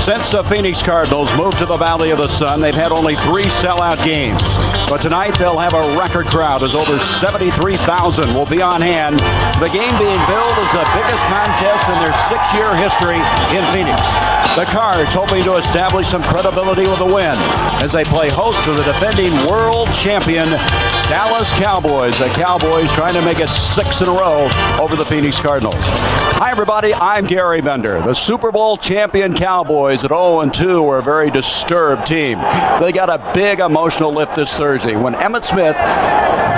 Since the Phoenix Cardinals moved to the Valley of the Sun, they've had only 3 sellout games. But tonight they'll have a record crowd as over 73,000 will be on hand. The game being billed as the biggest contest in their 6-year history in Phoenix. The Cards hoping to establish some credibility with a win as they play host to the defending world champion Dallas Cowboys. The Cowboys trying to make it 6 in a row over the Phoenix Cardinals. Hi everybody, I'm Gary Bender. The Super Bowl champion Cowboys at 0-2 are a very disturbed team. They got a big emotional lift this Thursday when Emmitt Smith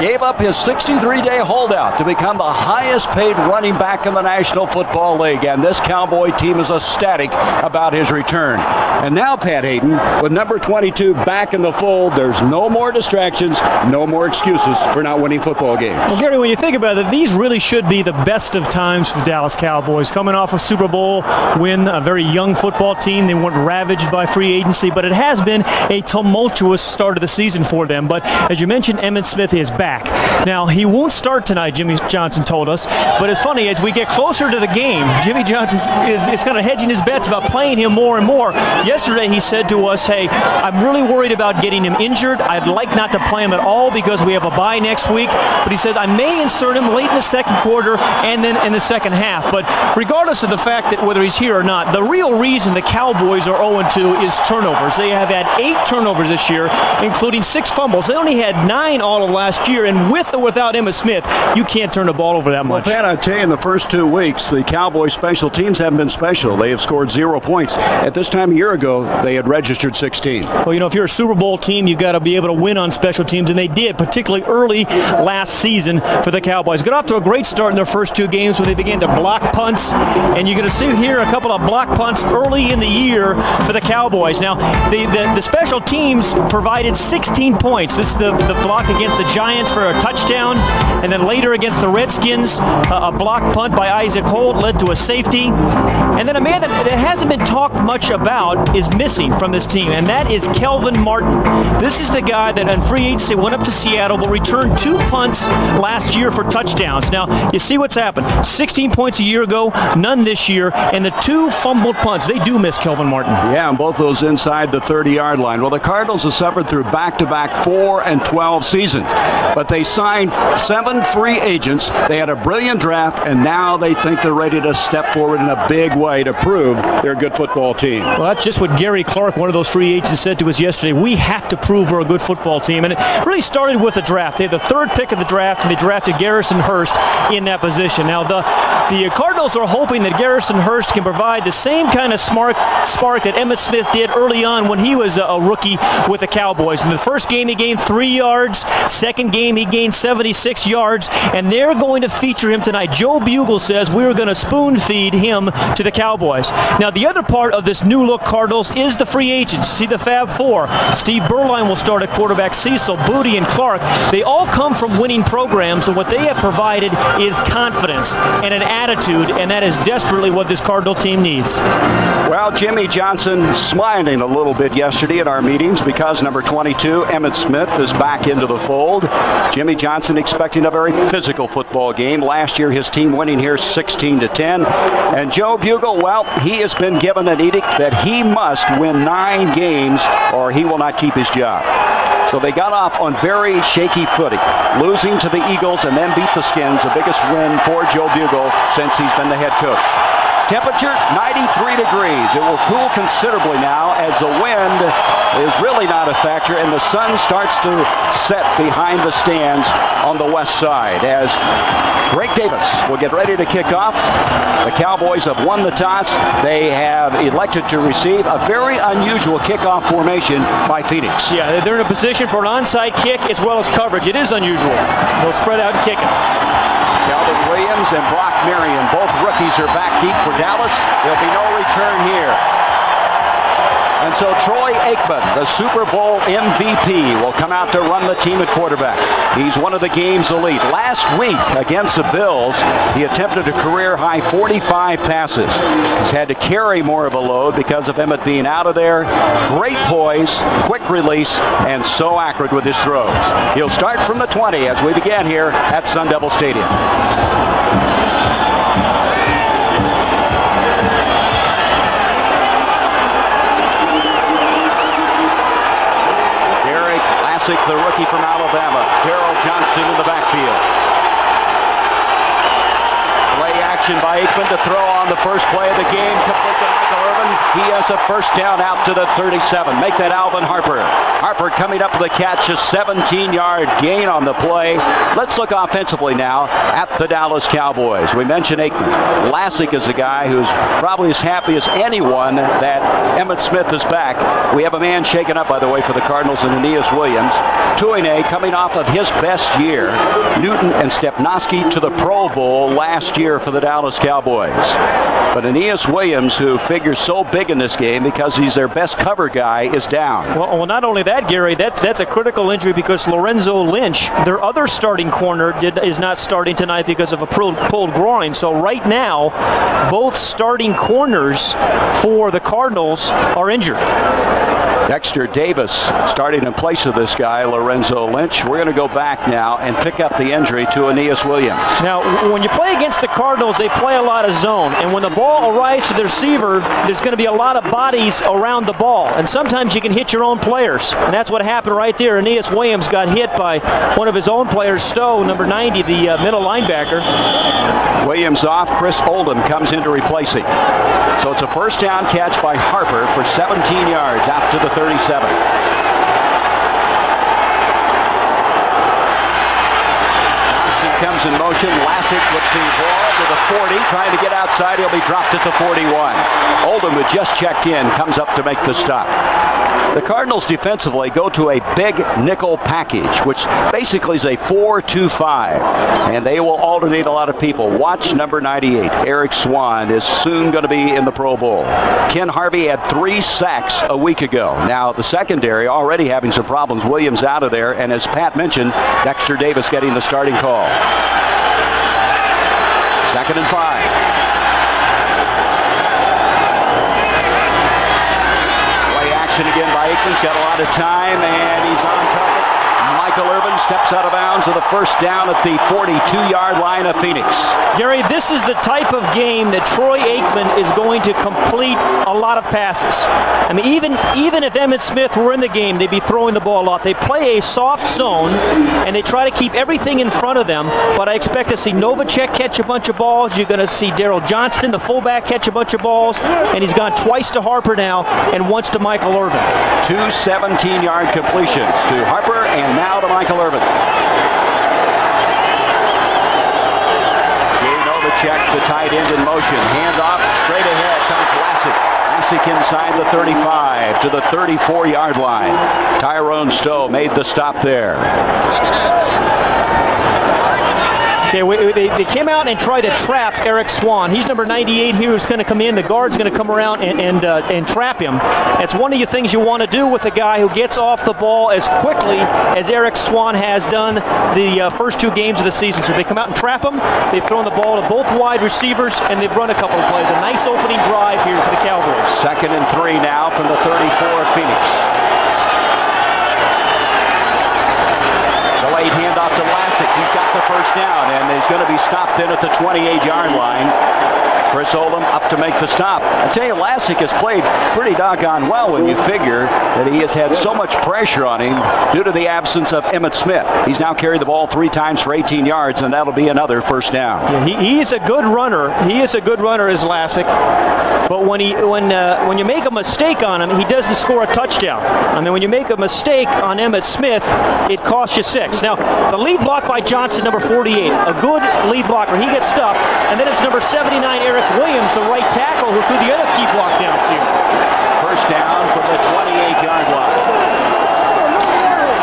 gave up his 63-day holdout to become the highest paid running back in the National Football League, and this Cowboy team is ecstatic about his return. And now, Pat Hayden, with number 22 back in the fold, there's no more distractions, no more excuses for not winning football games. Well, Gary, when you think about it, these really should be the best of times for the Dallas Cowboys. Coming off a Super Bowl win, a very young football team. They weren't ravaged by free agency, but it has been a tumultuous start of the season for them. But as you mentioned, Emmitt Smith is back. Now, he won't start tonight, Jimmy Johnson told us. But it's funny, as we get closer to the game, Jimmy Johnson is kind of hedging his bets about playing him more and more. Yesterday, he said to us, hey, I'm really worried about getting him injured. I'd like not to play him at all because we have a bye next week. But he says, I may insert him late in the second quarter and then in the second half. But regardless of the fact that whether he's here or not, the real reason the Cowboys are 0-2 is turnovers. They have had 8 turnovers this year, including 6 fumbles. They only had 9 all of last year, and with or without Emmitt Smith, you can't turn the ball over that much. Well, Pat, I tell you, in the first 2 weeks, the Cowboys special teams haven't been special. They have scored 0 points. At this time a year ago, they had registered 16. Well, you know, if you're a Super Bowl team, you've got to be able to win on special teams, and they did, particularly early last season for the Cowboys. Got off to a great start in their first 2 games when they began to block punts, and you're going to see here a couple of block punts early in the year for the Cowboys. Now, the special teams provided 16 points. This is the block against the Giants for a touchdown, and then later against the Redskins, a block punt by Isaac Holt led to a safety. And then a man that hasn't been talked much about is missing from this team, and that is Kelvin Martin. This is the guy that on free agency went up to Seattle, but returned 2 punts last year for touchdowns. Now, you see what's happened. 16 points a year ago, none this year, and the 2 fumbled punts. They do miss Kelvin Martin. Yeah, and both those inside the 30-yard line. Well, the Cardinals have suffered through back-to-back 4 and 12 seasons, but they signed 7 free agents. They had a brilliant draft, and now they think they're ready to step forward in a big way to prove they're a good football team. Well, that's just what Gary Clark, one of those free agents, said to us yesterday. We have to prove we're a good football team, and it really started with the draft. They had the 3rd pick of the draft, and they drafted Garrison Hurst in that position. Now, the Cardinals are hoping that Garrison Hurst can provide the same kind of spark that Emmitt Smith did early on when he was a rookie with the Cowboys. In the first game, he gained 3 yards. Second game, he gained 76 yards, and they're going to feature him tonight. Joe Bugle says we're going to spoon feed him to the Cowboys. Now, the other part of this new-look Cardinals is the free agents. See the Fab Four. Steve Berline will start at quarterback. Cecil, Booty, and Clark. They all come from winning programs, and what they have provided is confidence and an attitude, and that is desperately what this Cardinal team needs. Well, Jimmy Johnson smiling a little bit yesterday at our meetings because number 22, Emmitt Smith, is back into the fold. Jimmy Johnson expecting a very physical football game. Last year, his team winning here 16-10. And Joe Bugle, well, he has been given an edict that he must win 9 games or he will not keep his job. So they got off on very shaky footing, losing to the Eagles and then beat the Skins, the biggest win for Joe Bugle since he's been the head coach. Temperature, 93 degrees. It will cool considerably now as the wind is really not a factor and the sun starts to set behind the stands on the west side as Greg Davis will get ready to kick off. The Cowboys have won the toss. They have elected to receive a very unusual kickoff formation by Phoenix. Yeah, they're in a position for an onside kick as well as coverage. It is unusual. They'll spread out and kick it. Calvin Williams and Brock Marion, both rookies, are back deep for Dallas. There'll be no return here. And so Troy Aikman, the Super Bowl MVP, will come out to run the team at quarterback. He's one of the game's elite. Last week against the Bills, he attempted a career-high 45 passes. He's had to carry more of a load because of Emmitt being out of there. Great poise, quick release, and so accurate with his throws. He'll start from the 20 as we begin here at Sun Devil Stadium. rookie from Alabama. Darryl Johnston in the backfield. Play action by Aikman to throw on the first play of the game. Complete to Michael Irvin. He has a first down out to the 37. Make that Alvin Harper. Harper coming up with a catch, a 17-yard gain on the play. Let's look offensively now at the Dallas Cowboys. We mentioned Aikman. Lassick is a guy who's probably as happy as anyone that Emmitt Smith is back. We have a man shaken up, by the way, for the Cardinals, and Aeneas Williams. Tuine coming off of his best year. Newton and Stepnoski to the Pro Bowl last year for the Dallas Cowboys. But Aeneas Williams, who figures so big in this game because he's their best cover guy, is down. Well, not only that, Gary, that's a critical injury because Lorenzo Lynch, their other starting corner, is not starting tonight because of a pulled groin. So right now, both starting corners for the Cardinals are injured. Dexter Davis starting in place of this guy, Lorenzo Lynch. We're going to go back now and pick up the injury to Aeneas Williams. Now, when you play against the Cardinals, they play a lot of zone. And when the ball arrives to the receiver, there's going to be a lot of bodies around the ball. And sometimes you can hit your own players. And that's what happened right there. Aeneas Williams got hit by one of his own players, Stowe, number 90, the middle linebacker. Williams off. Chris Oldham comes in to replace him. So it's a first down catch by Harper for 17 yards out to the 37. Johnston comes in motion. Lassick with the ball to the 40, trying to get outside. He'll be dropped at the 41. Oldham, who just checked in, comes up to make the stop. The Cardinals defensively go to a big nickel package, which basically is a 4-2-5, and they will alternate a lot of people. Watch number 98. Eric Swan is soon going to be in the Pro Bowl. Ken Harvey had 3 sacks a week ago. Now, the secondary already having some problems. Williams out of there, and as Pat mentioned, Dexter Davis getting the starting call. 2nd and 5. Again by Aikman's got a lot of time, and he's on target. Michael Irvin steps out of bounds with a first down at the 42-yard line of Phoenix. Gary, this is the type of game that Troy Aikman is going to complete a lot of passes. I mean, even if Emmitt Smith were in the game, they'd be throwing the ball a lot. They play a soft zone, and they try to keep everything in front of them, but I expect to see Novacek catch a bunch of balls. You're going to see Darryl Johnston, the fullback, catch a bunch of balls, and he's gone twice to Harper now and once to Michael Irvin. 2 17-yard completions to Harper and now to Michael Irvin. Novacek, the tight end in motion. Hand off, straight ahead comes Lassick. Lassick inside the 35 to the 34-yard line. Tyrone Stowe made the stop there. Okay, they came out and tried to trap Eric Swan. He's number 98 here who's going to come in. The guard's going to come around and trap him. That's one of the things you want to do with a guy who gets off the ball as quickly as Eric Swan has done the first 2 games of the season. So they come out and trap him. They've thrown the ball to both wide receivers, and they've run a couple of plays. A nice opening drive here for the Cowboys. 2nd and 3 now from the 34 of Phoenix. Delayed handoff to Lassick. He's got the first down, and he's going to be stopped in at the 28-yard line. Chris Oldham up to make the stop. I tell you, Lassick has played pretty doggone well when you figure that he has had so much pressure on him due to the absence of Emmitt Smith. He's now carried the ball 3 times for 18 yards, and that'll be another first down. Yeah, he's a good runner. He is a good runner, is Lassick. But when you make a mistake on him, he doesn't score a touchdown. I mean, when you make a mistake on Emmitt Smith, it costs you 6. Now, the lead block by Johnson, number 48, a good lead blocker. He gets stuffed, and then it's number 79, Eric Williams, the right tackle, who threw the other key block downfield. First down from the 28-yard line.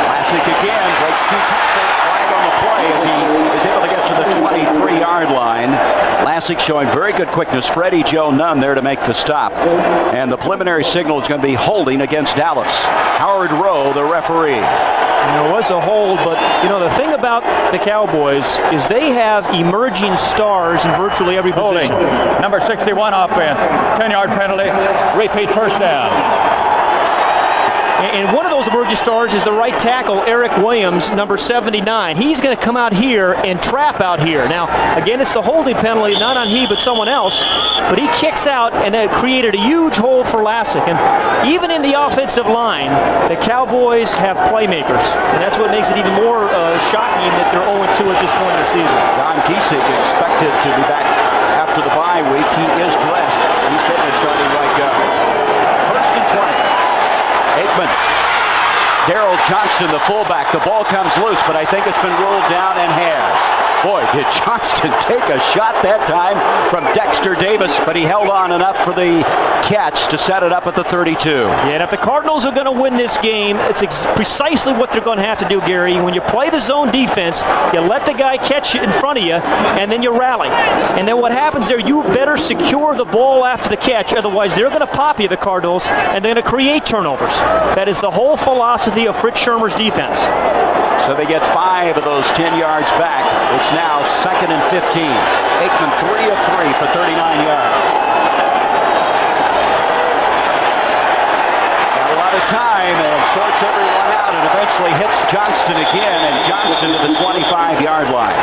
Lassick again breaks 2 tackles, flag on the play as he is able to get to the 23-yard line. Lassick showing very good quickness. Freddie Joe Nunn there to make the stop. And the preliminary signal is going to be holding against Dallas. Howard Rowe, the referee. There was a hold, but the thing about the Cowboys is they have emerging stars in virtually every position. Holding. Number 61 offense, 10-yard penalty, repeat first down. And one of those emerging stars is the right tackle, Eric Williams, number 79. He's going to come out here and trap out here. Now, again, it's the holding penalty, not on he, but someone else. But he kicks out, and that created a huge hole for Lassick. And even in the offensive line, the Cowboys have playmakers. And that's what makes it even more shocking that they're 0-2 at this point in the season. John Kiesick expected to be back after the bye week. He is dressed. He's getting a starting right guard. First and 20. Aikman. Darrell Johnston, the fullback. The ball comes loose, but I think it's been ruled down and has. Boy, did Johnston take a shot that time from Dexter Davis, but he held on enough for the catch to set it up at the 32. Yeah, and if the Cardinals are going to win this game, it's precisely what they're going to have to do, Gary. When you play the zone defense, you let the guy catch it in front of you, and then you rally. And then what happens there, you better secure the ball after the catch, otherwise they're going to pop you, the Cardinals, and they're going to create turnovers. That is the whole philosophy of Fritz Shurmur's defense. So they get 5 of those 10 yards back. It's now 2nd and 15. Aikman 3 of 3 for 39 yards. Got a lot of time and sorts everyone out and eventually hits Johnston again, and Johnston to the 25-yard line.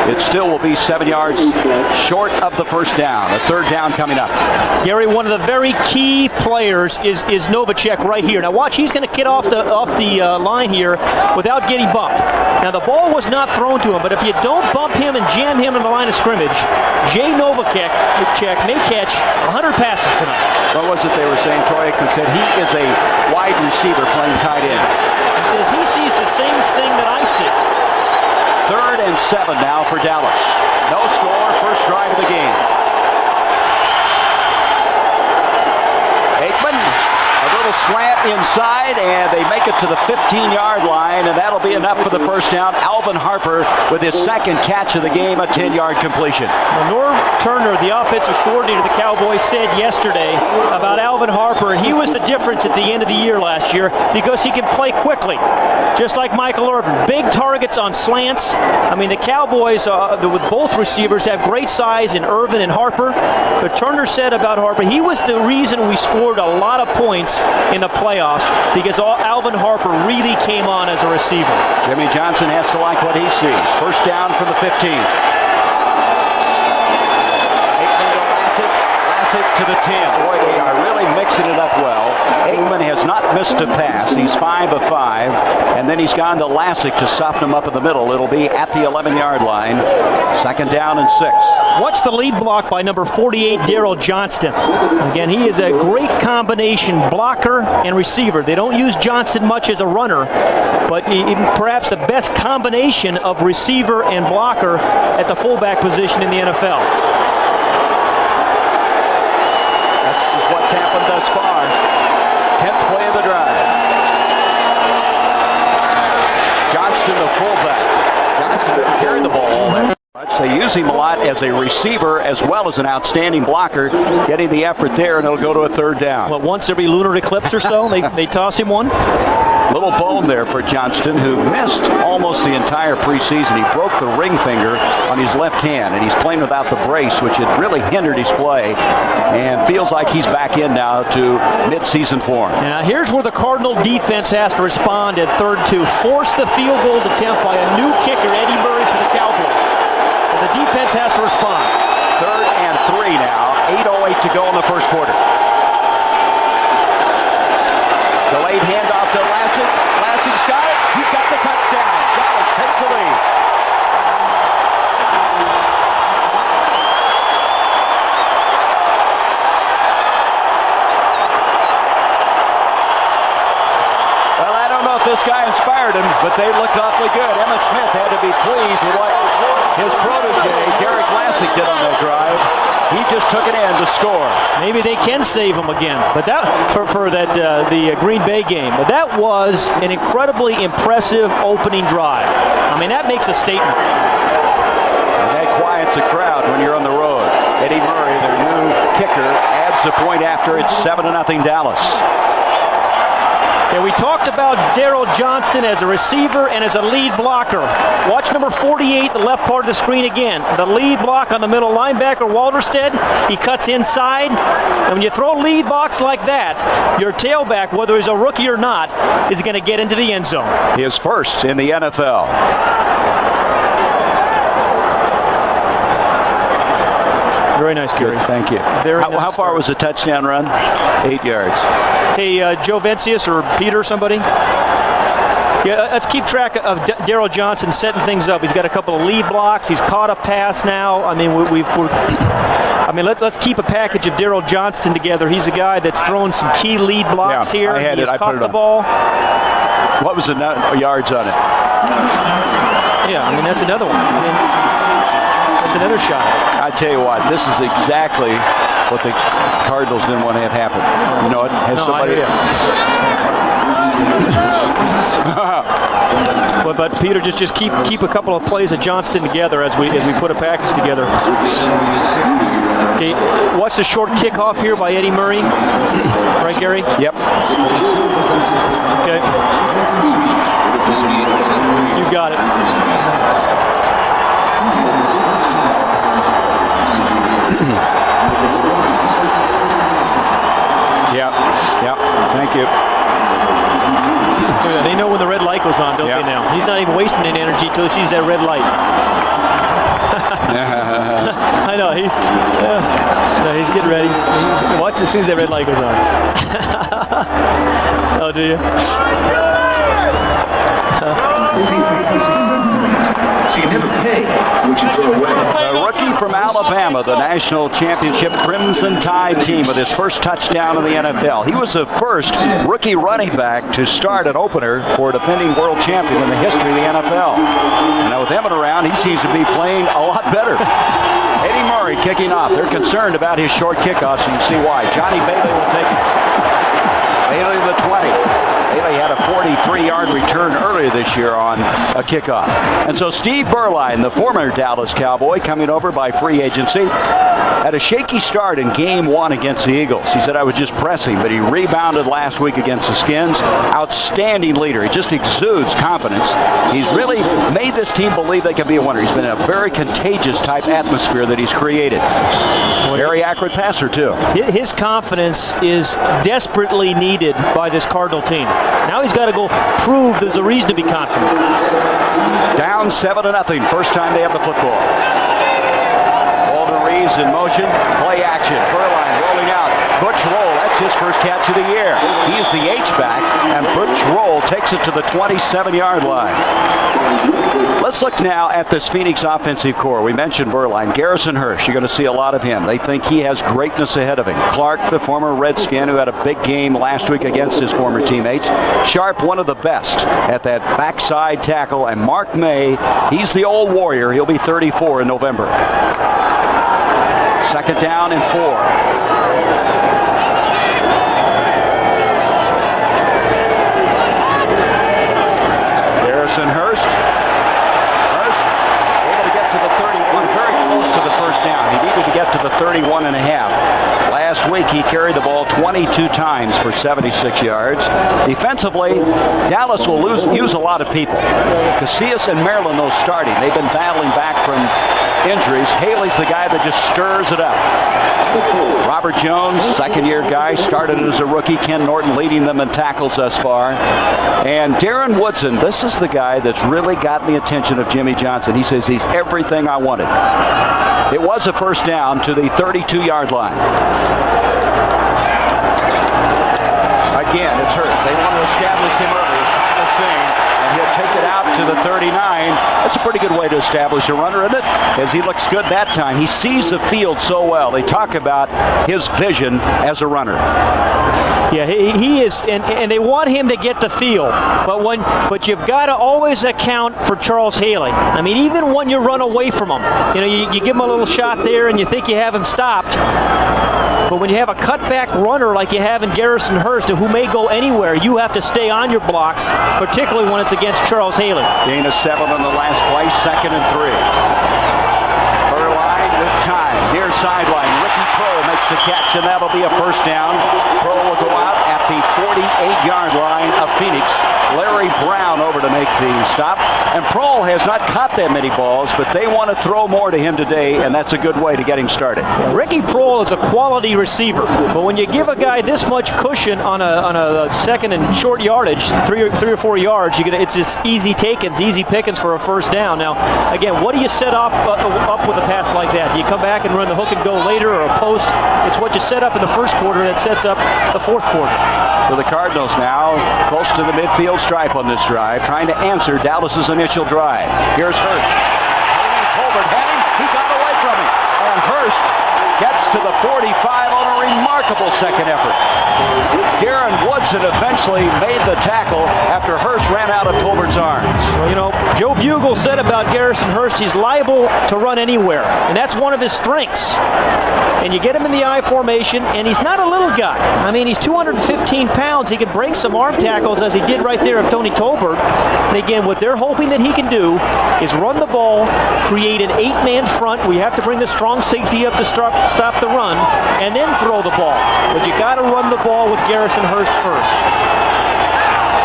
It still will be 7 yards short of the first down. A third down coming up. Gary, one of the very key players is Novacek right here. Now watch, he's going to get off the line here without getting bumped. Now the ball was not thrown to him, but if you don't bump him and jam him in the line of scrimmage, Jay Novacek may catch 100 passes tonight. What was it they were saying? Troy Aikman said he is a wide receiver playing tight end. He says he sees the same thing that I see. 3rd and 7 now for Dallas. No score, first drive of the game. Aikman, a little slant inside, and they make it to the 15-yard line, and that'll be enough for the first down. Alvin Harper with his second catch of the game, a 10-yard completion. Well, Norv Turner, the offensive coordinator of the Cowboys, said yesterday about Alvin Harper, he was the difference at the end of the year last year because he can play quickly, just like Michael Irvin. Big targets on slants. I mean, the Cowboys, with both receivers, have great size in Irvin and Harper. But Turner said about Harper, he was the reason we scored a lot of points in the playoffs because Alvin Harper really came on as a receiver. Jimmy Johnson has to like what he sees. First down for the 15. Aikman to Lassick to the 10. Boy, they are really mixing it up well. Aikman has not missed a pass. He's 5 of 5. And then he's gone to Lassick to soften him up in the middle. It'll be at the 11-yard line. 2nd down and 6. Watch the lead block by number 48, Darrell Johnston. Again, he is a great combination blocker and receiver. They don't use Johnston much as a runner, but perhaps the best combination of receiver and blocker at the fullback position in the NFL. This is what's happened thus far. 10th play of the drive. Johnston, the fullback. Johnston didn't carry the ball all that much. They use him a lot as a receiver as well as an outstanding blocker, getting the effort there, and it'll go to a third down. Well, once every lunar eclipse or so, they toss him one. Little bone there for Johnston, who missed almost the entire preseason. He broke the ring finger on his left hand, and he's playing without the brace, which had really hindered his play, and feels like he's back in now to mid-season form. Now, here's where the Cardinal defense has to respond at 3rd and 2. Force the field goal attempt by a new kicker, Eddie Murray, for the Cowboys. And the defense has to respond. 3rd and 3 now. 8:08 to go in the first quarter. Delayed handoff to Lassick. Lassick's got it. He's got the touchdown. Dallas takes the lead. Well, I don't know if this guy inspired him, but they looked awfully good. Emmitt Smith had to be pleased with what his protege, Derek Lassick, did on that drive. He just took it in to score. Maybe they can save him again, but that for the Green Bay game. But that was an incredibly impressive opening drive. I mean, that makes a statement. And that quiets a crowd when you're on the road. Eddie Murray, their new kicker, adds a point after. It's 7-0 Dallas. Yeah, we talked about Daryl Johnston as a receiver and as a lead blocker. Watch number 48, the left part of the screen again. The lead block on the middle linebacker, Walderstead. He cuts inside. And when you throw lead blocks like that, your tailback, whether he's a rookie or not, is going to get into the end zone. His first in the NFL. Very nice, Gary. Good, thank you. How far was the touchdown run? 8 yards. Hey, Joe Vencius or Peter, somebody? Yeah, let's keep track of Daryl Johnson setting things up. He's got a couple of lead blocks. He's caught a pass now. I mean, let's keep a package of Daryl Johnston together. He's a guy that's thrown some key lead blocks here. I had He's it. I caught put it the on. ball. What was the yards on it? Yeah, I mean, that's another one. I mean, that's another shot. I tell you what, this is exactly what the Cardinals didn't want to have happen. You know, have somebody. but Peter, just keep a couple of plays of Johnston together as we put a package together. Okay, watch the short kickoff here by Eddie Murray. Right, Gary? Yep. Okay. You got it. Yep. Thank you. They know when the red light goes on, don't they now? He's not even wasting any energy until he sees that red light. I know. He's getting ready. Watch as soon as that red light goes on. Oh, do you? So you never pay what you throw away. The rookie from Alabama, the national championship Crimson Tide team, with his first touchdown in the NFL. He was the first rookie running back to start an opener for a defending world champion in the history of the NFL. And now with Emmett around, he seems to be playing a lot better. Eddie Murray kicking off. They're concerned about his short kickoffs, and you see why. Johnny Bailey will take it. Bailey to the 20. Bailey had a 43-yard return earlier this year on a kickoff. And so Steve Berline, the former Dallas Cowboy, coming over by free agency, had a shaky start in game 1 against the Eagles. He said, I was just pressing, but he rebounded last week against the Skins. Outstanding leader. He just exudes confidence. He's really made this team believe they can be a winner. He's been in a very contagious type atmosphere that he's created. Very accurate passer, too. His confidence is desperately needed by this Cardinal team. Now he's got to go prove there's a reason to be confident. Down 7-0. First time they have the football. Walter Reeves in motion. Play action. Berline rolling out. Butch Roll. That's his first catch of the year. He is the H-back, and Butch Roll takes it to the 27-yard line. Let's look now at this Phoenix offensive core. We mentioned Berline. Garrison Hirsch, you're going to see a lot of him. They think he has greatness ahead of him. Clark, the former Redskin, who had a big game last week against his former teammates. Sharp, one of the best at that backside tackle. And Mark May, he's the old warrior. He'll be 34 in November. Second down and 4. Hurst able to get to the 31, very close to the first down. He needed to get to the 31 and a half. Last week he carried the ball 22 times for 76 yards. Defensively, Dallas will use a lot of people. Casillas and Maryland, those starting. They've been battling back from injuries. Haley's the guy that just stirs it up. Robert Jones, second-year guy, started as a rookie. Ken Norton leading them in tackles thus far. And Darren Woodson, this is the guy that's really gotten the attention of Jimmy Johnson. He says he's everything I wanted. It was a first down to the 32-yard line. Again, it's Hurst. They want to establish him early, as Pat was saying, and he'll take it out to the 39. That's a pretty good way to establish a runner, isn't it? As he looks good that time. He sees the field so well. They talk about his vision as a runner. Yeah, he is, and they want him to get the field. But you've got to always account for Charles Haley. I mean, even when you run away from him, you give him a little shot there and you think you have him stopped. But when you have a cutback runner like you have in Garrison Hurst, who may go anywhere, you have to stay on your blocks, particularly when it's against Charles Haley. Gain of 7 on the last play, 2nd and 3. Berline with time, near sideline. Ricky Pro makes the catch, and that'll be a first down. Pro will go out at the 48-yard line of Phoenix. Larry Brown over to make the stop. And Prohl has not caught that many balls, but they want to throw more to him today, and that's a good way to get him started. Ricky Prohl is a quality receiver, but when you give a guy this much cushion on a second and short yardage, three or 4 yards, it's just easy takings, easy pickings for a first down. Now, again, what do you set up with a pass like that? Do you come back and run the hook and go later, or a post? It's what you set up in the first quarter that sets up the fourth quarter. So the Cardinals now close to the midfield stripe on this drive, trying to answer Dallas's initial drive. Here's Hurst. Tony Tolbert had him. He got away from him. And Hurst gets to the 45 on a remarkable second effort. Darren Woodson eventually made the tackle after Hurst ran out of Tolbert's arms. Well, you know, Joe Bugle said about Garrison Hurst, he's liable to run anywhere, and that's one of his strengths. And you get him in the I formation, and he's not a little guy. I mean, he's 215 pounds. He can break some arm tackles, as he did right there of Tony Tolbert. And again, what they're hoping that he can do is run the ball, create an 8-man front. We have to bring the strong safety up to stop the run, and then throw the ball. But you got to run the ball with Garrison Hurst first.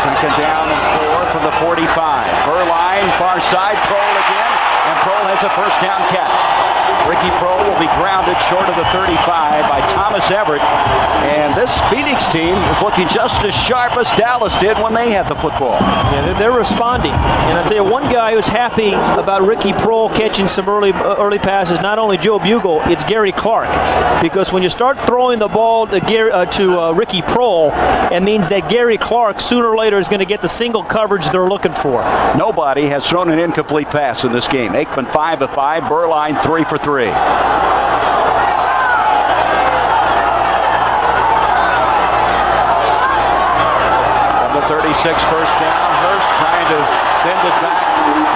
Second down and 4 from the 45. Berline, far side, Prohl again, and Prohl has a first down catch. Ricky Prohl will be grounded short of the 35 by Thomas Everett. And this Phoenix team is looking just as sharp as Dallas did when they had the football. Yeah, they're responding. And I'll tell you, one guy who's happy about Ricky Prohl catching some early passes, not only Joe Bugle, it's Gary Clark. Because when you start throwing the ball to Ricky Prohl, it means that Gary Clark sooner or later is going to get the single coverage they're looking for. Nobody has thrown an incomplete pass in this game. Aikman 5 of 5, Berline 3 for 3. Of the 36, first down. Hurst trying to bend it back.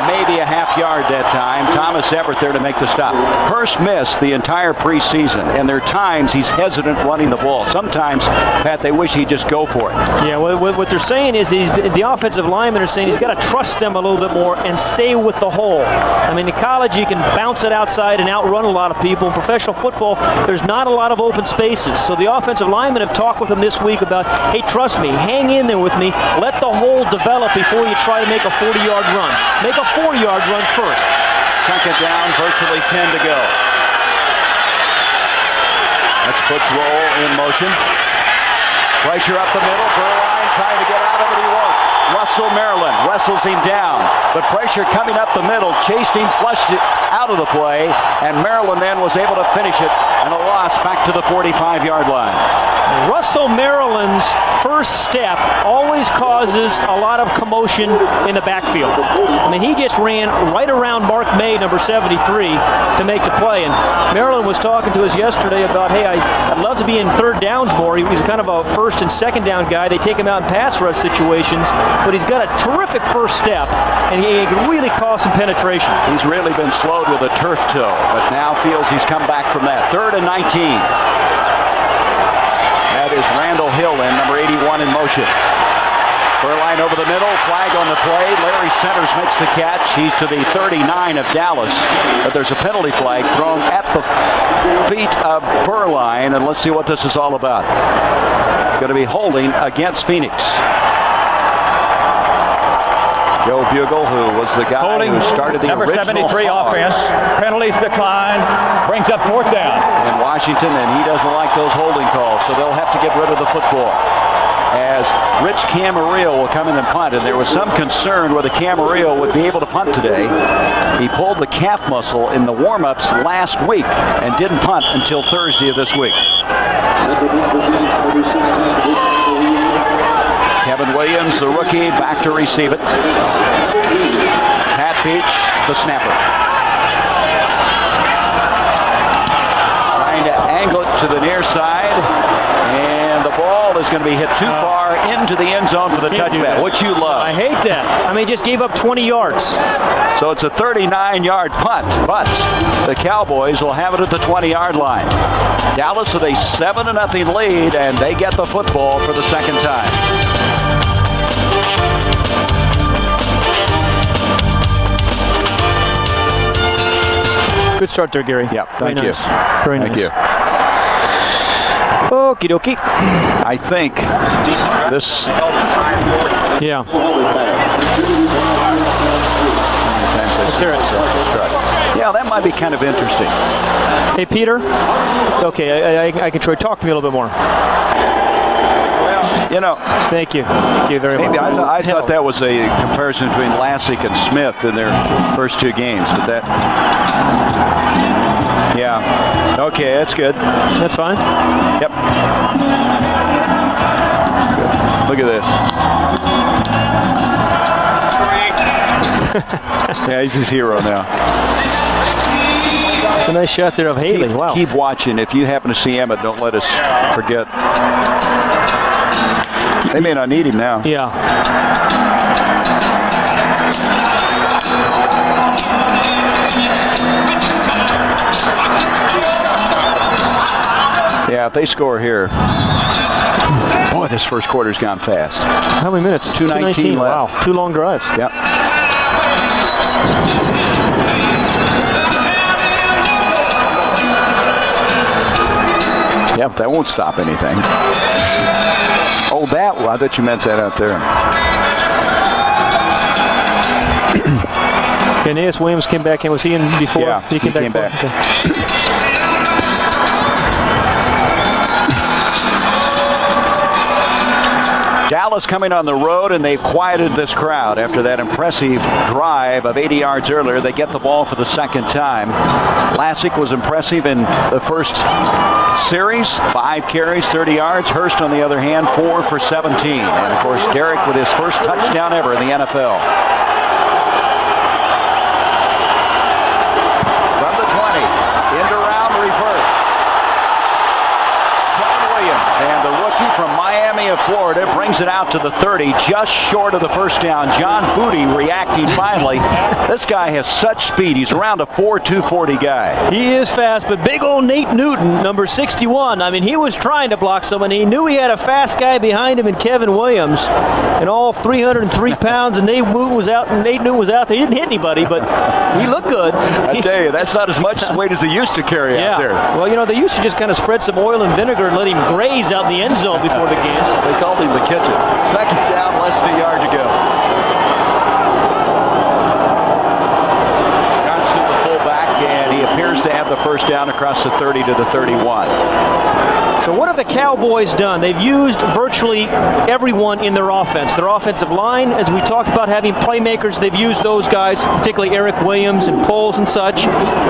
Maybe a half yard that time. Thomas Everett there to make the stop. Hurst missed the entire preseason, and there are times he's hesitant running the ball. Sometimes, Pat, they wish he'd just go for it. Yeah, what they're saying is the offensive linemen are saying he's got to trust them a little bit more and stay with the hole. I mean, in college, you can bounce it outside and outrun a lot of people. In professional football, there's not a lot of open spaces. So the offensive linemen have talked with him this week about, hey, trust me, hang in there with me, let the hole develop before you try to make a 40-yard run. Make a 4-yard run first. Second down, virtually 10 to go. That's Butch Roll in motion. Pressure up the middle. Berline trying to get out of it. He won't. Russell Maryland wrestles him down. But pressure coming up the middle. Chased him, flushed it out of the play. And Maryland then was able to finish it. And a loss back to the 45-yard line. Russell Maryland's first step always causes a lot of commotion in the backfield. I mean, he just ran right around Mark May, number 73, to make the play. And Maryland was talking to us yesterday about, hey, I'd love to be in third downs more. He's kind of a first and second down guy. They take him out in pass rush situations, but he's got a terrific first step, and he really caused some penetration. He's really been slowed with a turf toe, but now feels he's come back from that. 3rd and 19. That is Randall Hill in, number 81 in motion. Berline over the middle, flag on the play. Larry Centers makes the catch. He's to the 39 of Dallas, but there's a penalty flag thrown at the feet of Berline, and let's see what this is all about. It's going to be holding against Phoenix. Joe Bugle, who was the guy who started the number original 73 offense. Penalties decline. Brings up 4th down. In Washington, and he doesn't like those holding calls, so they'll have to get rid of the football. As Rich Camarillo will come in and punt, and there was some concern whether Camarillo would be able to punt today. He pulled the calf muscle in the warm-ups last week and didn't punt until Thursday of this week. Kevin Williams, the rookie, back to receive it. Pat Beach, the snapper. Trying to angle it to the near side. And the ball is going to be hit too far into the end zone for the touchback, which you love. I hate that. I mean, just gave up 20 yards. So it's a 39-yard punt, but the Cowboys will have it at the 20-yard line. Dallas with a 7-0 lead, and they get the football for the second time. Good start there, Gary. Yeah, thank you. Very nice. Thank you. Okie dokie. I think this. Yeah. Let's hear it. Yeah, that might be kind of interesting. Hey, Peter. Okay, I can try. Talk to me a little bit more. You know, thank you. Thank you very much. Maybe I thought that was a comparison between Lassick and Smith in their first two games, but that. Yeah. Okay, that's good. That's fine. Yep. Look at this. Yeah, he's his hero now. It's a nice shot there of Haley. Wow. Keep watching. If you happen to see Emmett, don't let us forget. They may not need him now. Yeah. Yeah, if they score here. Boy, this first quarter's gone fast. How many minutes? 2:19 left. Wow, 2 long drives. Yep. Yep, that won't stop anything. Oh, that one. I thought you meant that out there. Aeneas Williams came back in. Was he in before? Yeah, he came back. Okay. Dallas coming on the road, and they've quieted this crowd after that impressive drive of 80 yards earlier. They get the ball for the second time. Lassick was impressive in the first series, 5 carries, 30 yards. Hurst, on the other hand, 4 for 17. And, of course, Derrick with his first touchdown ever in the NFL. From the 20, end around reverse. Kevin Williams, and the rookie from Miami of Florida brings it out to the 30, just short of the first down. John Booty reacting finally. This guy has such speed. He's around a 4.2 40 guy. He is fast, but big old Nate Newton, number 61. I mean, he was trying to block someone. He knew he had a fast guy behind him in Kevin Williams, and all 303 pounds. And Nate Newton was out. And Nate Newton was out there. He didn't hit anybody, but he looked good. I tell you, that's not as much weight as he used to carry out there. Well, you know, they used to just kind of spread some oil and vinegar and let him graze out in the end zone before the games. They called him the kitchen. Second down, less than a yard to go. Yards to the fullback, and he appears to have the first down across the 30 to the 31. So what have the Cowboys done? They've used virtually everyone in their offense. Their offensive line, as we talked about having playmakers, they've used those guys, particularly Eric Williams and Poles and such.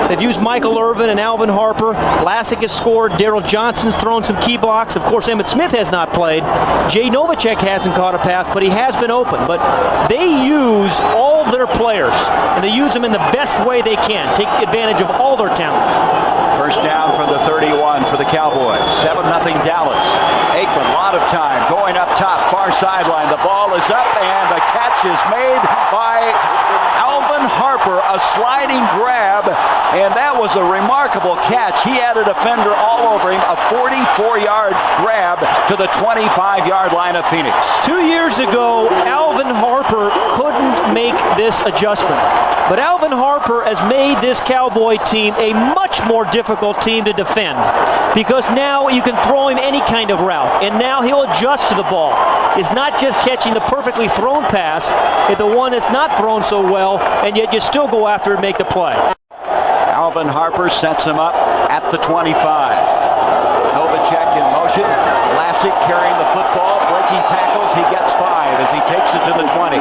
They've used Michael Irvin and Alvin Harper. Lassick has scored. Daryl Johnson's thrown some key blocks. Of course, Emmitt Smith has not played. Jay Novacek hasn't caught a pass, but he has been open. But they use all their players, and they use them in the best way they can. Take advantage of all their talents. First down from the 31 for the Cowboys. 7-0 Dallas. Aikman, a lot of time going up top, far sideline. The ball is up, and the catch is made by Alvin Harper, a sliding grab, and that was a remarkable catch. He had a defender all over him, a 44-yard grab to the 25-yard line of Phoenix. 2 years ago, Alvin Harper couldn't make this adjustment. But Alvin Harper has made this Cowboy team a much more difficult team to defend, because now you can throw him any kind of route, and now he'll adjust to the ball. It's not just catching the perfectly thrown pass, it's the one that's not thrown so well, and yet you still go after and make the play. Alvin Harper sets him up at the 25. Novacek in motion. Lassick carrying the football, breaking tackles. He gets 5 as he takes it to the 20.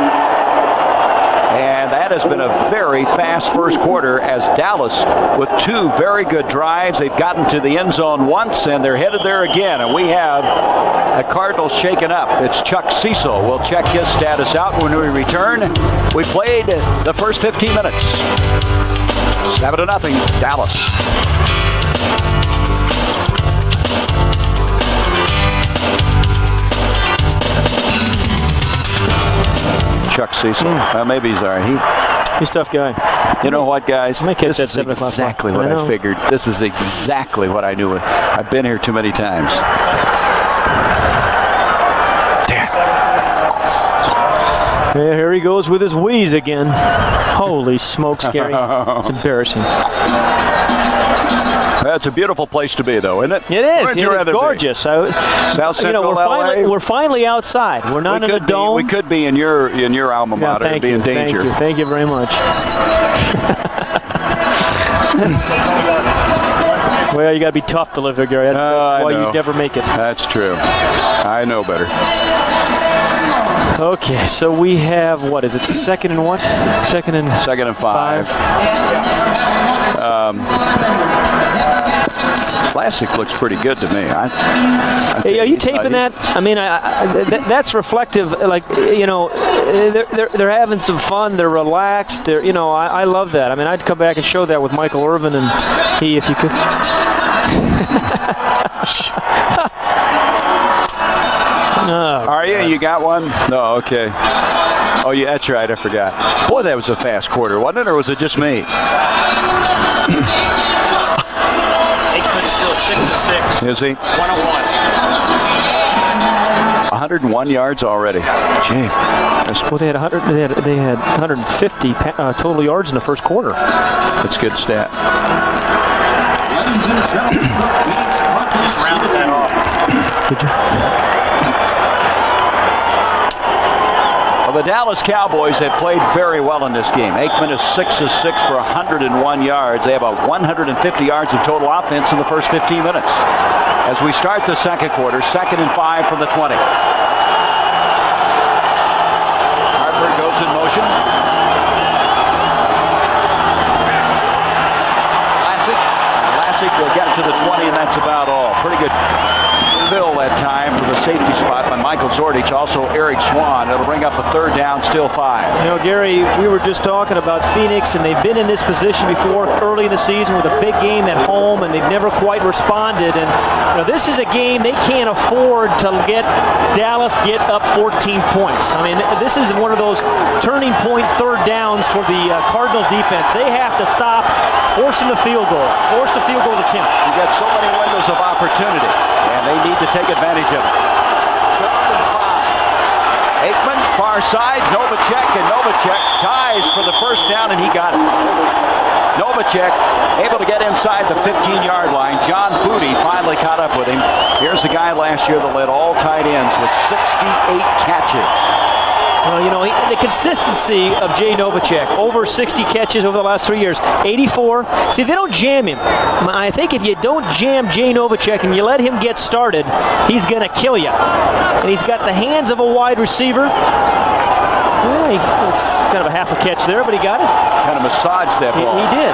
And that has been a very fast first quarter, as Dallas, with 2 very good drives, they've gotten to the end zone once, and they're headed there again. And we have the Cardinals shaken up. It's Chuck Cecil. We'll check his status out when we return. We played the first 15 minutes. 7-0 Dallas. Chuck Cecil. Maybe he's all right. He's a tough guy. You know what, guys? This is exactly what I figured. This is exactly what I knew. I've been here too many times. Yeah, here he goes with his wheeze again. Holy smokes, Gary. It's embarrassing. it's a beautiful place to be, though, isn't it? It is. It's gorgeous. South Central LA. We're finally outside. We're not in a dome. We could be in your alma mater. Thank you. In danger. Thank you very much. Well, you got to be tough to live there, Gary. That's why you never make it. That's true. I know better. Okay, so we have, what is it, second and what? Second and 5. Classic looks pretty good to me. Hey, are you taping that? I mean, that's reflective. Like, they're having some fun. They're relaxed. I love that. I mean, I'd come back and show that with Michael Irvin and he, if you could. Are you? You got one? No, okay. Oh, yeah, that's right. I forgot. Boy, that was a fast quarter, wasn't it? Or was it just me? Aikman's still 6 of 6. Is he? 101 yards already. Gee. Well, they had 150 total yards in the first quarter. That's a good stat. Just rounded that off. Did you? Well, the Dallas Cowboys have played very well in this game. Aikman is 6 of 6 for 101 yards. They have about 150 yards of total offense in the first 15 minutes. As we start the second quarter, 2nd and 5 from the 20. Harper goes in motion. Lassick will get to the 20, and that's about all. Pretty good fill that time from the safety spot by Michael Zordich, also Eric Swan. It'll bring up a 3rd down, still 5. Gary, we were just talking about Phoenix, and they've been in this position before early in the season with a big game at home, and they've never quite responded. And this is a game they can't afford to get Dallas get up 14 points. I mean, this is one of those turning point 3rd downs for the Cardinals defense. They have to stop forcing the field goal, force the field goal attempt. You got so many windows of opportunity, and they need to take advantage of it. 3rd and 5. Aikman, far side, Novacek, and Novacek ties for the first down, and he got it. Novacek able to get inside the 15-yard line. John Booty finally caught up with him. Here's the guy last year that led all tight ends with 68 catches. Well, the consistency of Jay Novacek, over 60 catches over the last 3 years, 84. See, they don't jam him. I think if you don't jam Jay Novacek and you let him get started, he's going to kill you. And he's got the hands of a wide receiver. Yeah, it's kind of a half a catch there, but he got it. Kind of massaged that ball. He did.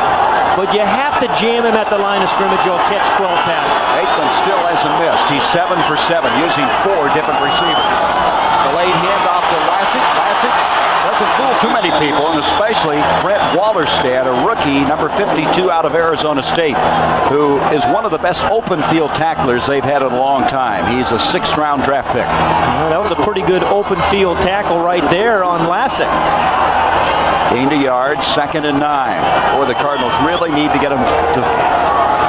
But you have to jam him at the line of scrimmage. You'll catch 12 passes. Aikman still hasn't missed. He's 7 for 7, using 4 different receivers. Delayed handoff to Lassick. Lassick doesn't fool too many people, and especially Brent Wallerstedt, a rookie, number 52 out of Arizona State, who is one of the best open field tacklers they've had in a long time. He's a 6th-round draft pick. Well, that was a pretty good open field tackle right there on Lassick. Gained a yard, 2nd and 9. Or the Cardinals really need to get him to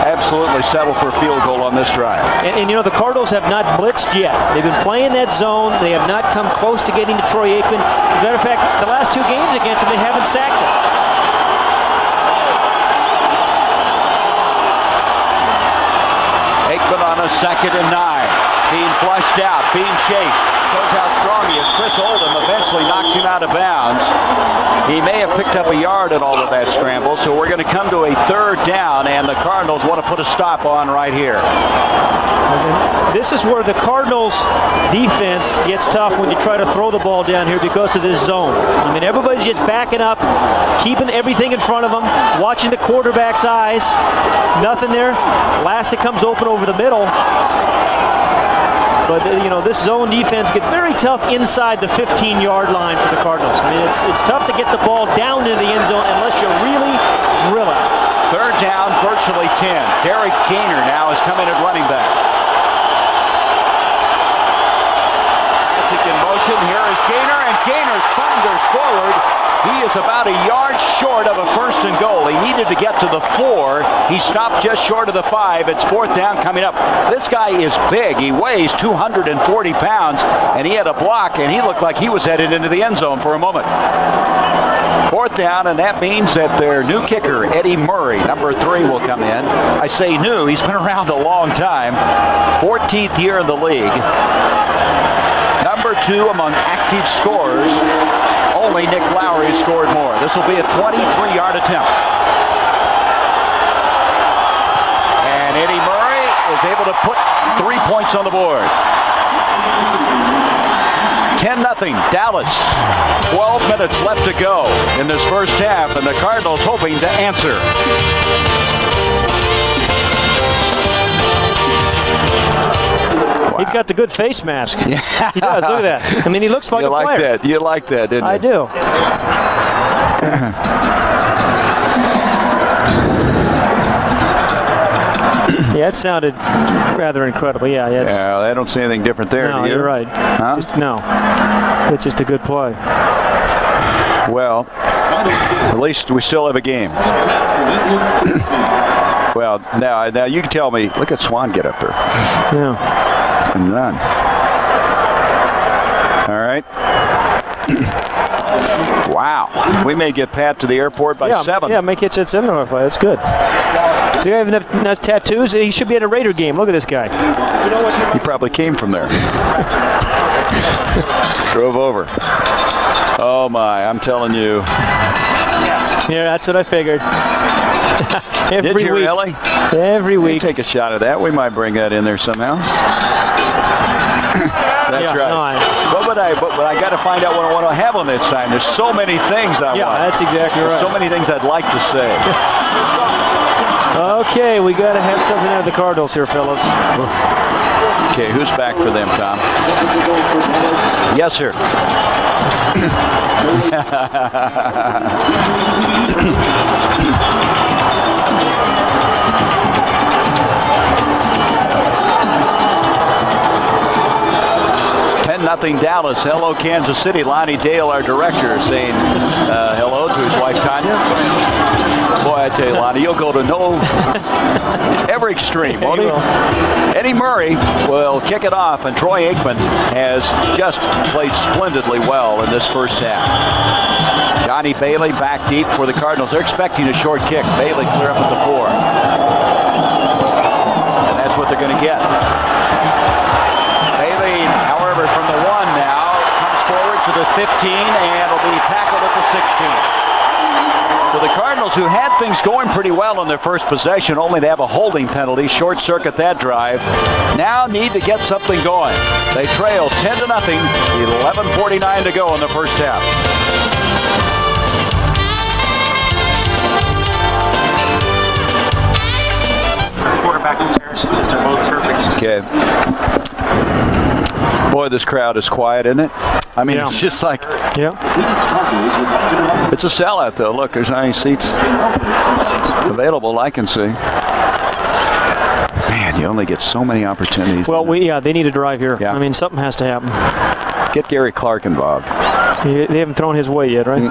absolutely settle for a field goal on this drive. And the Cardinals have not blitzed yet. They've been playing that zone. They have not come close to getting to Troy Aikman. As a matter of fact, the last 2 games against him, they haven't sacked him. Aikman on a 2nd and 9. Being flushed out, being chased. Shows how strong he is. Chris Oldham eventually knocks him out of bounds. He may have picked up a yard at all of that scramble, so we're going to come to a 3rd down, and the Cardinals want to put a stop on right here. This is where the Cardinals defense gets tough when you try to throw the ball down here because of this zone. I mean, everybody's just backing up, keeping everything in front of them, watching the quarterback's eyes. Nothing there. Lassick comes open over the middle. But, this zone defense gets very tough inside the 15-yard line for the Cardinals. I mean, it's tough to get the ball down into the end zone unless you really drill it. 3rd down, virtually 10. Derek Gainer now has come in at running back. Lassick in motion. Here is Gainer, and Gainer thunders forward. He is about a yard short of a 1st and goal. He needed to get to the 4. He stopped just short of the 5. It's 4th down coming up. This guy is big. He weighs 240 pounds, and he had a block, and he looked like he was headed into the end zone for a moment. 4th down, and that means that their new kicker, Eddie Murray, number 3, will come in. I say new, he's been around a long time. 14th year in the league. Number 2 among active scorers. Only Nick Lowry scored more. This will be a 23-yard attempt. And Eddie Murray is able to put 3 points on the board. 10-0 Dallas. 12 minutes left to go in this first half, and the Cardinals hoping to answer. Wow. He's got the good face mask. Yeah. He does. Look at that. I mean, he looks like a player. You like that, didn't you? I do. Yeah, it sounded rather incredible. Yeah, I don't see anything different there. No, do you? You're right. Huh? It's just a good play. Well, at least we still have a game. Well, now you can tell me. Look at Swan get up there. Yeah. And run. All right. Wow. We may get Pat to the airport by 7. Yeah, make it at 7. That's good. So you have enough tattoos? He should be at a Raider game. Look at this guy. He probably came from there. Drove over. Oh, my. I'm telling you. Yeah, that's what I figured. Did you really? Every week. Take a shot of that. We might bring that in there somehow. That's right. But I got to find out what I want to have on that sign. There's so many things I want. Yeah, that's exactly right. There's so many things I'd like to say. Okay, we got to have something out of the Cardinals here, fellas. Okay, who's back for them, Tom? Yes, sir. 10-0 Dallas. Hello, Kansas City. Lonnie Dale, our director, saying hello to his wife, Tanya. Boy, I tell you, Lonnie, you'll go to every extreme, won't he? Eddie Murray will kick it off, and Troy Aikman has just played splendidly well in this first half. Johnny Bailey back deep for the Cardinals. They're expecting a short kick. Bailey clear up at the 4. And that's what they're going to get. Bailey, however, from the 1 now, comes forward to the 15 and will be tackled at the 16. So the Cardinals, who had things going pretty well in their first possession, only to have a holding penalty, short circuit that drive, now need to get something going. They trail 10-0, 11:49 to go in the first half. Quarterback comparisons, since they're both perfect. Okay. Boy, this crowd is quiet, isn't it? I mean, It's just like... Yeah. It's a sellout, though. Look, there's not any seats available I can see. Man, you only get so many opportunities. Well, they need to drive here. Yeah. I mean, something has to happen. Get Gary Clark involved. They haven't thrown his way yet, right?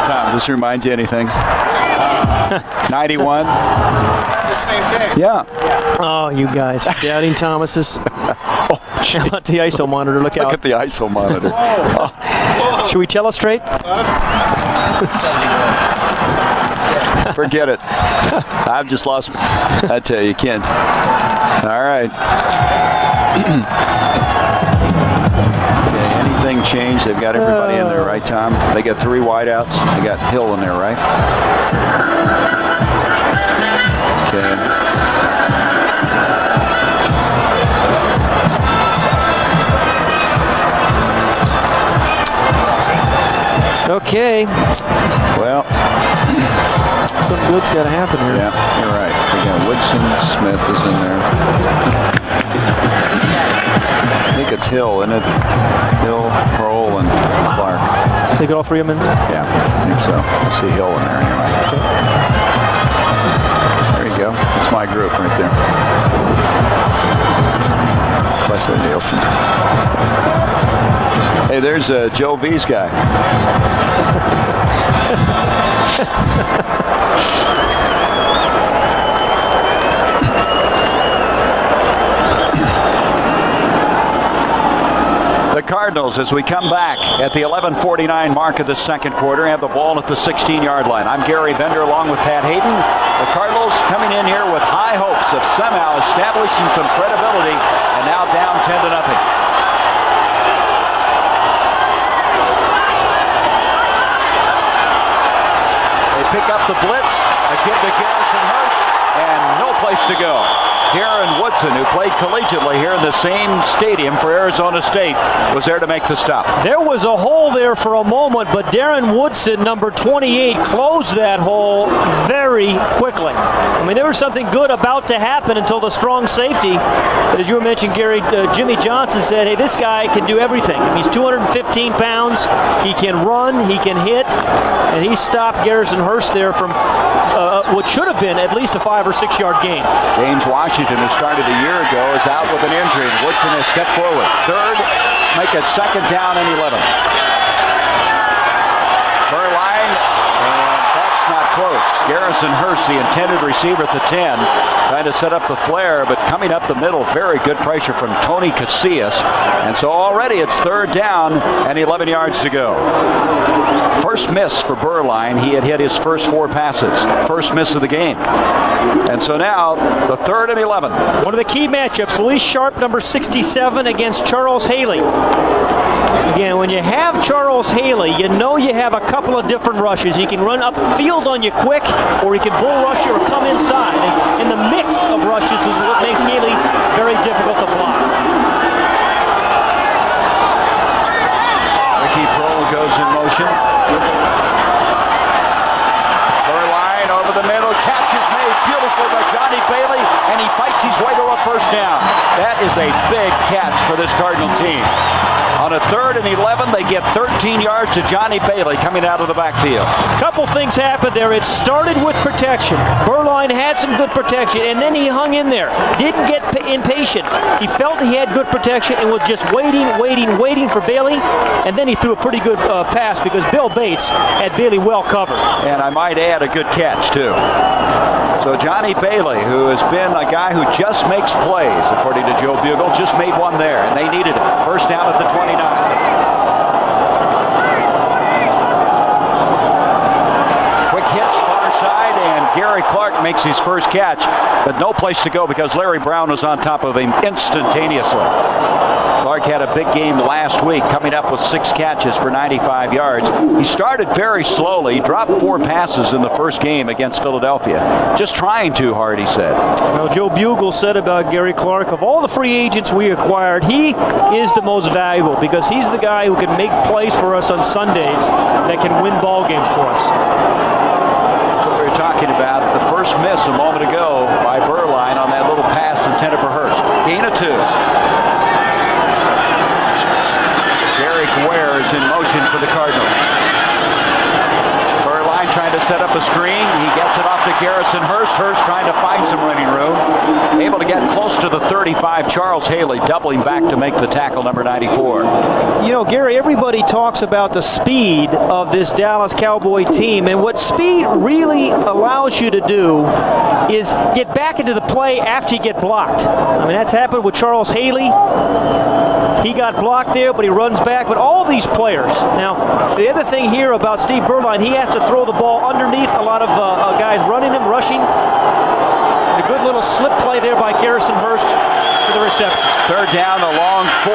Tom, does this remind you anything? 91. The same day. Yeah. Oh, you guys. Doubting Thomases. How about the ISO monitor? Look out. Look at the ISO monitor. Should we telestrate? Forget it. I've just lost. I tell you, can't. All right. Okay, anything changed? They've got everybody in there, right, Tom? They got 3 wideouts. They got Hill in there, right? Okay. Okay. Well, something good's got to happen here. Yeah, you're right. We got Woodson, Smith is in there. I think it's Hill, isn't it? Hill, Kroll, and Clark. They got all 3 of them in? Yeah, I think so. I see Hill in there anyway. There you go. That's my group right there. Leslie Nielsen. Hey, there's Joe V's guy. Cardinals as we come back at the 11:49 mark of the second quarter. Have the ball at the 16-yard line. I'm Gary Bender along with Pat Hayden. The Cardinals coming in here with high hopes of somehow establishing some credibility, and now down 10-0. They pick up the blitz, a give to Garrison Hurst, and no place to go. Darren Woodson, who played collegiately here in the same stadium for Arizona State, was there to make the stop. There was a hole there for a moment, but Darren Woodson, number 28, closed that hole very quickly. I mean, there was something good about to happen until the strong safety, as you were mentioning, Gary, Jimmy Johnson said, hey, this guy can do everything. He's 215 pounds, he can run, he can hit, and he stopped Garrison Hurst there from what should have been at least a 5 or 6 yard gain. James Washington, who started a year ago, is out with an injury. Woodson has stepped forward. Third, let's make it 2nd down and 11. Burline, and that's not close. Garrison Hurst, the intended receiver at the 10, trying to set up the flare, but coming up the middle, very good pressure from Tony Casillas. And so already it's 3rd down and 11 yards to go. First miss for Burline. He had hit his first 4 passes. First miss of the game. And so now the 3rd and 11. One of the key matchups, Luis Sharp, number 67, against Charles Haley. Again, when you have Charles Haley, you know you have a couple of different rushes. He can run upfield on you quick, or he can bull rush you or come inside. And the mix of rushes is what makes Haley very difficult to block. Ricky Prohl goes in motion. Burline over the middle. Catch is made beautifully by Johnny Bailey, and he fights his way to a first down. That is a big catch for this Cardinal team. On a 3rd and 11, they get 13 yards to Johnny Bailey coming out of the backfield. Couple things happened there. It started with protection. Burline had some good protection, and then he hung in there. Didn't get impatient. He felt he had good protection and was just waiting for Bailey, and then he threw a pretty good pass because Bill Bates had Bailey well covered. And I might add, a good catch, too. So Johnny Bailey, who has been a guy who just makes plays, according to Joe Bugle, just made one there, and they needed it. First down at the 29. Quick hitch, far side, and Gary Clark makes his first catch, but no place to go because Larry Brown was on top of him instantaneously. Clark had a big game last week, coming up with 6 catches for 95 yards. He started very slowly, dropped 4 passes in the first game against Philadelphia. Just trying too hard, he said. Well, Joe Bugle said about Gary Clark, of all the free agents we acquired, he is the most valuable because he's the guy who can make plays for us on Sundays that can win ball games for us. That's what we were talking about. The first miss a moment ago by Burline on that little pass intended for Hurst. Gain of 2. Derek Ware is in motion for the Cardinals. Burline trying to set up a screen. He gets it off to Garrison Hurst. Hurst trying to find some running room. Able to get close to the 35. Charles Haley doubling back to make the tackle, number 94. You know, Gary, everybody talks about the speed of this Dallas Cowboy team, and what speed really allows you to do is get back into the play after you get blocked. I mean, that's happened with Charles Haley. He got blocked there, but he runs back. But all these players. Now, the other thing here about Steve Burline, he has to throw the ball underneath a lot of guys running him, rushing. A good little slip play there by Garrison Hurst for the reception. 3rd down, a long 4.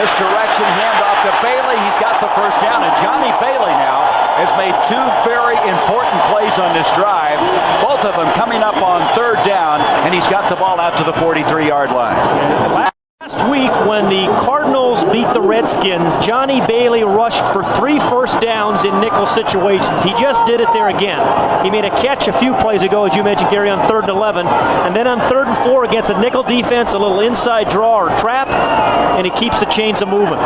Misdirection, handoff to Bailey. He's got the first down, and Johnny Bailey now has made 2 very important plays on this drive. Both of them coming up on 3rd down, and he's got the ball out to the 43-yard line. Last week, when the Cardinals beat the Redskins, Johnny Bailey rushed for 3 first downs in nickel situations. He just did it there again. He made a catch a few plays ago, as you mentioned, Gary, on 3rd and 11. And then on 3rd and 4 against a nickel defense, a little inside draw or trap, and he keeps the chains of moving.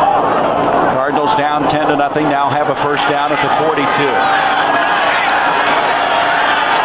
Cardinals down 10-0, now have a first down at the 42.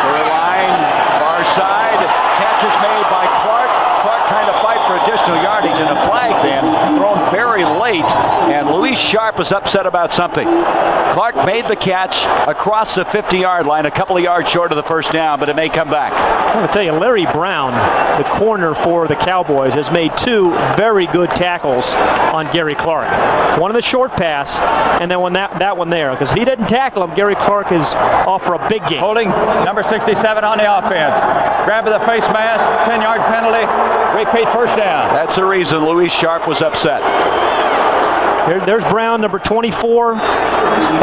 Burline, far side, catch is made by Clark. Clark trying to fight for additional yardage, and a flag then thrown very late, and Luis Sharp was upset about something. Clark made the catch across the 50-yard line, a couple of yards short of the first down, but it may come back. I'm going to tell you, Larry Brown, the corner for the Cowboys, has made two very good tackles on Gary Clark. One in the short pass, and then that one there. Because if he didn't tackle him, Gary Clark is off for a big game. Holding number 67 on the offense. Grab of the face mask, 10-yard penalty, repeat first down. That's the reason Luis Sharp was upset. There's Brown, number 24,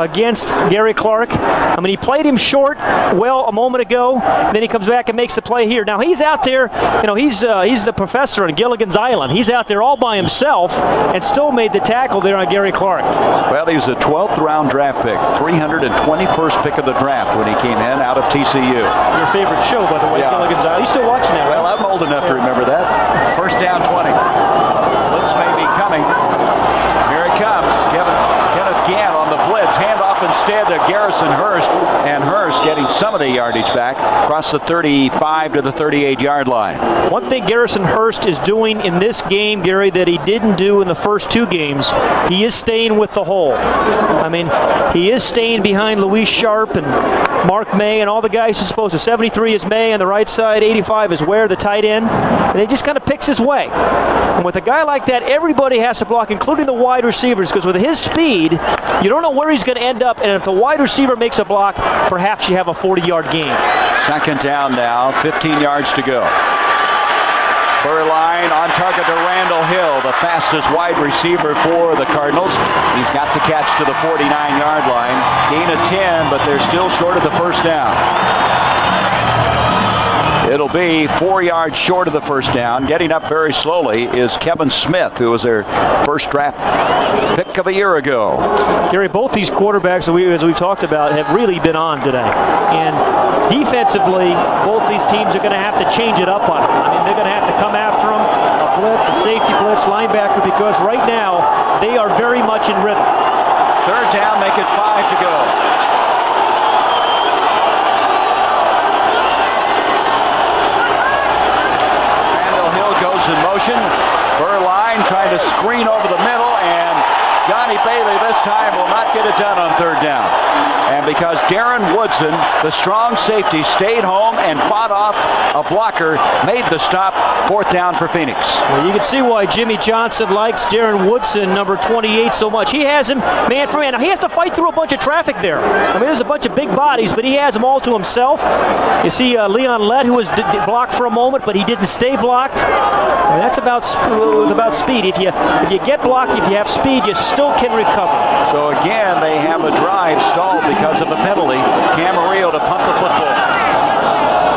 against Gary Clark. I mean, he played him short well a moment ago. Then he comes back and makes the play here. Now, he's out there, he's the professor on Gilligan's Island. He's out there all by himself and still made the tackle there on Gary Clark. Well, he was a 12th round draft pick, 321st pick of the draft when he came in out of TCU. Your favorite show, by the way, Yeah. Gilligan's Island. You still watching that? Well, I'm old enough to remember that. First down 20. Blitz may be coming. Here it comes. Kenneth Gann on the blitz. Handoff instead to Garrison Hurst. And Hurst getting some of the yardage back across the 35 to the 38-yard line. One thing Garrison Hurst is doing in this game, Gary, that he didn't do in the first two games, he is staying with the hole. I mean, he is staying behind Luis Sharp and Mark May and all the guys who's supposed to. 73 is May on the right side, 85 is Ware, the tight end. And he just kind of picks his way. And with a guy like that, everybody has to block, including the wide receivers, because with his speed, you don't know where he's going to end up. And if the wide receiver makes a block, perhaps you have a 40-yard gain. Second down now, 15 yards to go. Burline on target to Randall Hill, the fastest wide receiver for the Cardinals. He's got the catch to the 49-yard line. Gain of 10, but they're still short of the first down. It'll be 4 yards short of the first down. Getting up very slowly is Kevin Smith, who was their first draft pick of a year ago. Gary, both these quarterbacks, as we've talked about, have really been on today. And defensively, both these teams are going to have to change it up on them. I mean, they're going to have to come after them, a blitz, a safety blitz, linebacker, because right now they are very much in rhythm. Third down, make it 5 to go. In motion. Burline trying to screen over the middle, and Johnny Bailey this time will not get it done on third down. And because Darren Woodson, the strong safety, stayed home and fought off a blocker, made the stop. Fourth down for Phoenix. Well, you can see why Jimmy Johnson likes Darren Woodson, number 28, so much. He has him man for man. Now, he has to fight through a bunch of traffic there. I mean, there's a bunch of big bodies, but he has them all to himself. You see Leon Lett, who was blocked for a moment, but he didn't stay blocked. I mean, that's about speed. If you get blocked, if you have speed, you still can recover. So again, they have a drive stalled because of a penalty. Camarillo to punt the football.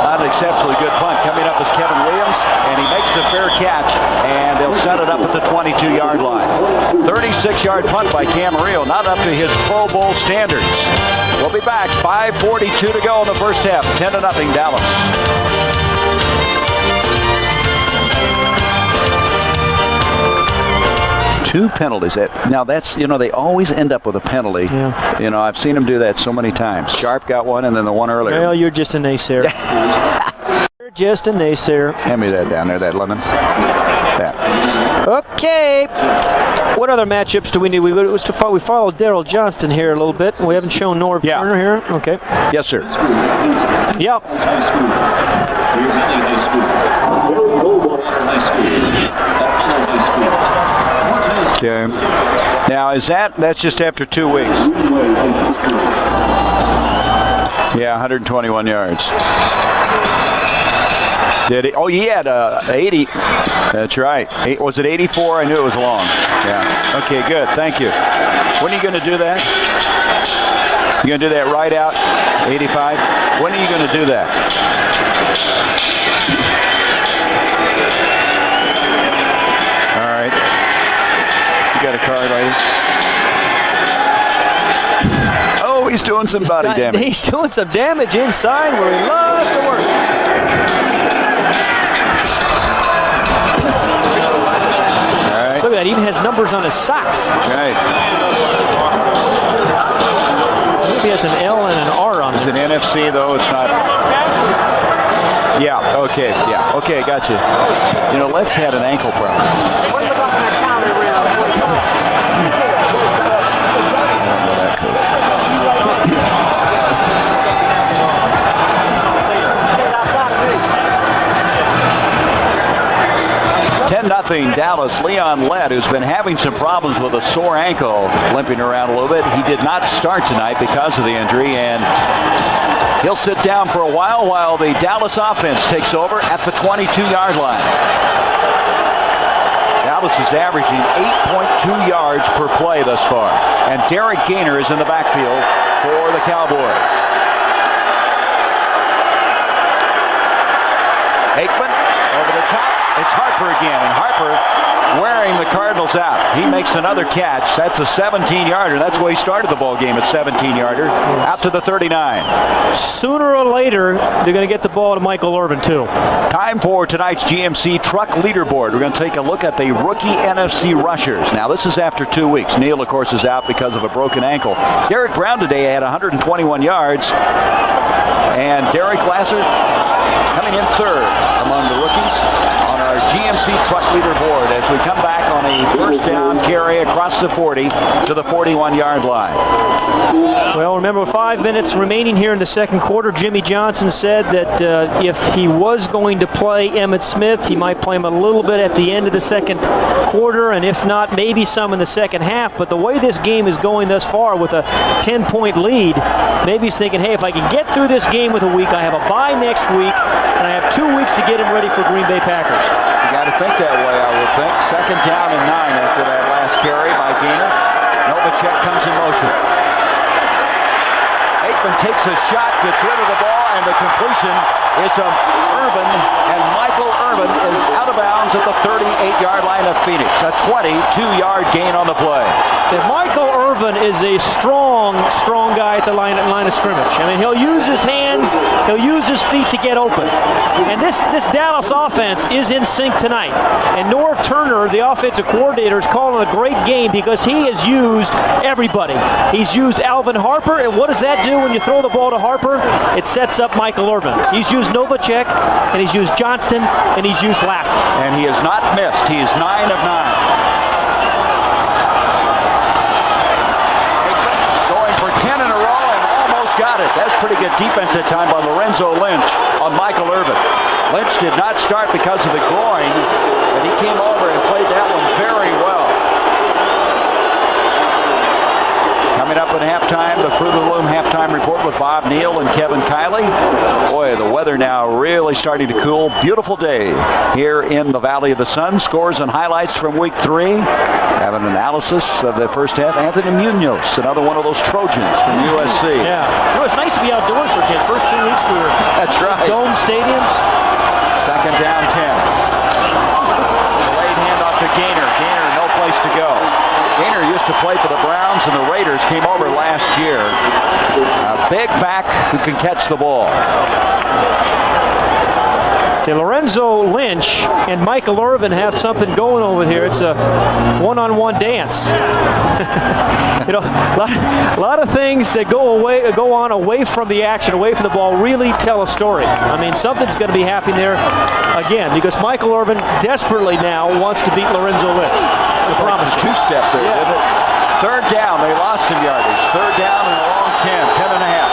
Not an exceptionally good punt. Coming up is Kevin Williams, and he makes the fair catch, and they'll set it up at the 22-yard line. 36-yard punt by Camarillo, not up to his Pro Bowl standards. We'll be back. 5:42 to go in the first half. 10-0 Dallas. Two penalties. Now that's, they always end up with a penalty. Yeah. I've seen them do that so many times. Sharp got one, and then the one earlier. Well, you're just a naysayer. You're just a naysayer. Hand me that down there, that lemon. That. Okay. What other matchups do we need? We followed Daryl Johnston here a little bit. We haven't shown Norv Turner here. Okay. Yes, sir. Yep. Okay. Now, that's just after 2 weeks? Yeah, 121 yards. Did he? Oh, he had 80. That's right. Was it 84? I knew it was long. Yeah. Okay, good. Thank you. When are you going to do that? You going to do that right out? 85? When are you going to do that? All right. You got a card, right? Oh, he's doing some body damage. He's doing some damage inside where he loves to work. All right. Look at that. He even has numbers on his socks. Right. He has an L and an R on it. It's an NFC, though. It's not. Yeah, okay. Yeah, okay, gotcha. Let's had an ankle problem. 10-0 Dallas. Leon Lett, who's been having some problems with a sore ankle, limping around a little bit. He did not start tonight because of the injury, and he'll sit down for a while the Dallas offense takes over at the 22-yard line. Dallas is averaging 8.2 yards per play thus far. And Derek Gainer is in the backfield for the Cowboys. Aikman over the top. It's Harper again, and Harper wearing the Cardinals out. He makes another catch. That's a 17-yarder. That's where he started the ball game, a 17-yarder, out to the 39. Sooner or later, they're going to get the ball to Michael Irvin, too. Time for tonight's GMC Truck Leaderboard. We're going to take a look at the rookie NFC rushers. Now, this is after 2 weeks. Neal, of course, is out because of a broken ankle. Derek Brown today had 121 yards. And Derek Lasser coming in third among the rookies on our GMC Truck Leaderboard as we come back on a first down carry across the 40 to the 41-yard line. Well, remember, 5 minutes remaining here in the second quarter. Jimmy Johnson said that if he was going to play Emmitt Smith, he might play him a little bit at the end of the second quarter, and if not, maybe some in the second half. But the way this game is going thus far with a 10-point lead, maybe he's thinking, hey, if I can get through this game with a week, I have a bye next week, and I have 2 weeks to get him ready for Green Bay Packers. You got to think that way, I would think. Second down and 9 after that last carry by Gainer. Novacek comes in motion. Aikman takes a shot, gets rid of the ball, and the completion is from Irvin, and Michael Irvin is out of bounds at the 38-yard line of Phoenix. A 22-yard gain on the play. Michael Irvin is a strong guy at the line of scrimmage. I mean, he'll use his hands, he'll use his feet to get open. And this Dallas offense is in sync tonight. And Norv Turner, the offensive coordinator, is calling a great game because he has used everybody. He's used Alvin Harper, and what does that do when you throw the ball to Harper? It sets up Michael Irvin. He's used Novacek, and he's used Johnston, and he's used Lassie. And he has not missed. He's 9 of 9. Got it. That's pretty good defense that time by Lorenzo Lynch on Michael Irvin. Lynch did not start because of the groin, but he came over and played that one very well. Coming up at halftime, the Fruit of the Loom halftime report with Bob Neal and Kevin Kiley. Boy, the weather now really starting to cool. Beautiful day here in the Valley of the Sun. Scores and highlights from week 3. Have an analysis of the first half. Anthony Munoz, another one of those Trojans from USC. Yeah. You know, it's nice to be outdoors for the first 2 weeks we were That's right. dome stadiums. Second down 10. Delayed handoff to Gainer. Gainer, no place to go. Gainer used to play for the Browns and the Raiders, came over last year. A big back who can catch the ball. Okay, Lorenzo Lynch and Michael Irvin have something going over here. It's a one-on-one dance. You know, a lot of things that go on away from the action, away from the ball, really tell a story. I mean, something's going to be happening there again because Michael Irvin desperately now wants to beat Lorenzo Lynch. I promise. Two-step there, didn't it? Third down, they lost some yardage. Third down and a long 10 and a half.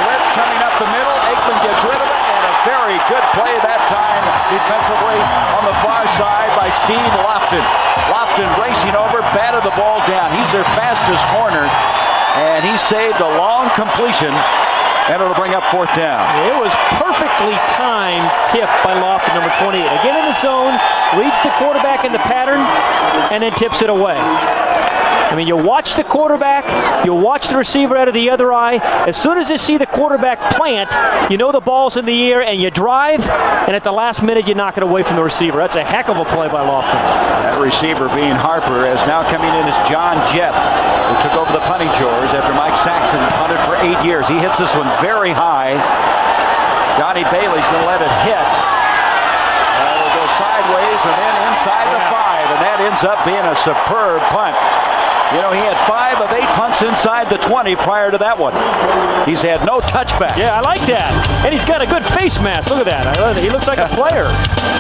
Blitz coming up the middle. Aikman gets rid of it, and a very good play that time defensively on the far side by Steve Lofton. Lofton racing over, batted the ball down. He's their fastest corner, and he saved a long completion. And it'll bring up fourth down. It was perfectly timed tip by Lofton, number 28. Again in the zone, reads the quarterback in the pattern, and then tips it away. I mean, you watch the quarterback, you watch the receiver out of the other eye. As soon as you see the quarterback plant, you know the ball's in the air, and you drive, and at the last minute you knock it away from the receiver. That's a heck of a play by Lofton. That receiver being Harper is now coming in as John Jett, who took over the punting chores after Mike Saxon punted for 8 years. He hits this one very high. Johnny Bailey's going to let it hit. It'll go sideways and then inside the 5, and that ends up being a superb punt. You know, he had 5 of 8 punts inside the 20 prior to that one. He's had no touchback. Yeah, I like that. And he's got a good face mask. Look at that. He looks like a player.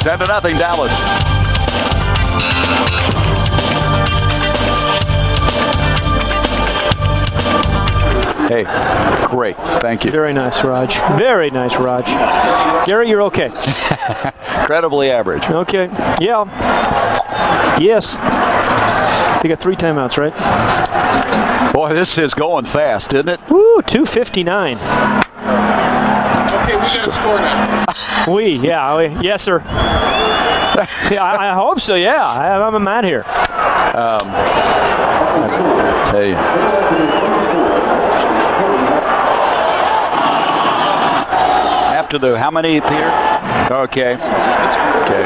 10-0 Dallas. Hey, great. Thank you. Very nice, Raj. Very nice, Raj. Gary, you're okay. Incredibly average. Okay. Yeah. Yes. They got 3 timeouts, right? Boy, this is going fast, isn't it? Woo, 2:59. Okay, we got to score now. Yes, sir. Yeah, I hope so, yeah. I'm mad here. I tell you. After the, how many, Peter? Okay. Okay.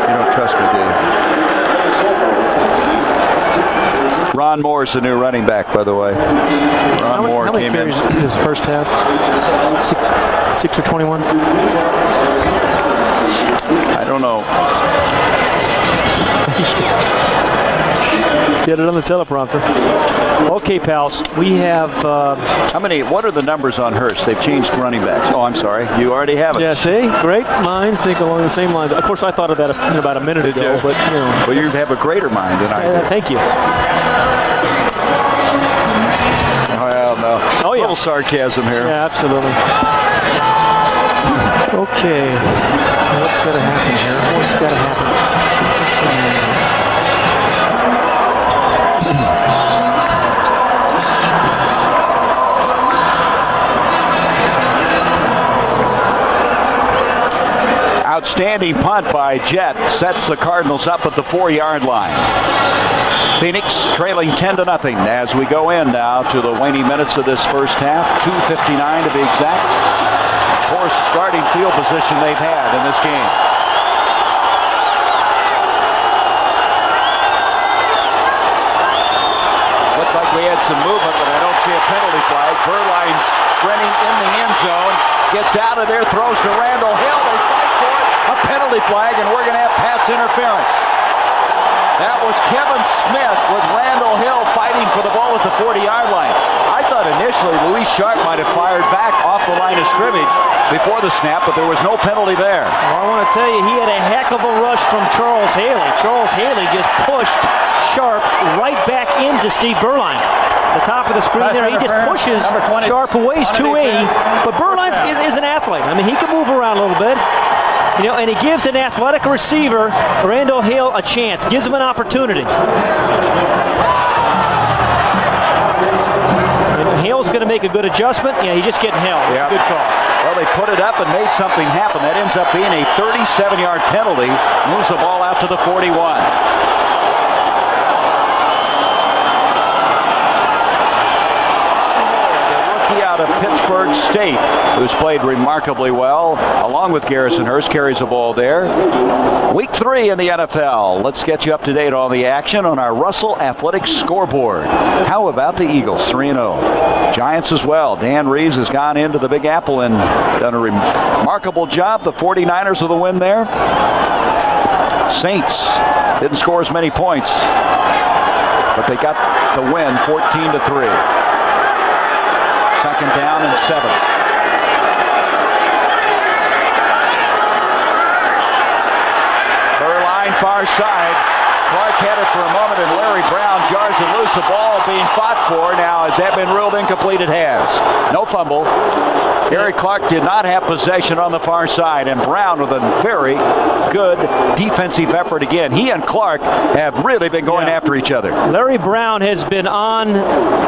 You don't trust me, do you? Ron Moore's the new running back, by the way. Ron Moore came in. How many carries his first half? 6 or 21? I don't know. Get it on the teleprompter. Okay, pals. We have... How many? What are the numbers on Hurst? They've changed running backs. Oh, I'm sorry. You already have it. Yeah, see? Great minds think along the same lines. Of course, I thought of that about a minute ago, but, you know. Well, you have a greater mind than I do. Thank you. Well, no. Oh, yeah. A little sarcasm here. Yeah, absolutely. Okay. What's got to happen here? What's got to happen? Outstanding punt by Jet sets the Cardinals up at the 4-yard line. Phoenix trailing 10-0 as we go in now to the waning minutes of this first half. 2:59 to be exact. Poor starting field position they've had in this game. Looked like we had some movement, but I don't see a penalty flag. Burline sprinting in the end zone. Gets out of there, throws to Randall Hill. They fight for it. A penalty flag, and we're going to have pass interference. That was Kevin Smith with Randall Hill fighting for the ball at the 40-yard line. I thought initially Luis Sharp might have fired back off the line of scrimmage before the snap, but there was no penalty there. Well, I want to tell you, he had a heck of a rush from Charles Haley. Charles Haley just pushed Sharp right back into Steve Burline. The top of the screen there, he just pushes Sharp away. He's 280, but Burline is an athlete. I mean, he can move around a little bit. You know, and he gives an athletic receiver, Randall Hill, a chance. Gives him an opportunity. And Hill's going to make a good adjustment. Yeah, he's just getting held. It's a good call. Well, they put it up and made something happen. That ends up being a 37-yard penalty. Moves the ball out to the 41. Out of Pittsburgh State, who's played remarkably well, along with Garrison Hurst, carries the ball there. Week 3 in the NFL. Let's get you up to date on the action on our Russell Athletics scoreboard. How about the Eagles, 3-0? Giants as well. Dan Reeves has gone into the Big Apple and done a remarkable job. The 49ers with the win there. Saints didn't score as many points, but they got the win 14-3. Second down and 7. Burline far side. Clark had it for a moment, and Larry Brown jars it loose. The ball being fought for. Now, has that been ruled incomplete? It has. No fumble. Gary Clark did not have possession on the far side, and Brown with a very good defensive effort again. He and Clark have really been going after each other. Larry Brown has been on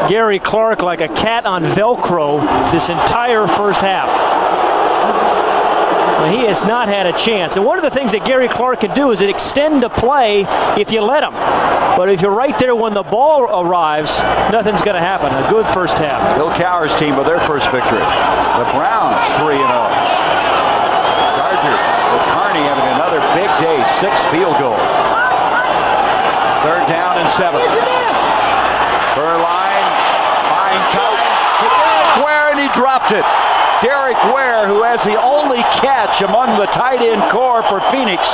Gary Clark like a cat on Velcro this entire first half. He has not had a chance. And one of the things that Gary Clark can do is extend the play if you let him. But if you're right there when the ball arrives, nothing's going to happen. A good first half. Bill Cowher's team with their first victory. The Browns 3-0. Chargers with Carney having another big day. 6 field goals. Third down and 7. Burline buying time to Derek Ware, and he dropped it. Derek Ware, who has the only catch among the tight end core for Phoenix,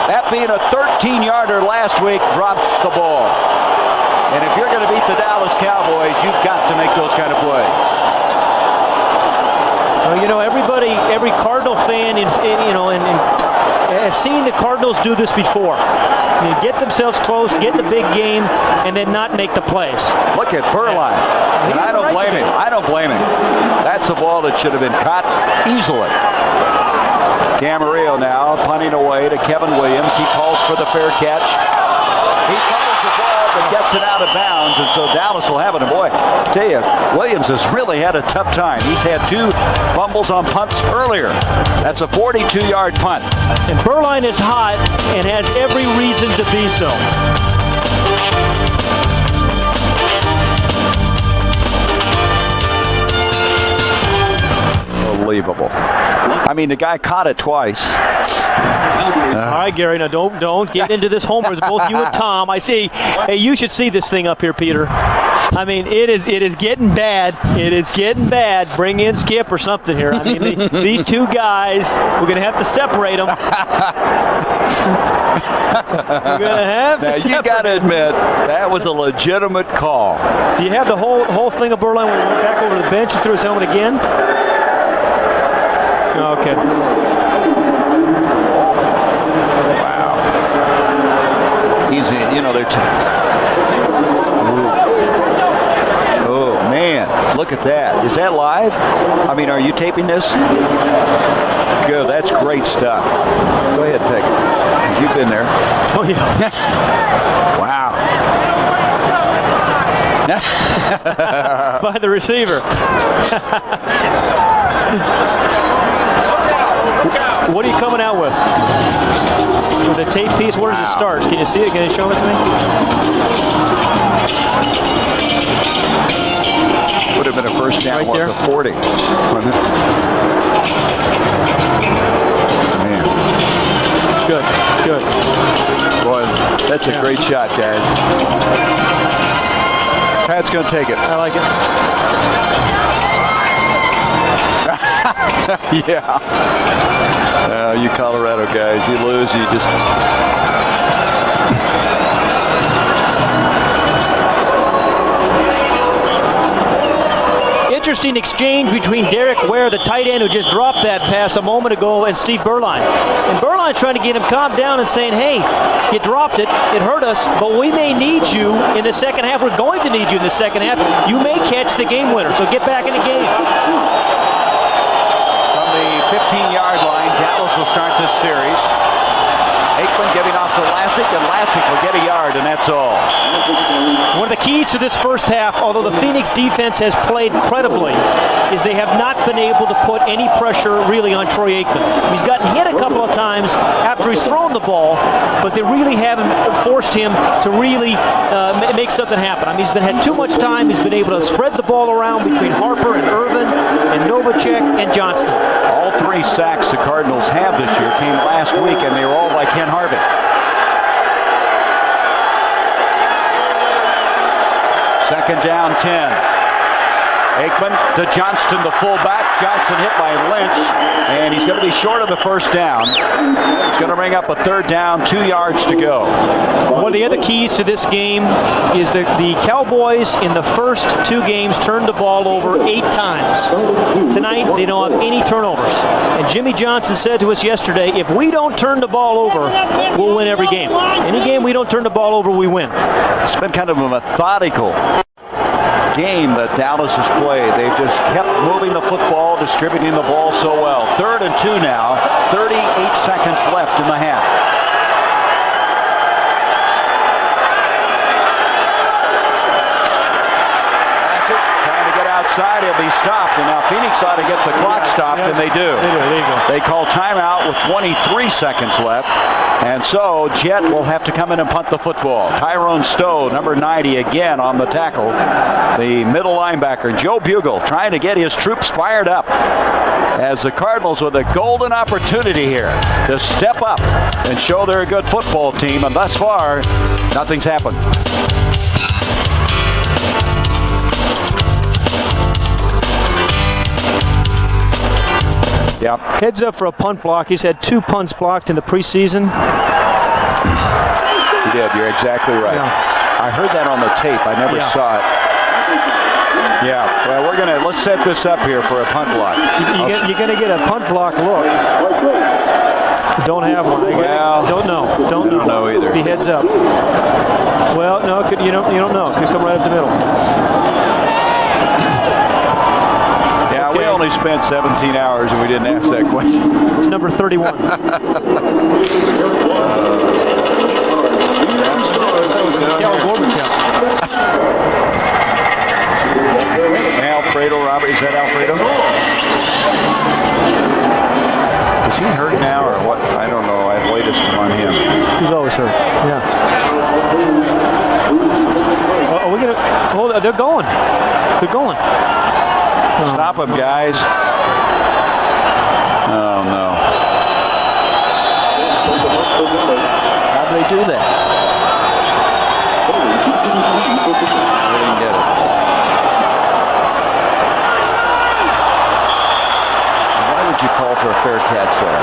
that being a 13-yarder last week, drops the ball. And if you're going to beat the Dallas Cowboys, you've got to make those kind of plays. Well, you know, every Cardinal fan, have seen the Cardinals do this before. I mean, get themselves close, get in the big game, and then not make the plays. Look at Burline. And I don't blame him. I don't blame him. That's a ball that should have been caught easily. Camarillo now punting away to Kevin Williams. He calls for the fair catch. He fumbles the ball but gets it out of bounds, and so Dallas will have it. And boy, I tell you, Williams has really had a tough time. He's had 2 fumbles on punts earlier. That's a 42-yard punt. And Burline is hot and has every reason to be so. Unbelievable. I mean, the guy caught it twice. All right, Gary, now don't get into this homer. It's both you and Tom. I see. Hey, you should see this thing up here, Peter. I mean, it is getting bad. It is getting bad. Bring in Skip or something here. I mean, these 2 guys, we're going to have to separate them. We're going to have to separate. You got to admit, that was a legitimate call. Do you have the whole thing of Burline when he went back over to the bench and threw his helmet again? Okay. Wow. He's, they're... Oh, man. Look at that. Is that live? I mean, are you taping this? Good. That's great stuff. Go ahead, take it. You've been there. Oh, yeah. Wow. By the receiver. What are you coming out with? With a tape piece, where does it start? Can you see it? Can you show it to me? Would have been a first down Right there. The 40. Man. Good. Boy, that's a great shot, guys. Pat's going to take it. I like it. Yeah. You Colorado guys, you lose, you just... Interesting exchange between Derek Ware, the tight end who just dropped that pass a moment ago, and Steve Burline. And Burline trying to get him calmed down and saying, hey, you dropped it, it hurt us, but we may need you in the second half. We're going to need you in the second half. You may catch the game winner, so get back in the game. 15-yard line, Dallas will start this series. Aikman giving off to Lassick, and Lassick will get a yard, and that's all. One of the keys to this first half, although the Phoenix defense has played credibly, is they have not been able to put any pressure really on Troy Aikman. He's gotten hit a couple of times after he's thrown the ball, but they really haven't forced him to really make something happen. I mean, he's had too much time. He's been able to spread the ball around between Harper and Irvin and Novacek and Johnston. All 3 sacks the Cardinals have this year came last week, and they were all by Ken Harvey. Second down, 10. Aikman to Johnston, the fullback. Johnson hit by Lynch, and he's going to be short of the first down. It's going to bring up a 3rd down, 2 yards to go. One of the other keys to this game is the Cowboys in the first 2 games turned the ball over 8 times. Tonight, they don't have any turnovers. And Jimmy Johnson said to us yesterday, if we don't turn the ball over, we'll win every game. Any game we don't turn the ball over, we win. It's been kind of a methodical game that Dallas has played. They've just kept moving the football, distributing the ball so well. 3rd and 2 now, 38 seconds left in the half. Bassett trying to get outside, he'll be stopped, and now Phoenix ought to get the clock stopped, and they do. They do, there you go. They call timeout with 23 seconds left. And so Jet will have to come in and punt the football. Tyrone Stowe, number 90, again on the tackle. The middle linebacker, Joe Bugle, trying to get his troops fired up as the Cardinals with a golden opportunity here to step up and show they're a good football team. And thus far, nothing's happened. Yeah. Heads up for a punt block. He's had 2 punts blocked in the preseason. You did. You're exactly right. Yeah. I heard that on the tape. I never saw it. Yeah. Well, let's set this up here for a punt block. You're going to get a punt block look. Don't have one. Well, don't know. Don't know either. Be heads up. Well, no, you don't know. Could come right up the middle. Yeah, we only spent 17 hours and we didn't ask that question. It's number 31. Alfredo, Robert, is that Alfredo? Is he hurt now or what? I don't know. I have latest on him. He's always hurt. Yeah. Are we gonna? Hold on, they're going. They're going. Stop him, guys. Oh no. How'd they do that? I didn't get it. Why would you call for a fair catch there?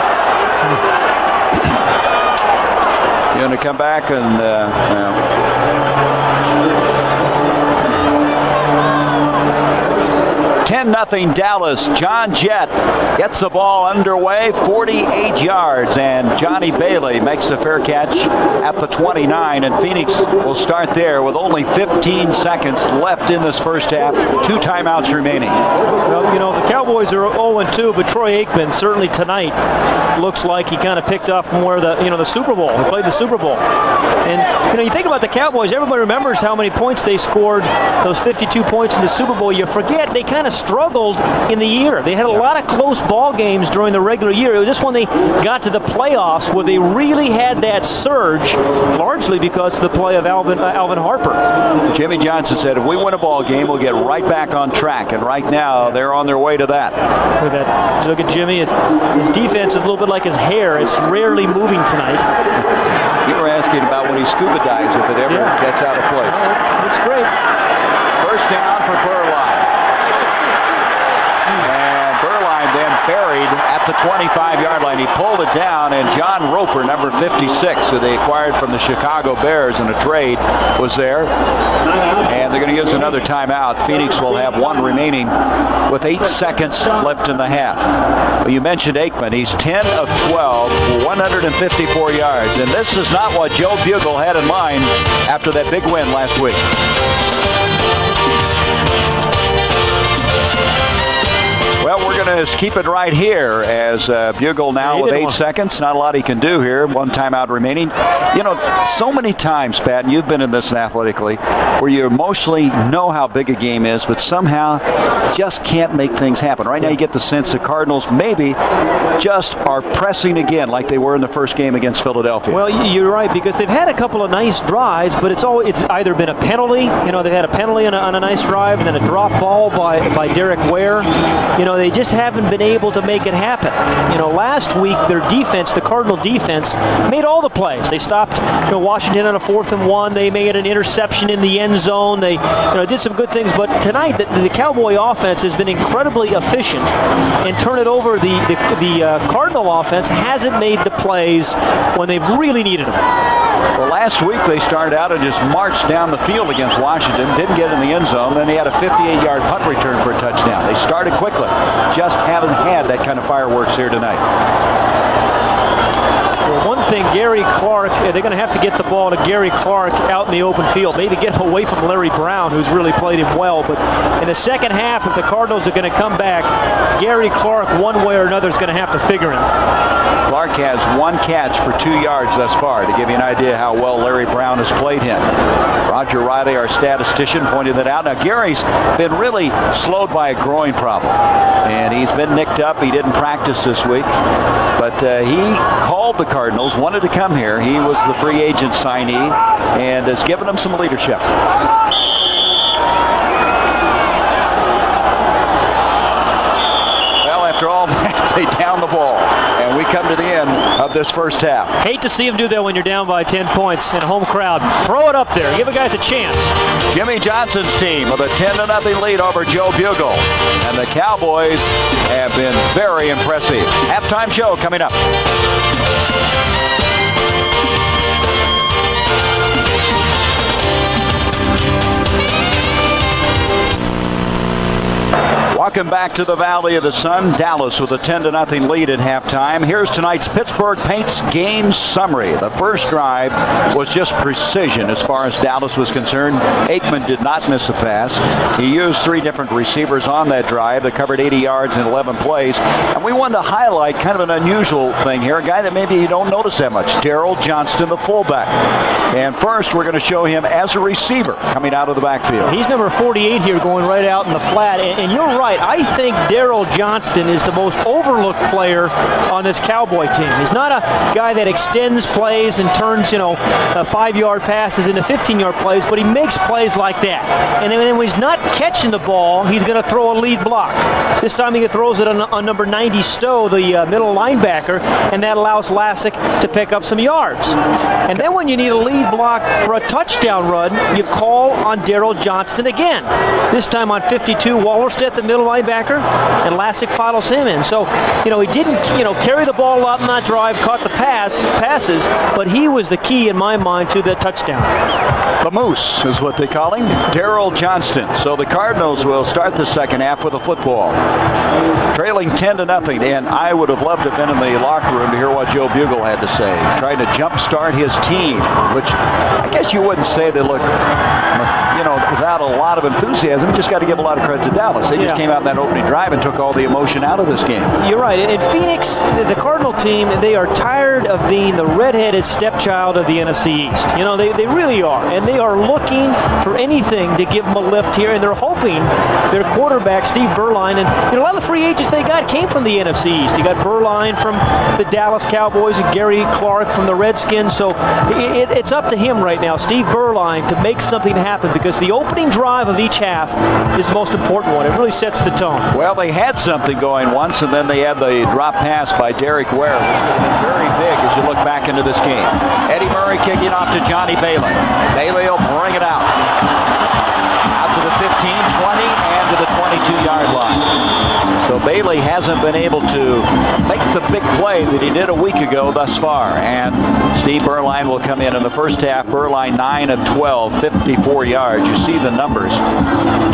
You want to come back and 10-0 Dallas. John Jett gets the ball underway, 48 yards, and Johnny Bailey makes a fair catch at the 29, and Phoenix will start there with only 15 seconds left in this first half. 2 timeouts remaining. Well, the Cowboys are 0-2, but Troy Aikman certainly tonight looks like he kind of picked up from where the Super Bowl. He played the Super Bowl. And, you think about the Cowboys, everybody remembers how many points they scored, those 52 points in the Super Bowl. You forget they kind of struggled in the year. They had a lot of close ball games during the regular year. It was just when they got to the playoffs where they really had that surge, largely because of the play of Alvin Harper. Jimmy Johnson said, if we win a ball game, we'll get right back on track. And right now, they're on their way to that. Look at Jimmy. His defense is a little bit like his hair. It's rarely moving tonight. You were asking about when he scuba dives, if it ever gets out of place. It's great. First down for Burline. And Burline then buried at the 25-yard line. He pulled it down, and John Roper, number 56, who they acquired from the Chicago Bears in a trade, was there. And they're going to use another timeout. Phoenix will have one remaining with 8 seconds left in the half. Well, you mentioned Aikman. He's 10 of 12, 154 yards. And this is not what Joe Bugle had in mind after that big win last week. Well, we're going to just keep it right here as Bugle now with 8 seconds. Not a lot he can do here. 1 timeout remaining. So many times, Pat, and you've been in this athletically, where you emotionally know how big a game is, but somehow just can't make things happen. Right now you get the sense the Cardinals maybe just are pressing again like they were in the first game against Philadelphia. Well, you're right, because they've had a couple of nice drives, but it's either been a penalty. They had a penalty on a nice drive, and then a drop ball by Derek Ware. They just haven't been able to make it happen. Last week their defense, the Cardinal defense, made all the plays. They stopped Washington on a 4th and 1. They made an interception in the end zone. They did some good things. But tonight the Cowboy offense has been incredibly efficient and turn it over. The Cardinal offense hasn't made the plays when they've really needed them. Well, last week they started out and just marched down the field against Washington, didn't get in the end zone, then they had a 58-yard punt return for a touchdown. They started quickly, just haven't had that kind of fireworks here tonight. Well, one thing, Gary Clark, they're going to have to get the ball to Gary Clark out in the open field, maybe get him away from Larry Brown, who's really played him well. But in the second half, if the Cardinals are going to come back, Gary Clark, one way or another, is going to have to figure him. Clark has 1 catch for 2 yards thus far, to give you an idea how well Larry Brown has played him. Roger Riley, our statistician, pointed that out. Now, Gary's been really slowed by a groin problem, and he's been nicked up. He didn't practice this week, but he called the Cardinals, wanted to come here. He was the free agent signee and has given them some leadership. Well, after all that, they down the ball, and we come to the end of this first half. Hate to see him do that when you're down by 10 points in a home crowd. Throw it up there. Give the guys a chance. Jimmy Johnson's team with a 10-0 lead over Joe Bugle. And the Cowboys have been very impressive. Halftime show coming up. Welcome back to the Valley of the Sun. Dallas with a 10-0 lead at halftime. Here's tonight's Pittsburgh Paints game summary. The first drive was just precision as far as Dallas was concerned. Aikman did not miss a pass. He used 3 different receivers on that drive that covered 80 yards in 11 plays. And we wanted to highlight kind of an unusual thing here, a guy that maybe you don't notice that much, Darryl Johnston, the fullback. And first, we're going to show him as a receiver coming out of the backfield. He's number 48 here, going right out in the flat. And you're right. I think Darryl Johnston is the most overlooked player on this Cowboy team. He's not a guy that extends plays and turns, 5-yard passes into 15-yard plays, but he makes plays like that. And then when he's not catching the ball, he's going to throw a lead block. This time he throws it on number 90 Stowe, the middle linebacker, and that allows Lassick to pick up some yards. And then when you need a lead block for a touchdown run, you call on Darryl Johnston again. This time on 52, Wallerstedt, the middle linebacker, and Lassick follows him in. So, he didn't, carry the ball out in that drive, caught the passes, but he was the key in my mind to the touchdown. The Moose is what they call him, Darryl Johnston. So the Cardinals will start the second half with a football. Trailing 10-0, and I would have loved to have been in the locker room to hear what Joe Bugel had to say. Trying to jumpstart his team, which I guess you wouldn't say they look, without a lot of enthusiasm. You just got to give a lot of credit to Dallas. They just came out in that opening drive and took all the emotion out of this game. You're right. In Phoenix, the Cardinal team, they are tired of being the redheaded stepchild of the NFC East. They really are. And they are looking for anything to give them a lift here, and they're hoping their quarterback, Steve Berline, and a lot of the free agents they got came from the NFC East. You got Berline from the Dallas Cowboys and Gary Clark from the Redskins. So it's up to him right now, Steve Berline, to make something happen, because the opening drive of each half is the most important one. It really sets the tone. Well, they had something going once, and then they had the drop pass by Derek Ware, which could have been very big as you look back into this game. Eddie Murray kicking off to Johnny Bailey. Bailey will bring it out to the 15, 20, and to the 22-yard line. So Bailey hasn't been able to make the big play that he did a week ago thus far. And Steve Berline will come in the first half. Berline 9 of 12, 54 yards. You see the numbers.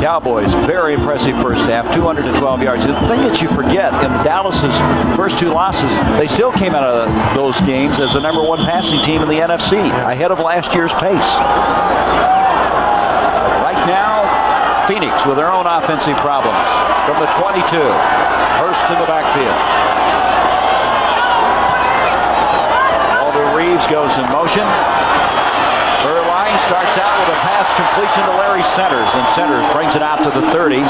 Cowboys, very impressive first half, 212 yards. The thing that you forget, in Dallas's first 2 losses, they still came out of those games as the #1 passing team in the NFC, ahead of last year's pace. Right now, Phoenix with their own offensive problems. From the 22, Hurst in the backfield. Alder Reeves goes in motion. Berline starts out with a pass completion to Larry Centers, and Centers brings it out to the 30,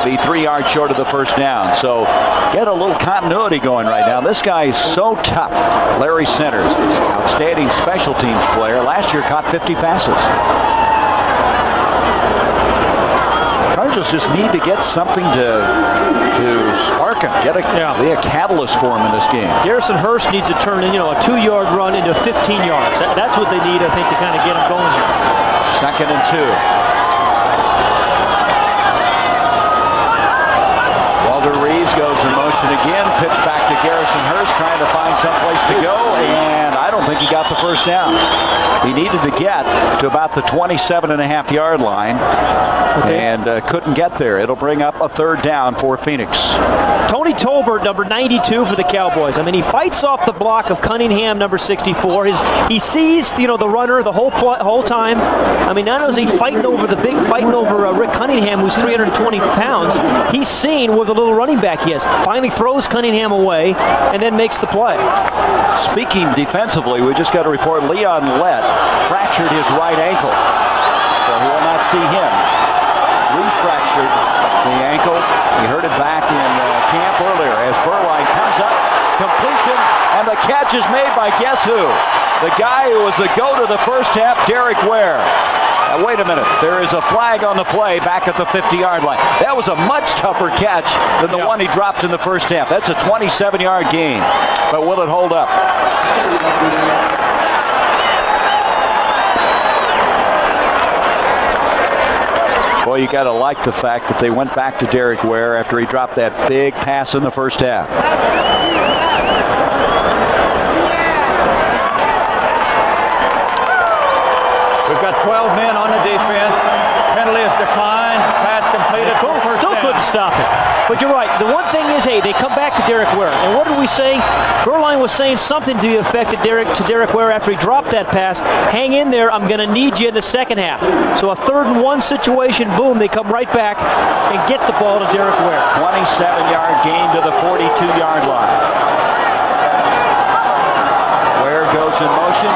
be 3 yards short of the first down. So get a little continuity going right now. This guy is so tough. Larry Centers, outstanding special teams player. Last year caught 50 passes. Cardinals just need to get something to spark him, be a catalyst for him in this game. Garrison Hurst needs to turn a 2-yard run into 15 yards. That's what they need, I think, to kind of get him going here. 2nd and 2. Walter Reeves goes in motion again. Pitch back to Garrison Hurst, trying to find someplace to go, and I don't think he got the first down. He needed to get to about the 27.5-yard line, and couldn't get there. It'll bring up a 3rd down for Phoenix. Tony Tolbert, number 92 for the Cowboys. I mean, he fights off the block of Cunningham, number 64. He sees, the runner the whole time. I mean, not only is he fighting over Rick Cunningham, who's 320 pounds, he's seen where the little running back he is. Finally throws Cunningham away and then makes the play. Speaking defensively, we just got a report Leon Lett fractured his right ankle, so he will not see him. Refractured the ankle. He hurt it back in camp earlier as Berline comes up, completion, and the catch is made by guess who? The guy who was the GOAT of the first half, Derek Ware. Now, wait a minute. There is a flag on the play back at the 50-yard line. That was a much tougher catch than the one he dropped in the first half. That's a 27-yard gain. But will it hold up? Boy, you got to like the fact that they went back to Derek Ware after he dropped that big pass in the first half. We've got 12 men on the defense. Penalty is declined. Pass completed. Still couldn't stop it. But you're right. The one thing is, hey, they come back to Derek Ware. And what did we say? Berline was saying something to the effect that Derek Ware after he dropped that pass. Hang in there. I'm going to need you in the second half. So a 3rd and 1 situation, boom, they come right back and get the ball to Derek Ware. 27-yard gain to the 42-yard line. Ware goes in motion.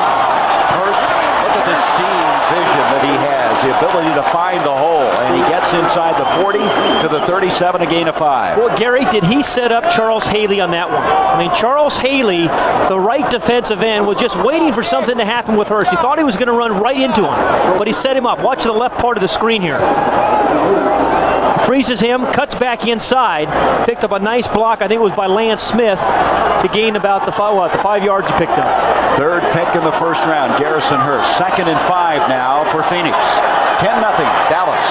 Hurst, look at the seam vision that he has, the ability to find the hole, and he gets inside the 40 to the 37, a gain of 5. Well, Gary, did he set up Charles Haley on that one? I mean, Charles Haley, the right defensive end, was just waiting for something to happen with Hurst. He thought he was going to run right into him, but he set him up. Watch the left part of the screen here. Freezes him, cuts back inside, picked up a nice block, I think it was by Lance Smith, to gain about the 5 yards he picked up. 3rd pick in the 1st round, Garrison Hurst. 2nd and 5 now for Phoenix. 10-0, Dallas.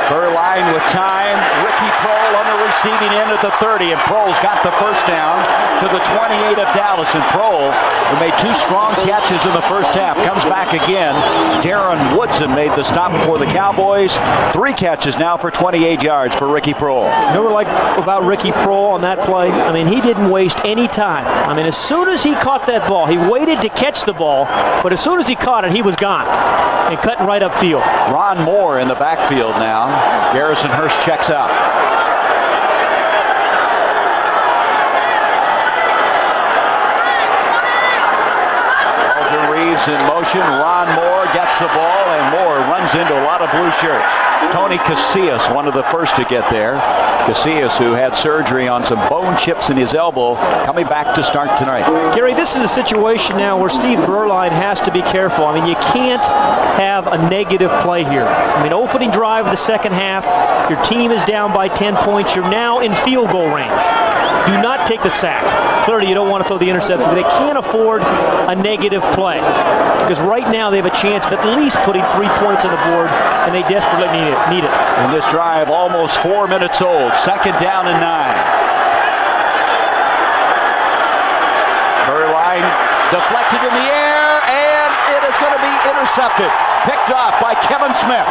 Berline with time. Ricky Prohl on the receiving end at the 30, and Prohl's got the 1st down to the 28 of Dallas. And Prohl, who made 2 strong catches in the 1st half, comes back again. Darren Woodson made the stop for the Cowboys. 3 catches now for 28 yards for Ricky Prohl. You know what I like about Ricky Prohl on that play? I mean, he didn't waste any time. I mean, as soon as he caught that ball, he waited to catch the ball, but as soon as he caught it, he was gone and cutting right upfield. Ron Moore in the backfield now. Garrison Hurst checks out. Walter Reeves in motion. Ron Moore gets the ball, and Moore runs into a lot of blue shirts. Tony Casillas, one of the first to get there. Casillas, who had surgery on some bone chips in his elbow, coming back to start tonight. Gary, this is a situation now where Steve Berline has to be careful. I mean, you can't have a negative play here. I mean, opening drive of the 2nd half, your team is down by 10 points. You're now in field goal range. Do not take the sack. Clearly, you don't want to throw the interception, but they can't afford a negative play because right now they have a chance of at least putting 3 points on the board, and they desperately need it. And this drive almost 4 minutes old. 2nd down and 9. Berline deflected in the air, and it is going to be intercepted. Picked off by Kevin Smith.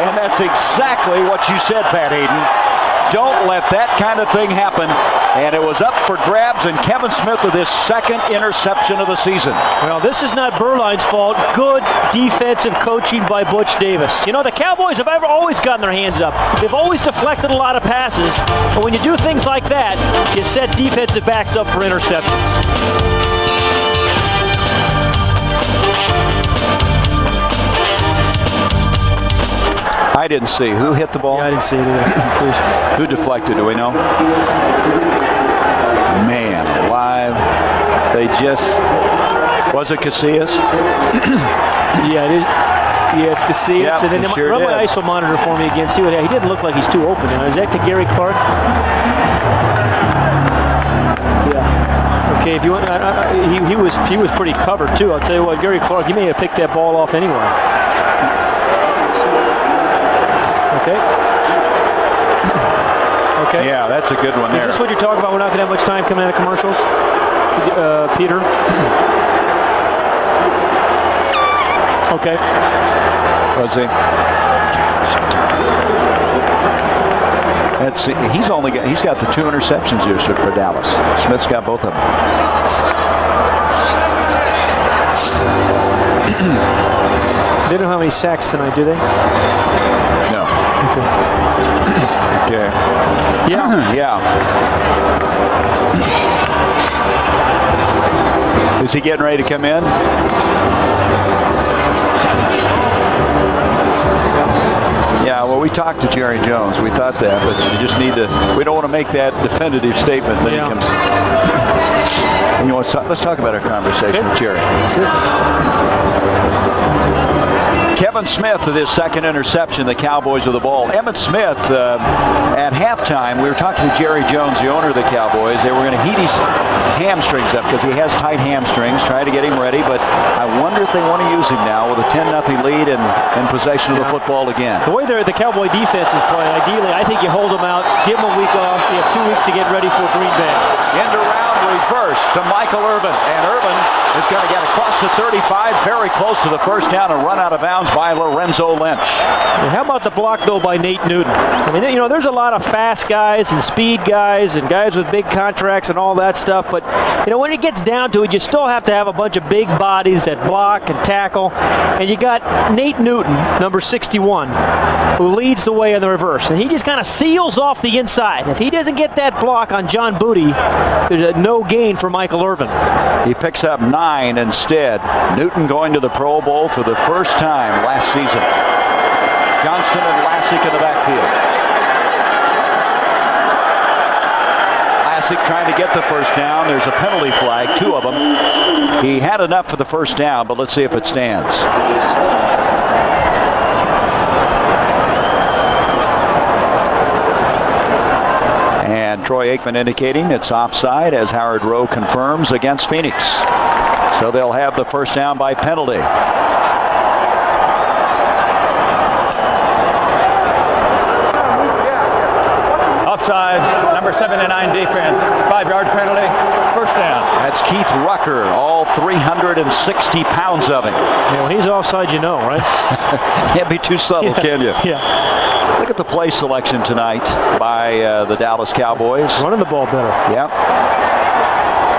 And that's exactly what you said, Pat Hayden. Don't let that kind of thing happen. And it was up for grabs, and Kevin Smith with his 2nd interception of the season. Well, this is not Berline's fault. Good defensive coaching by Butch Davis. You know, the Cowboys have always gotten their hands up. They've always deflected a lot of passes. But when you do things like that, you set defensive backs up for interceptions. I didn't see. Who hit the ball? Yeah, I didn't see it either. Who deflected? Do we know? Man, alive. They just... Was it Casillas? Yeah, it is. Yeah, it's Casillas. Yep, and then sure run my ISO monitor for me again. See what he didn't look like he's too open now. Is that to Gary Clark? Yeah. Okay. If you want, he was pretty covered too. I'll tell you what, Gary Clark, he may have picked that ball off anyway. Okay. Okay. Yeah, that's a good one there. Is this what you're talking about? We're not going to have much time coming out of commercials? Peter? Okay. Was he? He's got the 2 interceptions here for Dallas. Smith's got both of them. They don't have any sacks tonight, do they? No. Okay. Okay. Yeah. Yeah. Is he getting ready to come in? Yeah, well, we talked to Jerry Jones. We thought that, but you just need to, we don't want to make that definitive statement that he comes. And you know what, let's talk about our conversation with Jerry. Kevin Smith with his 2nd interception, the Cowboys with the ball. Emmitt Smith, at halftime, we were talking to Jerry Jones, the owner of the Cowboys. They were going to heat his hamstrings up because he has tight hamstrings, trying to get him ready. But I wonder if they want to use him now with a 10-0 lead and possession of the football again. The way the Cowboy defense is playing, ideally, I think you hold them out, give them a week off. You have 2 weeks to get ready for Green Bay. End around reverse to Michael Irvin. And Irvin is going to get across the 35, very close to the first down, and run out of bounds by Lorenzo Lynch. And how about the block, though, by Nate Newton? I mean, there's a lot of fast guys and speed guys and guys with big contracts and all that stuff. But, when it gets down to it, you still have to have a bunch of big bodies that block and tackle. And you got Nate Newton, number 61, who leads the way in the reverse. And he just kind of seals off the inside. If he doesn't get that block on John Booty, there's a no gain for Michael Irvin. He picks up 9 instead. Newton going to the Pro Bowl for the first time last season. Johnston and Lassick in the backfield. Lassick trying to get the first down. There's a penalty flag, 2 of them. He had enough for the first down, but let's see if it stands. And Troy Aikman indicating it's offside, as Howard Rowe confirms, against Phoenix. So they'll have the first down by penalty. Offside, number 79 defense, 5-yard penalty, first down. That's Keith Rucker, all 360 pounds of him. Yeah, when he's offside, right? Can't be too subtle, can you? Yeah. Look at the play selection tonight by the Dallas Cowboys. Running the ball better. Yep.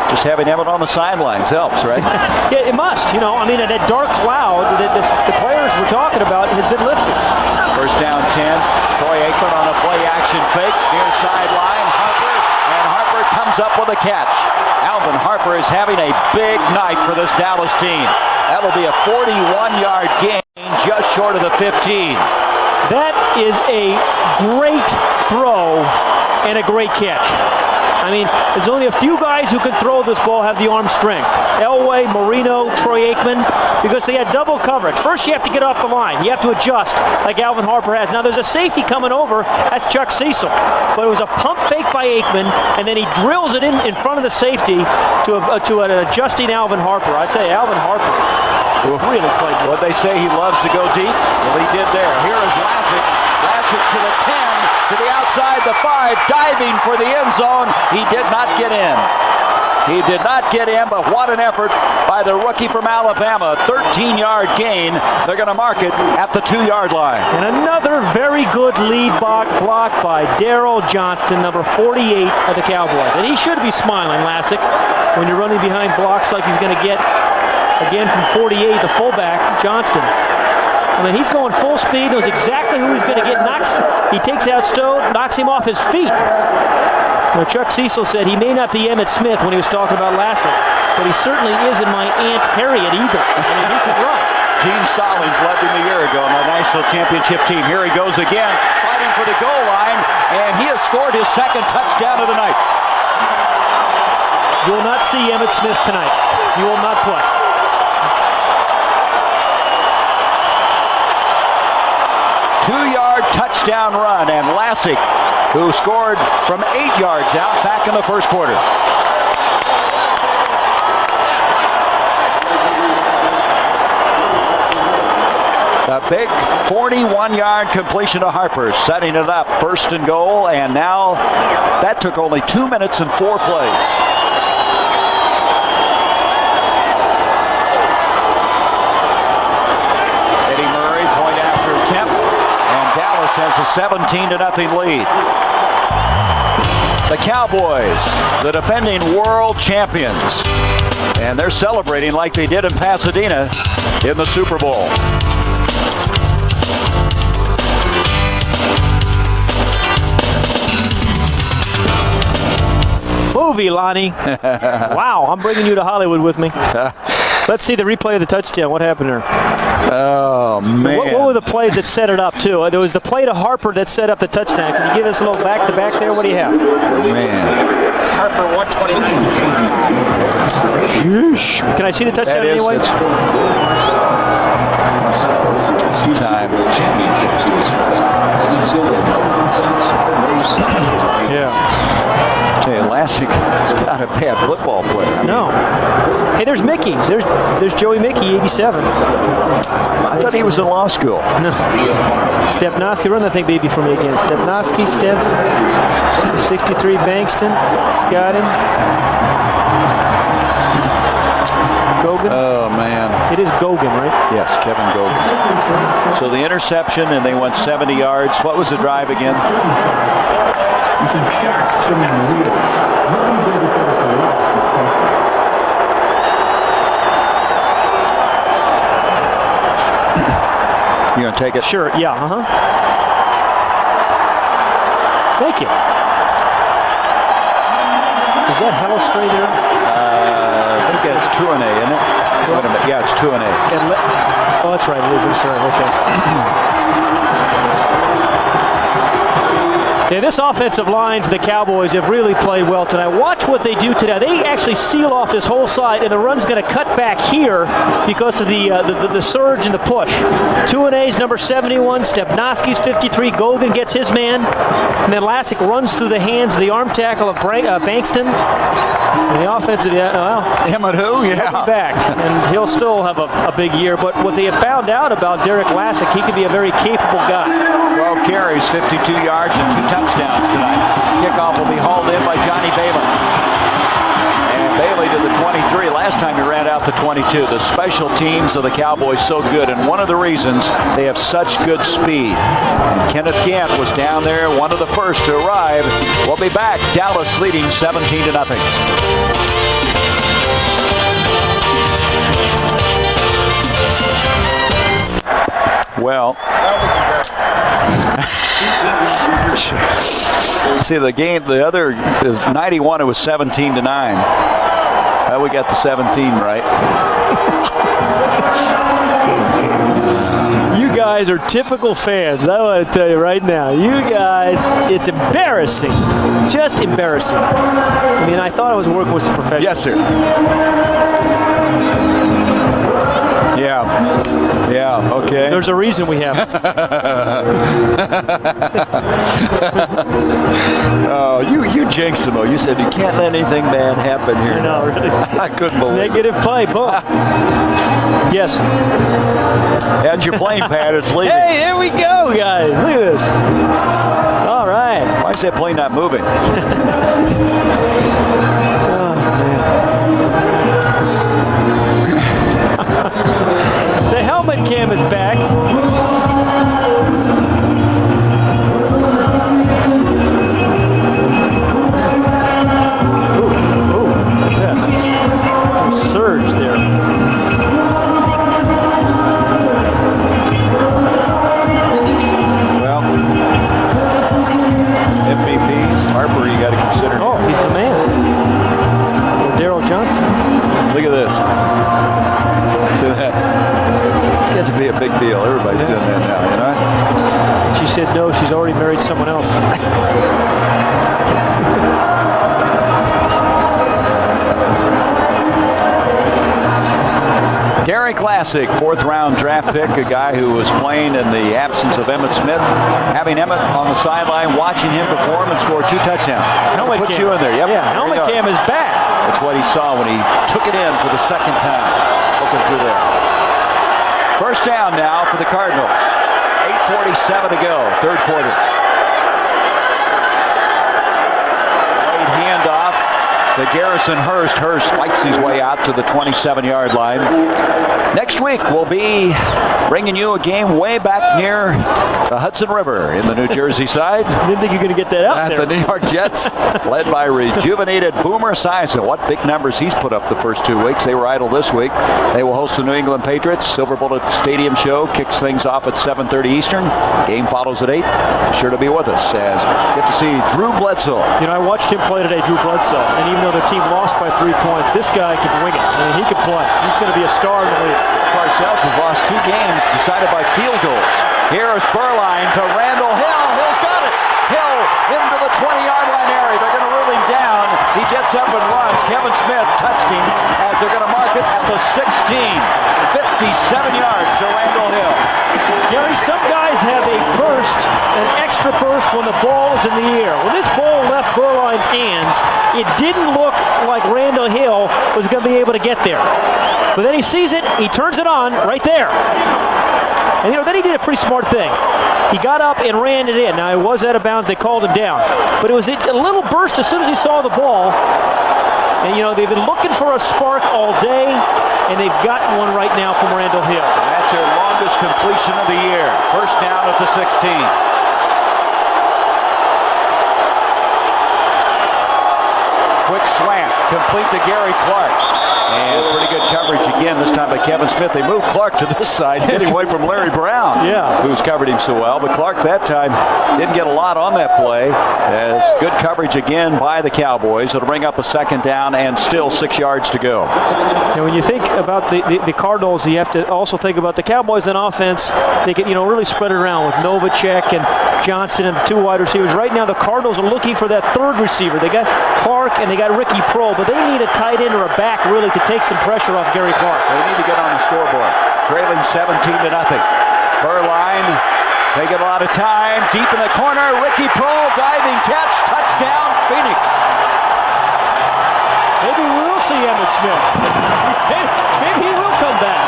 Just having Emmett on the sidelines helps, right? Yeah, it must. That dark cloud that the players were talking about has been lifted. First down 10. Troy Aikman on a play-action fake near sideline. Harper comes up with a catch. Alvin Harper is having a big night for this Dallas team. That'll be a 41-yard gain, just short of the 15. That is a great throw and a great catch. There's only a few guys who can throw this ball, have the arm strength. Elway, Marino, Troy Aikman, because they had double coverage. First, you have to get off the line. You have to adjust, like Alvin Harper has. Now, there's a safety coming over. That's Chuck Cecil. But it was a pump fake by Aikman, and then he drills it in front of the safety to an adjusting Alvin Harper. I tell you, Alvin Harper really played good. What they say he loves to go deep? Well, he did there. Here is Lassick. Lassick to the 10. To the outside, the 5, diving for the end zone. He did not get in. He did not get in, but what an effort by the rookie from Alabama. 13-yard gain. They're going to mark it at the 2-yard line. And another very good lead block by Darryl Johnston, number 48 of the Cowboys. And he should be smiling, Lassick, when you're running behind blocks like he's going to get again from 48, the fullback, Johnston. He's going full speed, knows exactly who he's going to get. He takes out Stowe, knocks him off his feet. Chuck Cecil said he may not be Emmitt Smith when he was talking about Lassick, but he certainly isn't my Aunt Harriet either. He can run. Gene Stallings led him a year ago on the national championship team. Here he goes again, fighting for the goal line, and he has scored his second touchdown of the night. You will not see Emmitt Smith tonight. He will not play. Two-yard touchdown run, and Lassick, who scored from 8 yards out back in the first quarter. A big 41-yard completion to Harper, setting it up first and goal, and now that took only 2 minutes and 4 plays. Has a 17-0 lead. The Cowboys, the defending world champions, and they're celebrating like they did in Pasadena in the Super Bowl. Movie, Lonnie. Wow, I'm bringing you to Hollywood with me. Let's see the replay of the touchdown. What happened there? Oh, man. What were the plays that set it up, too? There was the play to Harper that set up the touchdown. Can you give us a little back-to-back there? What do you have? Man. Harper 129. Sheesh. Can I see the touchdown anyway? It's time. Yeah. I tell you, Lassick, not a bad football player. No. Hey, there's Mickey. There's Joey Mickey, 87. I thought he was in law school. No. Stepnoski, run that thing, baby, for me again. Stepnoski, 63, Bankston, Scotty. Gogan? Oh, man. It is Gogan, right? Yes, Kevin Gogan. So the interception, and they went 70 yards. What was the drive again? You gonna take it? Sure, yeah, Thank you. Is that Hellestray there? I think that's 2-A, isn't it? Wait a minute. Yeah, it's 2-A. Oh, that's right, it is. I'm sorry. Okay. Yeah, this offensive line for the Cowboys have really played well tonight. Watch what they do today. They actually seal off this whole side, and the run's going to cut back here because of the surge and the push. 2-A's number 71, Stepnoski's 53. Gogan gets his man, and then Lassick runs through the hands of the arm tackle of Bankston. And the offensive, Emmett who? Yeah. Back, and he'll still have a big year. But what they have found out about Derek Lassick, he can be a very capable guy. 12 carries, 52 yards, and 2 touchdowns tonight. Kickoff will be hauled in by Johnny Bailey. And Bailey to the 23. Last time he ran out the 22. The special teams of the Cowboys so good, and one of the reasons they have such good speed. And Kenneth Gant was down there, one of the first to arrive. We'll be back. Dallas leading 17-0. Well, see the game. The other is 91. It was 17-9. We got the 17 right. You guys are typical fans. I want to tell you right now. You guys, it's embarrassing. Just embarrassing. I mean, I thought I was working with some professionals. Yes, sir. Yeah, okay. There's a reason we have. Oh, you jinxed them, though. You said you can't let anything bad happen here. No, really. I couldn't believe Negative play, boom. Yes. That's your plane pad. It's leaving. Hey, there we go, guys. Look at this. All right. Why is that plane not moving? The helmet cam is back. Ooh, what's that? A surge there. Well, MVPs, Harper, you got to consider. Oh, he's the man. Daryl Johnston. Look at this. See that? It's got to be a big deal. Everybody's doing that now, you know? She said no, she's already married someone else. Gary Classic, 4th-round draft pick, a guy who was playing in the absence of Emmitt Smith. Having Emmitt on the sideline, watching him perform and score 2 touchdowns. Helmet Put cam. you in there. Yep. Yeah, helmet cam is back. That's what he saw when he took it in for the second time. Looking through there. First down now for the Cardinals. 8:47 to go, 3rd quarter. Late handoff to Garrison Hurst. Hurst fights his way out to the 27-yard line. Next week, we'll be bringing you a game way back near the Hudson River in the New Jersey side. Didn't think you were going to get that out At there. the New York Jets, led by rejuvenated Boomer Esiason. What big numbers he's put up the first 2 weeks. They were idle this week. They will host the New England Patriots. Silver Bullet Stadium show kicks things off at 7:30 Eastern. Game follows at 8. Be sure to be with us as get to see Drew Bledsoe. You know, I watched him play today, Drew Bledsoe, and even though the team lost by 3 points, this guy can wing it. I mean, he can play. He's going to be a star in the league. Parcells has lost 2 games decided by field goals. Here is Burline to Randall Hill. Hill's got it. Hill into the 20-yard line area. They're going to rule him down. He gets up and runs. Kevin Smith touched him as they're going to mark it at the 16. 57 yards to Randall Hill. Gary, some guys have a burst, an extra burst when the ball is in the air. When this ball left Berline's hands, it didn't look like Randall Hill was going to be able to get there. But then he sees it, he turns it on right there. And then he did a pretty smart thing. He got up and ran it in. Now, it was out of bounds. They called him down. But it was a little burst as soon as he saw the ball. And, they've been looking for a spark all day, and they've gotten one right now from Randall Hill. And that's their longest completion of the year. First down at the 16. Quick slant, complete to Gary Clark. And pretty good coverage again, this time by Kevin Smith. They moved Clark to this side, getting away from Larry Brown, who's covered him so well. But Clark that time didn't get a lot on that play. As good coverage again by the Cowboys. It'll bring up a second down and still 6 yards to go. And when you think about the Cardinals, you have to also think about the Cowboys on offense. They can really spread it around with Novacek and Johnson and the two wide receivers. Right now the Cardinals are looking for that third receiver. They got Clark and they got Ricky Prohl, but they need a tight end or a back really to take some pressure off Gary Clark. They need to get on the scoreboard. Trailing 17-0. Berline taking a lot of time. Deep in the corner. Ricky Prohl diving catch. Touchdown, Phoenix. Maybe we will see Emmitt Smith. Maybe he will come back.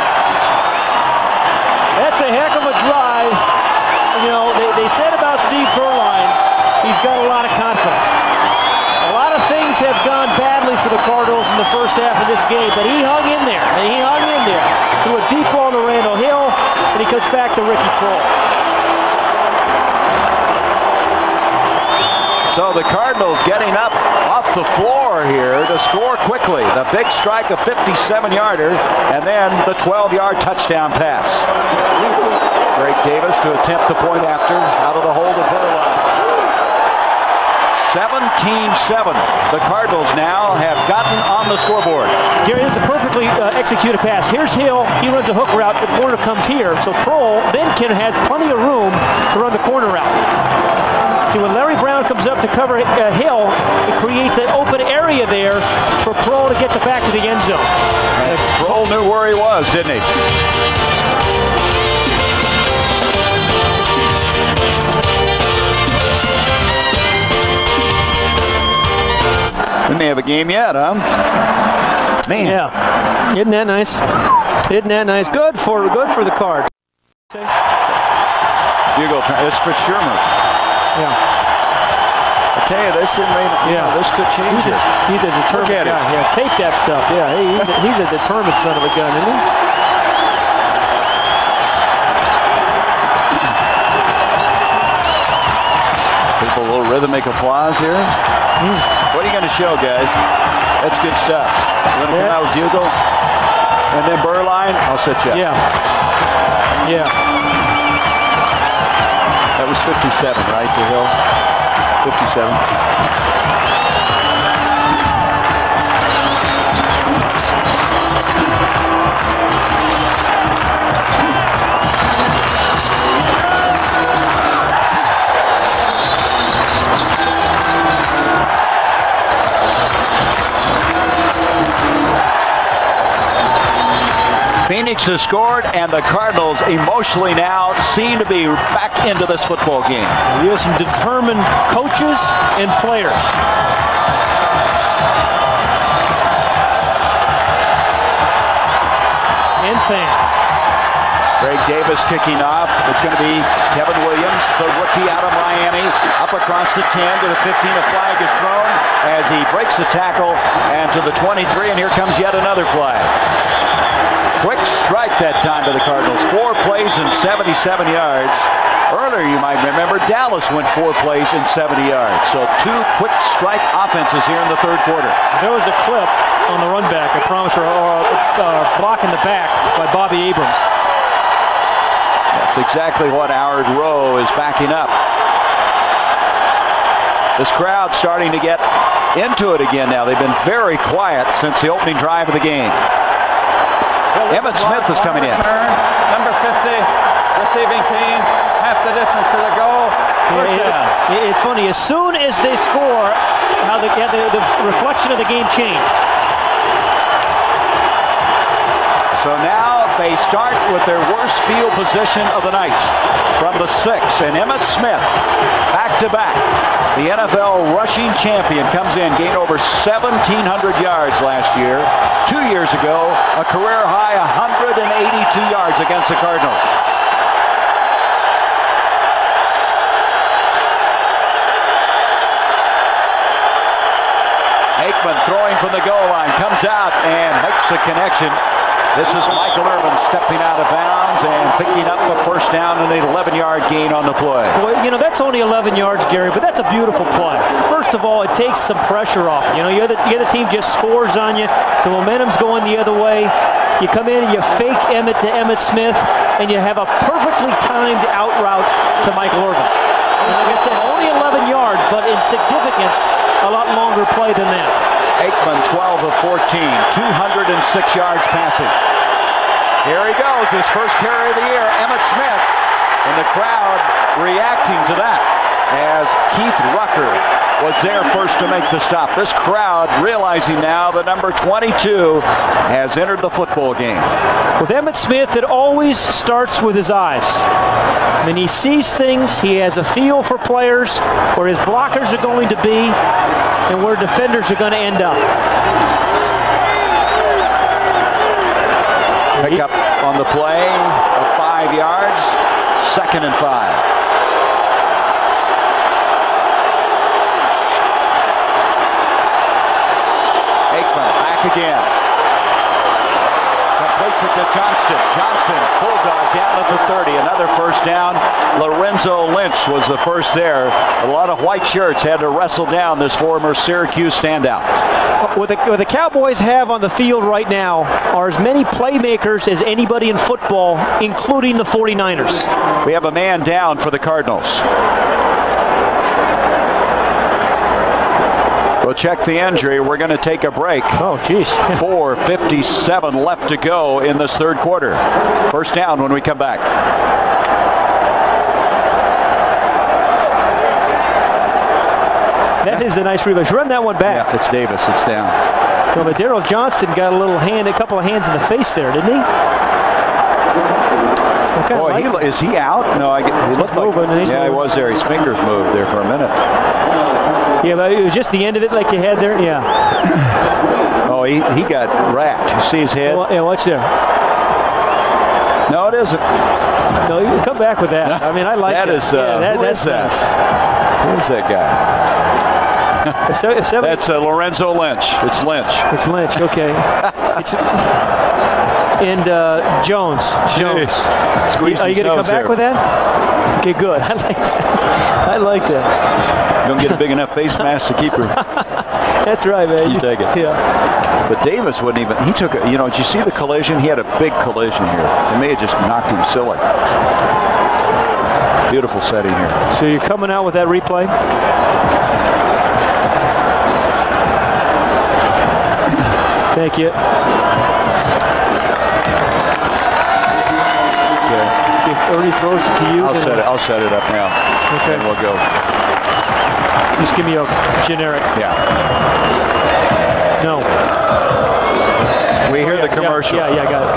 That's a heck of a drive. They said about Steve Berline, he's got a lot of confidence. A lot of things have gone badly for the Cardinals in the first half of this game, but he hung in there. And he hung in there. Threw a deep ball to Randall Hill, and he comes back to Ricky Prohl. So the Cardinals getting up off the floor here to score quickly. The big strike, a 57-yarder, and then the 12-yard touchdown pass. Drake Davis to attempt the point after, out of the hole to Berline. 17-7. The Cardinals now have gotten on the scoreboard. Gary, this is a perfectly executed pass. Here's Hill. He runs a hook route. The corner comes here. So Prohl then has plenty of room to run the corner route. See, when Larry Brown comes up to cover Hill, it creates an open area there for Prohl to get back to the end zone. And Prohl knew where he was, didn't he? We may have a game yet, huh? Man. Yeah. Isn't that nice? Isn't that nice? Good for the Card. Bugle turn. It's Fritz Sherman. Yeah. I tell you, this could change it. He's a determined guy. Yeah, tape that stuff. Yeah, he's a determined son of a gun, isn't he? People, a little rhythmic applause here. What are you going to show, guys? That's good stuff. You want to come out with Bugle? And then Berline, I'll set you up. Yeah. That was 57, right, to Hill? 57. Phoenix has scored, and the Cardinals emotionally now seem to be back into this football game. You have some determined coaches and players. And fans. Greg Davis kicking off. It's going to be Kevin Williams, the rookie out of Miami, up across the 10 to the 15. A flag is thrown as he breaks the tackle, and to the 23, and here comes yet another flag. Quick strike that time to the Cardinals. 4 plays and 77 yards. Earlier, you might remember, Dallas went 4 plays and 70 yards. So 2 quick strike offenses here in the third quarter. There was a clip on the run back, I promise you, block in the back by Bobby Abrams. That's exactly what Howard Rowe is backing up. This crowd starting to get into it again now. They've been very quiet since the opening drive of the game. Emmitt Smith is coming in. Number 50, receiving team, half the distance to the goal. First down. It's funny. As soon as they score, how the reflection of the game changed. So now they start with their worst field position of the night from the 6. And Emmitt Smith, back-to-back. The NFL rushing champion comes in, gained over 1,700 yards last year. 2 years ago, a career-high 182 yards against the Cardinals. Aikman throwing from the goal line, comes out and makes the connection. This is Michael Irvin stepping out of bounds and picking up a first down and an 11-yard gain on the play. Well, that's only 11 yards, Gary, but that's a beautiful play. First of all, it takes some pressure off. The other team just scores on you. The momentum's going the other way. You come in and you fake Emmitt Smith, and you have a perfectly timed out route to Michael Irvin. And like I said, only 11 yards, but in significance, a lot longer play than that. Aikman 12 of 14, 206 yards passing. Here he goes, his first carry of the year, Emmitt Smith, and the crowd reacting to that as Keith Rucker was there first to make the stop. This crowd realizing now that number 22 has entered the football game. With Emmitt Smith, it always starts with his eyes. I mean, he sees things, he has a feel for players, where his blockers are going to be, and where defenders are going to end up. Pick up on the play of 5 yards, 2nd and 5. Again. Completes it to Johnston. Johnston, bulldog down at the 30. Another first down. Lorenzo Lynch was the first there. A lot of white shirts had to wrestle down this former Syracuse standout. What the Cowboys have on the field right now are as many playmakers as anybody in football, including the 49ers. We have a man down for the Cardinals. We'll check the injury. We're going to take a break. Oh, geez. 4:57 left to go in this third quarter. First down when we come back. That is a nice replay. Run that one back. Yeah, it's Davis. It's down. Well, but Daryl Johnston got a couple of hands in the face there, didn't he? Okay, Boy, is he out? No, he looked like. Yeah, he was there. His fingers moved there for a minute. Yeah, but it was just the end of it like you had there. Yeah. Oh, he got racked. You see his head? Yeah, watch there. No, it isn't. No, you can come back with that. I mean, I like that. Who is that? Nice. Who is that guy? That's Lorenzo Lynch. It's Lynch. It's Lynch, okay. And Jones. Are you going to come back with that? Okay, good. I like that. I like that. Don't get a big enough face mask to keep her. That's right, man. You take it. Yeah. But Davis wouldn't even. He took it. Did you see the collision? He had a big collision here. It may have just knocked him silly. Beautiful setting here. So you're coming out with that replay? Thank you. Okay. If Ernie throws it to you, I'll set it up now. Okay. And we'll go. Just give me a generic. Yeah. No. We hear the commercial. Yeah, got it.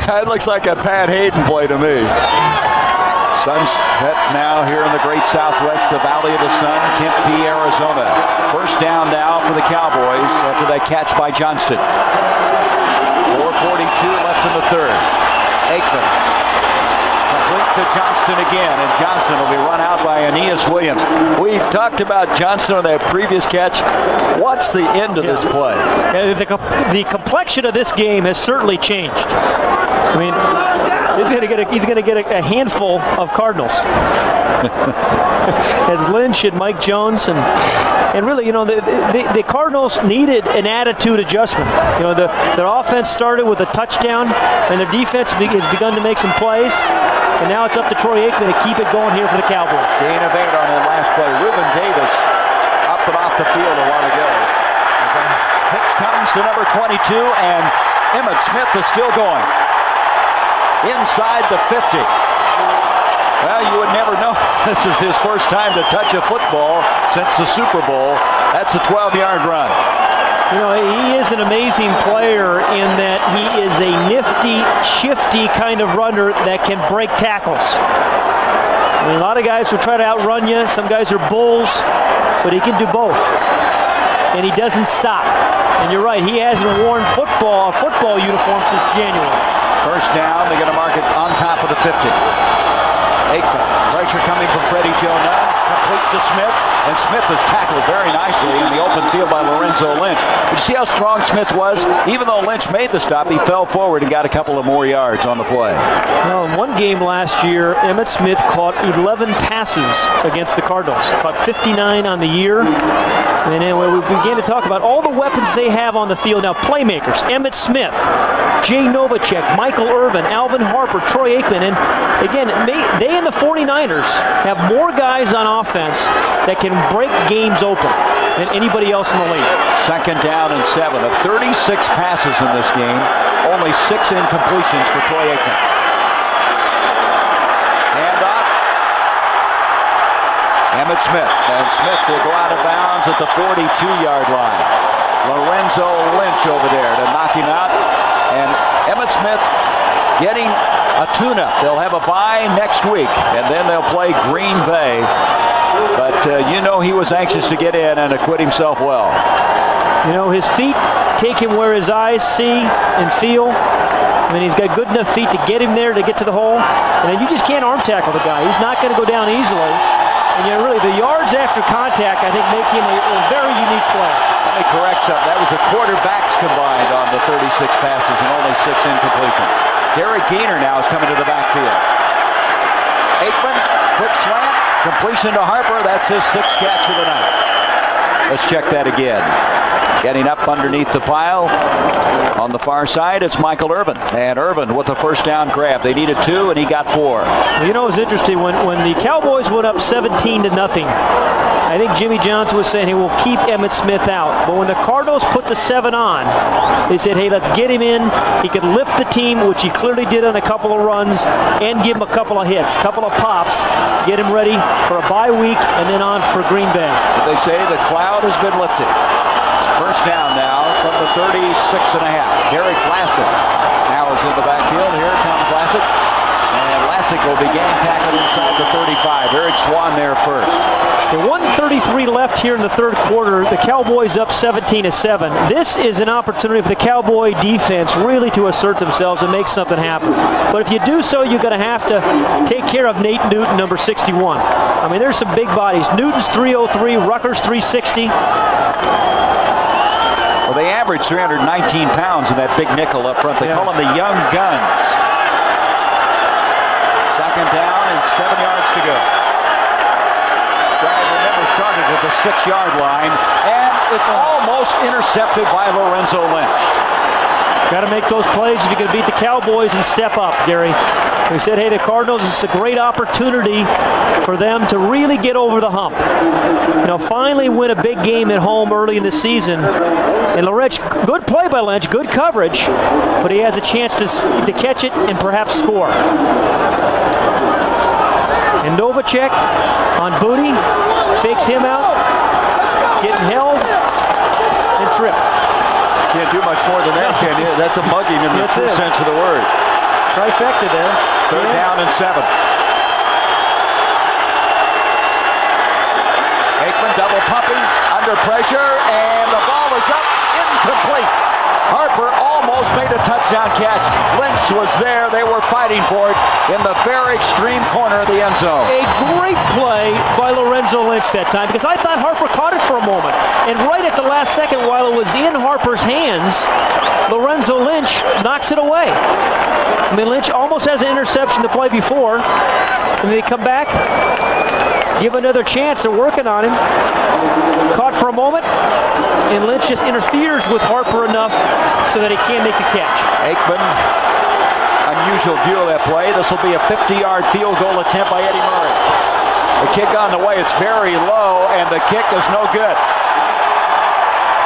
That looks like a Pat Hayden play to me. Sunset now here in the great Southwest, the Valley of the Sun, Tempe, Arizona. First down now for the Cowboys after that catch by Johnston. 4:42 left in the third. Aikman. Complete to Johnston again, and Johnston will be run out by Aeneas Williams. We talked about Johnston on that previous catch. What's the end of this play? The complexion of this game has certainly changed. I mean, he's going to get a handful of Cardinals. As Lynch and Mike Jones and really, the Cardinals needed an attitude adjustment. Their offense started with a touchdown, and their defense has begun to make some plays. And now it's up to Troy Aikman to keep it going here for the Cowboys. Gain of 8 on that last play. Reuben Davis up and off the field a while ago. As the pitch comes to number 22, and Emmitt Smith is still going. Inside the 50. Well, you would never know. This is his first time to touch a football since the Super Bowl. That's a 12-yard run. He is an amazing player in that he is a nifty, shifty kind of runner that can break tackles. I mean, a lot of guys will try to outrun you. Some guys are bulls, but he can do both. And he doesn't stop. And you're right, he hasn't worn a football uniform since January. First down, they're going to mark it on top of the 50. Aikman, pressure coming from Freddie Jonah, complete to Smith, and Smith is tackled very nicely in the open field by Lorenzo Lynch. But you see how strong Smith was? Even though Lynch made the stop, he fell forward and got a couple of more yards on the play. Well, in one game last year, Emmitt Smith caught 11 passes against the Cardinals. Caught 59 on the year. And then we began to talk about all the weapons they have on the field now. Playmakers, Emmitt Smith, Jay Novacek, Michael Irvin, Alvin Harper, Troy Aikman. And again, they and the 49ers have more guys on offense that can break games open than anybody else in the league. Second down and 7. Of 36 passes in this game, only 6 incompletions for Troy Aikman. Handoff. Emmitt Smith. And Smith will go out of bounds at the 42-yard line. Lorenzo Lynch over there to knock him out. And Emmitt Smith getting a tune-up. They'll have a bye next week, and then they'll play Green Bay. But he was anxious to get in and acquit himself well. His feet take him where his eyes see and feel. I mean, he's got good enough feet to get him there to get to the hole. And then you just can't arm tackle the guy. He's not going to go down easily. And really, the yards after contact, I think, make him a very unique player. Let me correct something. That was the quarterbacks combined on the 36 passes and only 6 incompletions. Derek Gainer now is coming to the backfield. Aikman, quick slant, completion to Harper. That's his 6th catch of the night. Let's check that again. Getting up underneath the pile. On the far side, it's Michael Irvin. And Irvin with the first down grab. They needed 2, and he got 4. Well, it's interesting. When the Cowboys went up 17-0, I think Jimmy Johnson was saying, hey, we'll keep Emmitt Smith out. But when the Cardinals put the 7 on, they said, hey, let's get him in. He could lift the team, which he clearly did on a couple of runs, and give him a couple of hits, a couple of pops, get him ready for a bye week, and then on for Green Bay. They say the cloud has been lifted. First down now from the 36.5. Derek Lassick now is in the backfield. Here comes Lassick. And Lassick will be gang tackled inside the 35. Eric Swan there first. The 1:33 left here in the third quarter. The Cowboys up 17-7. This is an opportunity for the Cowboy defense really to assert themselves and make something happen. But if you do so, you're going to have to take care of Nate Newton, number 61. I mean, there's some big bodies. Newton's 303, Rucker's 360. Well, they average 319 pounds in that big nickel up front. They call them the Young Guns. Second down and 7 yards to go. Drive, remember, started at the 6-yard line, and it's almost intercepted by Lorenzo Lynch. Got to make those plays if you're going to beat the Cowboys and step up, Gary. We said, hey, the Cardinals, it's a great opportunity for them to really get over the hump. Finally win a big game at home early in the season. And Lynch, good play by Lynch, good coverage, but he has a chance to catch it and perhaps score. And Novacek on Booty, fakes him out, getting held, and tripped. Can't do much more than that, can you? That's a mugging in the full sense of the word. Trifecta there. Third down and 7. Aikman double pumping, under pressure, and the ball is up, incomplete. Harper almost made a touchdown catch. Lynch Lynch was there. They were fighting for it in the very extreme corner of the end zone. A great play by Lorenzo Lynch that time, because I thought Harper caught it for a moment. And right at the last second, while it was in Harper's hands, Lorenzo Lynch knocks it away. I mean, Lynch almost has an interception to play before, and they come back, give another chance. They're working on him. Caught for a moment, and Lynch just interferes with Harper enough so that he can't make the catch. Aikman, unusual view of that play. This will be a 50-yard field goal attempt by Eddie Murray. The kick on the way, it's very low, and the kick is no good.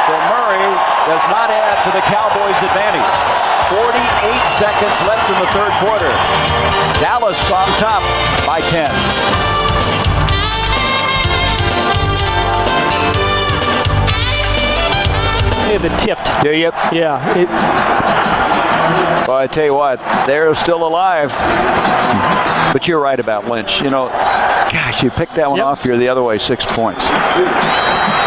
So Murray does not add to the Cowboys' advantage. 48 seconds left in the third quarter. Dallas on top by 10. May have been tipped. Do you? Yeah. Well, I tell you what, they're still alive. But you're right about Lynch. You know, gosh, you picked that one off. You're the other way, 6 points.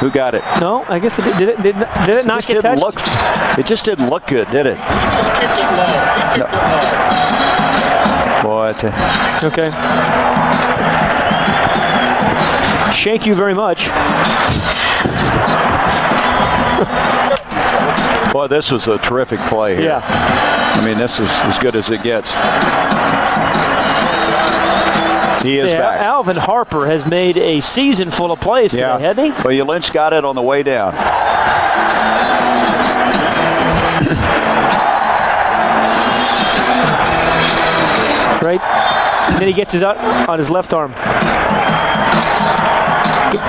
Who got it? No, I guess it did. Did it not get touched? It just didn't look good, did it? Just kicked it low. He kicked it low. Boy, I tell you. Okay. Thank you very much. Boy, this was a terrific play here. Yeah. I mean, this is as good as it gets. He is back. Alvin Harper has made a season full of plays today, hasn't he? Well, Lynch got it on the way down. Right? And then he gets his out on his left arm.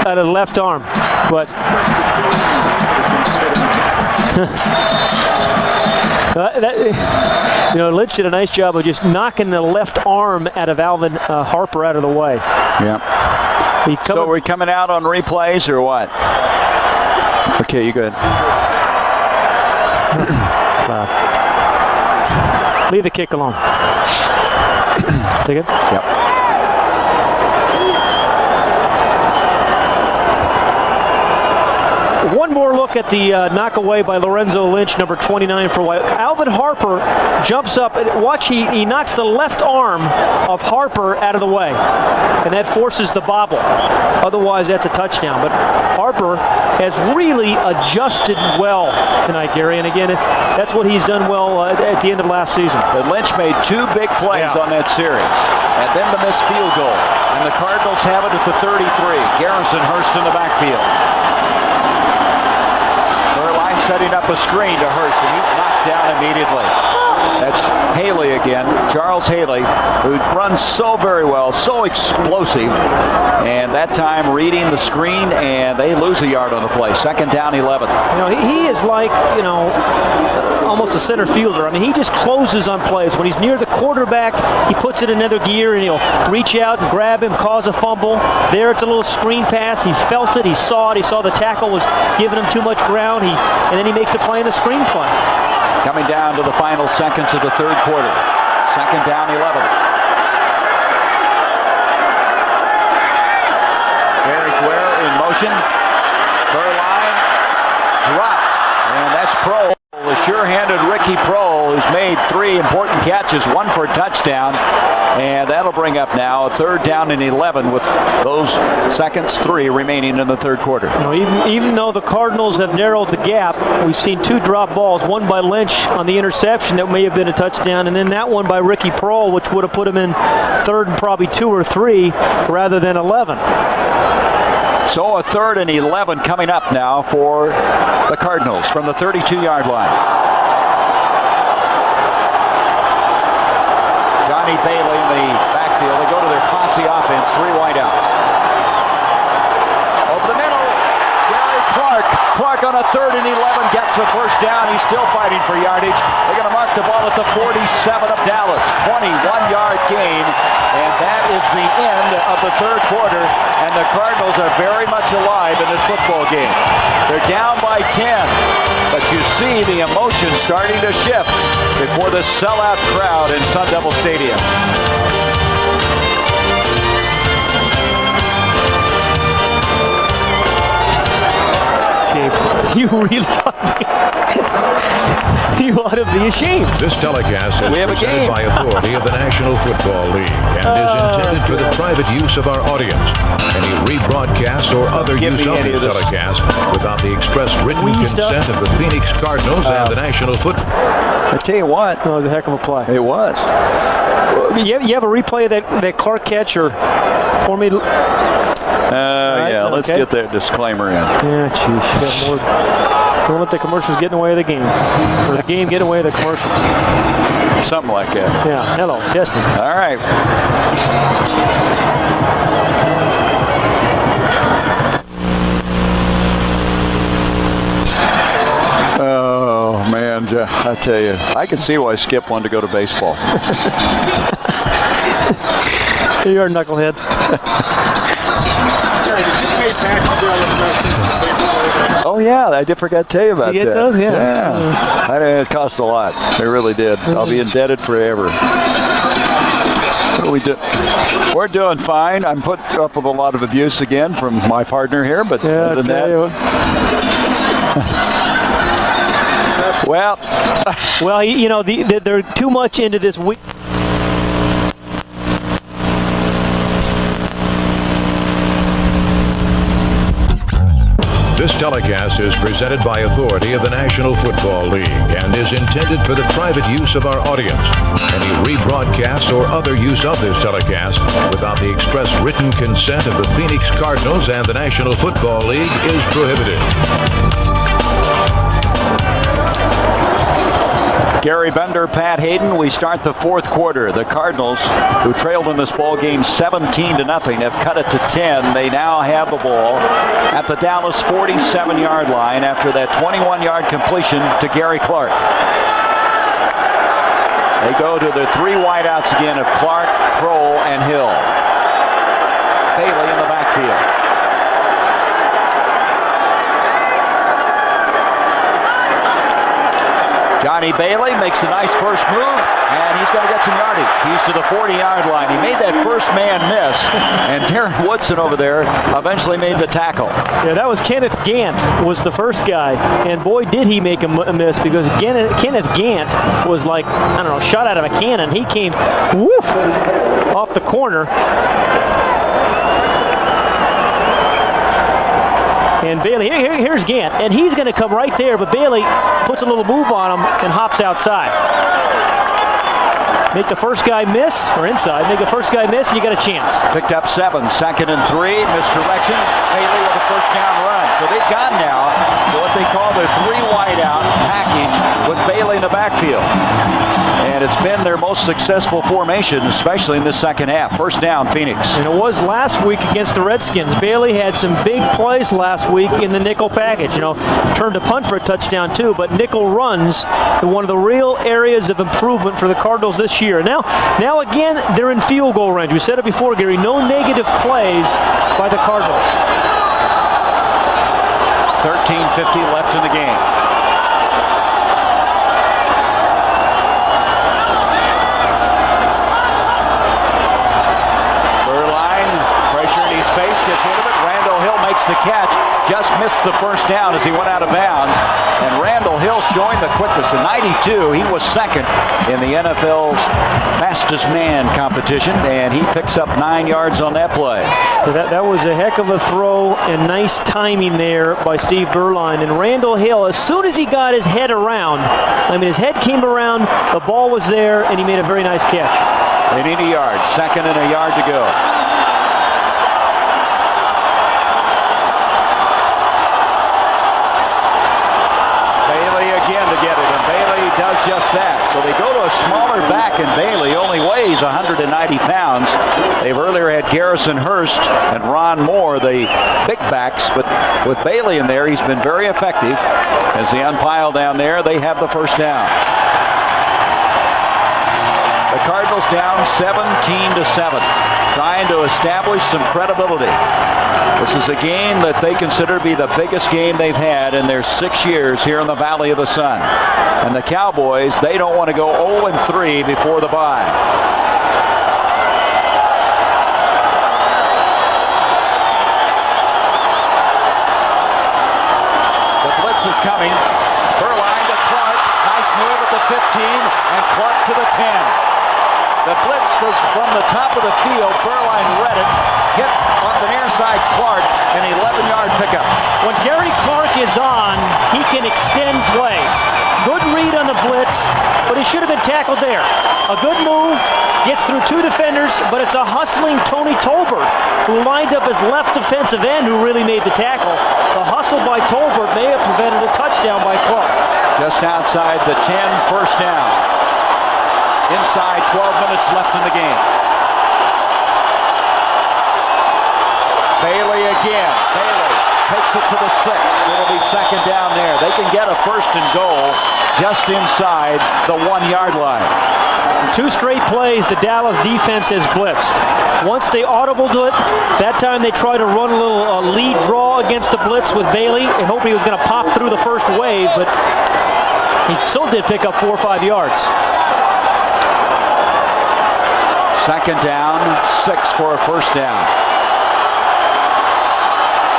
Out of the left arm. But Lynch did a nice job of just knocking the left arm out of Alvin Harper out of the way. Yeah. So are we coming out on replays or what? Okay, you good. Leave the kick alone. Take it? Yep. One more look at the knockaway by Lorenzo Lynch, number 29 for White. Alvin Harper jumps up and watch, he knocks the left arm of Harper out of the way, and that forces the bobble. Otherwise, that's a touchdown. But Harper has really adjusted well tonight, Gary, and again, that's what he's done well at the end of last season. But Lynch made two big plays on that series, and then the missed field goal. And the Cardinals have it at the 33. Garrison Hurst in the backfield. Setting up a screen to Hurst, and he's knocked down immediately. That's Haley again, Charles Haley, who runs so very well, so explosive, and that time reading the screen, and they lose a yard on the play. Second down, 11. He is like, almost a center fielder. I mean, he just closes on plays. When he's near the quarterback, he puts it in another gear, and he'll reach out and grab him, cause a fumble. There, it's a little screen pass. He felt it. He saw it. He saw the tackle was giving him too much ground. And then he makes the play in the screen play. Coming down to the final seconds of the third quarter. Second down, 11. Eric Ware in motion. Burline dropped, and that's Pro. The sure-handed Ricky Prohl, who's made three important catches, one for a touchdown, and that'll bring up now a third down and 11 with those seconds, 3 remaining in the third quarter. Even though the Cardinals have narrowed the gap, we've seen 2 drop balls, one by Lynch on the interception that may have been a touchdown, and then that one by Ricky Prohl, which would have put him in third and probably 2 or 3 rather than 11. So a third and 11 coming up now for the Cardinals from the 32-yard line. Johnny Bailey in the backfield. They go to their posse offense, 3 wideouts. Over the middle, Gary Clark. Clark on a third and 11 gets a first down. He's still fighting for yardage. They're going to mark the ball at the 47 of Dallas. 21-yard gain, and that is the end of the third quarter. And the Cardinals are very much alive in this football game. They're down by 10, but you see the emotion starting to shift before the sellout crowd in Sun Devil Stadium. ashamed. You really you ought to be ashamed. This telecast is We have a presented game. by authority of the National Football League and is intended for the private use of our audience. Any rebroadcast or other Give use me of any this of this. telecast without the express written Wheezed up. consent of the Phoenix Cardinals and the National Football. I tell you what, That was a heck of a play. it was. You have a replay of that Clark catch or for me? Yeah, let's okay. get that disclaimer in. Yeah, geez, you got more. Don't let the commercials get in the way of the game, or the game get in the way of the commercials. Something like that. Yeah. Hello, testing. All right. Oh, man, I tell you, I can see why Skip wanted to go to baseball. You're a knucklehead. Gary, did you pay Pat to see all those nice things in the paper? Oh, yeah, I did forget to tell you about You get that. those? Yeah. I know it cost a lot. It really did. I'll be indebted forever. What are we do? We're doing fine. I'm putting up with a lot of abuse again from my partner here, but Yeah, other I than tell that, you what. Well, you know, they're too much into this week. This telecast is presented by authority of the National Football League and is intended for the private use of our audience. Any rebroadcast or other use of this telecast without the express written consent of the Phoenix Cardinals and the National Football League is prohibited. Gary Bender, Pat Hayden, we start the fourth quarter. The Cardinals, who trailed in this ball game 17-0, have cut it to 10. They now have the ball at the Dallas 47-yard line after that 21-yard completion to Gary Clark. They go to the three wideouts again of Clark, Kroll, and Hill. Bailey in the backfield. Johnny Bailey makes a nice first move, and he's going to get some yardage. He's to the 40-yard line. He made that first man miss, and Darren Woodson over there eventually made the tackle. Yeah, that was Kenneth Gant was the first guy, and boy did he make a miss, because Kenneth Gant was like, I don't know, shot out of a cannon. He came woof off the corner. And Bailey, here's Gant, and he's going to come right there, but Bailey puts a little move on him and hops outside. Make the first guy miss, or inside, make the first guy miss, and you got a chance. Picked up 7, 2nd and 3, misdirection. Bailey with a first down run. So they've gone now to what they call their three wideout package with Bailey in the backfield. And it's been their most successful formation, especially in the second half. First down, Phoenix. And it was last week against the Redskins. Bailey had some big plays last week in the nickel package. You know, turned a punt for a touchdown too, but nickel runs are one of the real areas of improvement for the Cardinals this year. Now again, they're in field goal range. We said it before, Gary, no negative plays by the Cardinals. 13:50 left in the game. Gets rid of it. Randall Hill makes the catch. Just missed the first down as he went out of bounds. And Randall Hill showing the quickness. In 92, he was second in the NFL's fastest man competition, and he picks up 9 yards on that play. So that was a heck of a throw and nice timing there by Steve Berline. And Randall Hill, as soon as he got his head around, his head came around, the ball was there, and he made a very nice catch. They need a yard. 2nd and a yard to go. Again to get it, and Bailey does just that. So they go to a smaller back, and Bailey only weighs 190 pounds. They've earlier had Garrison Hurst and Ron Moore, the big backs, but with Bailey in there, he's been very effective. As they unpile down there, they have the first down. The Cardinals down 17-7, trying to establish some credibility. This is a game that they consider to be the biggest game they've had in their 6 years here in the Valley of the Sun. And the Cowboys, they don't want to go 0-3 before the bye. blitz is coming. Burline to Clark. Nice move at the 15, and Clark to the 10. The blitz was from the top of the field. Burline read it, hit on the near side Clark, an 11-yard pickup. When Gary Clark is on, he can extend plays. Good read on the blitz, but he should have been tackled there. A good move, gets through two defenders, but it's a hustling Tony Tolbert who lined up as left defensive end who really made the tackle. The hustle by Tolbert may have prevented a touchdown by Clark. Just outside the 10, first down. Inside 12 minutes left in the game. Bailey again. Bailey takes it to the 6. It'll be second down there. They can get a first and goal just inside the 1-yard line. Two straight plays the Dallas defense has blitzed. Once they audibled it, that time they tried to run a little lead draw against the blitz with Bailey and hoped he was going to pop through the first wave, but he still did pick up 4 or 5 yards. Second down, 6 for a first down.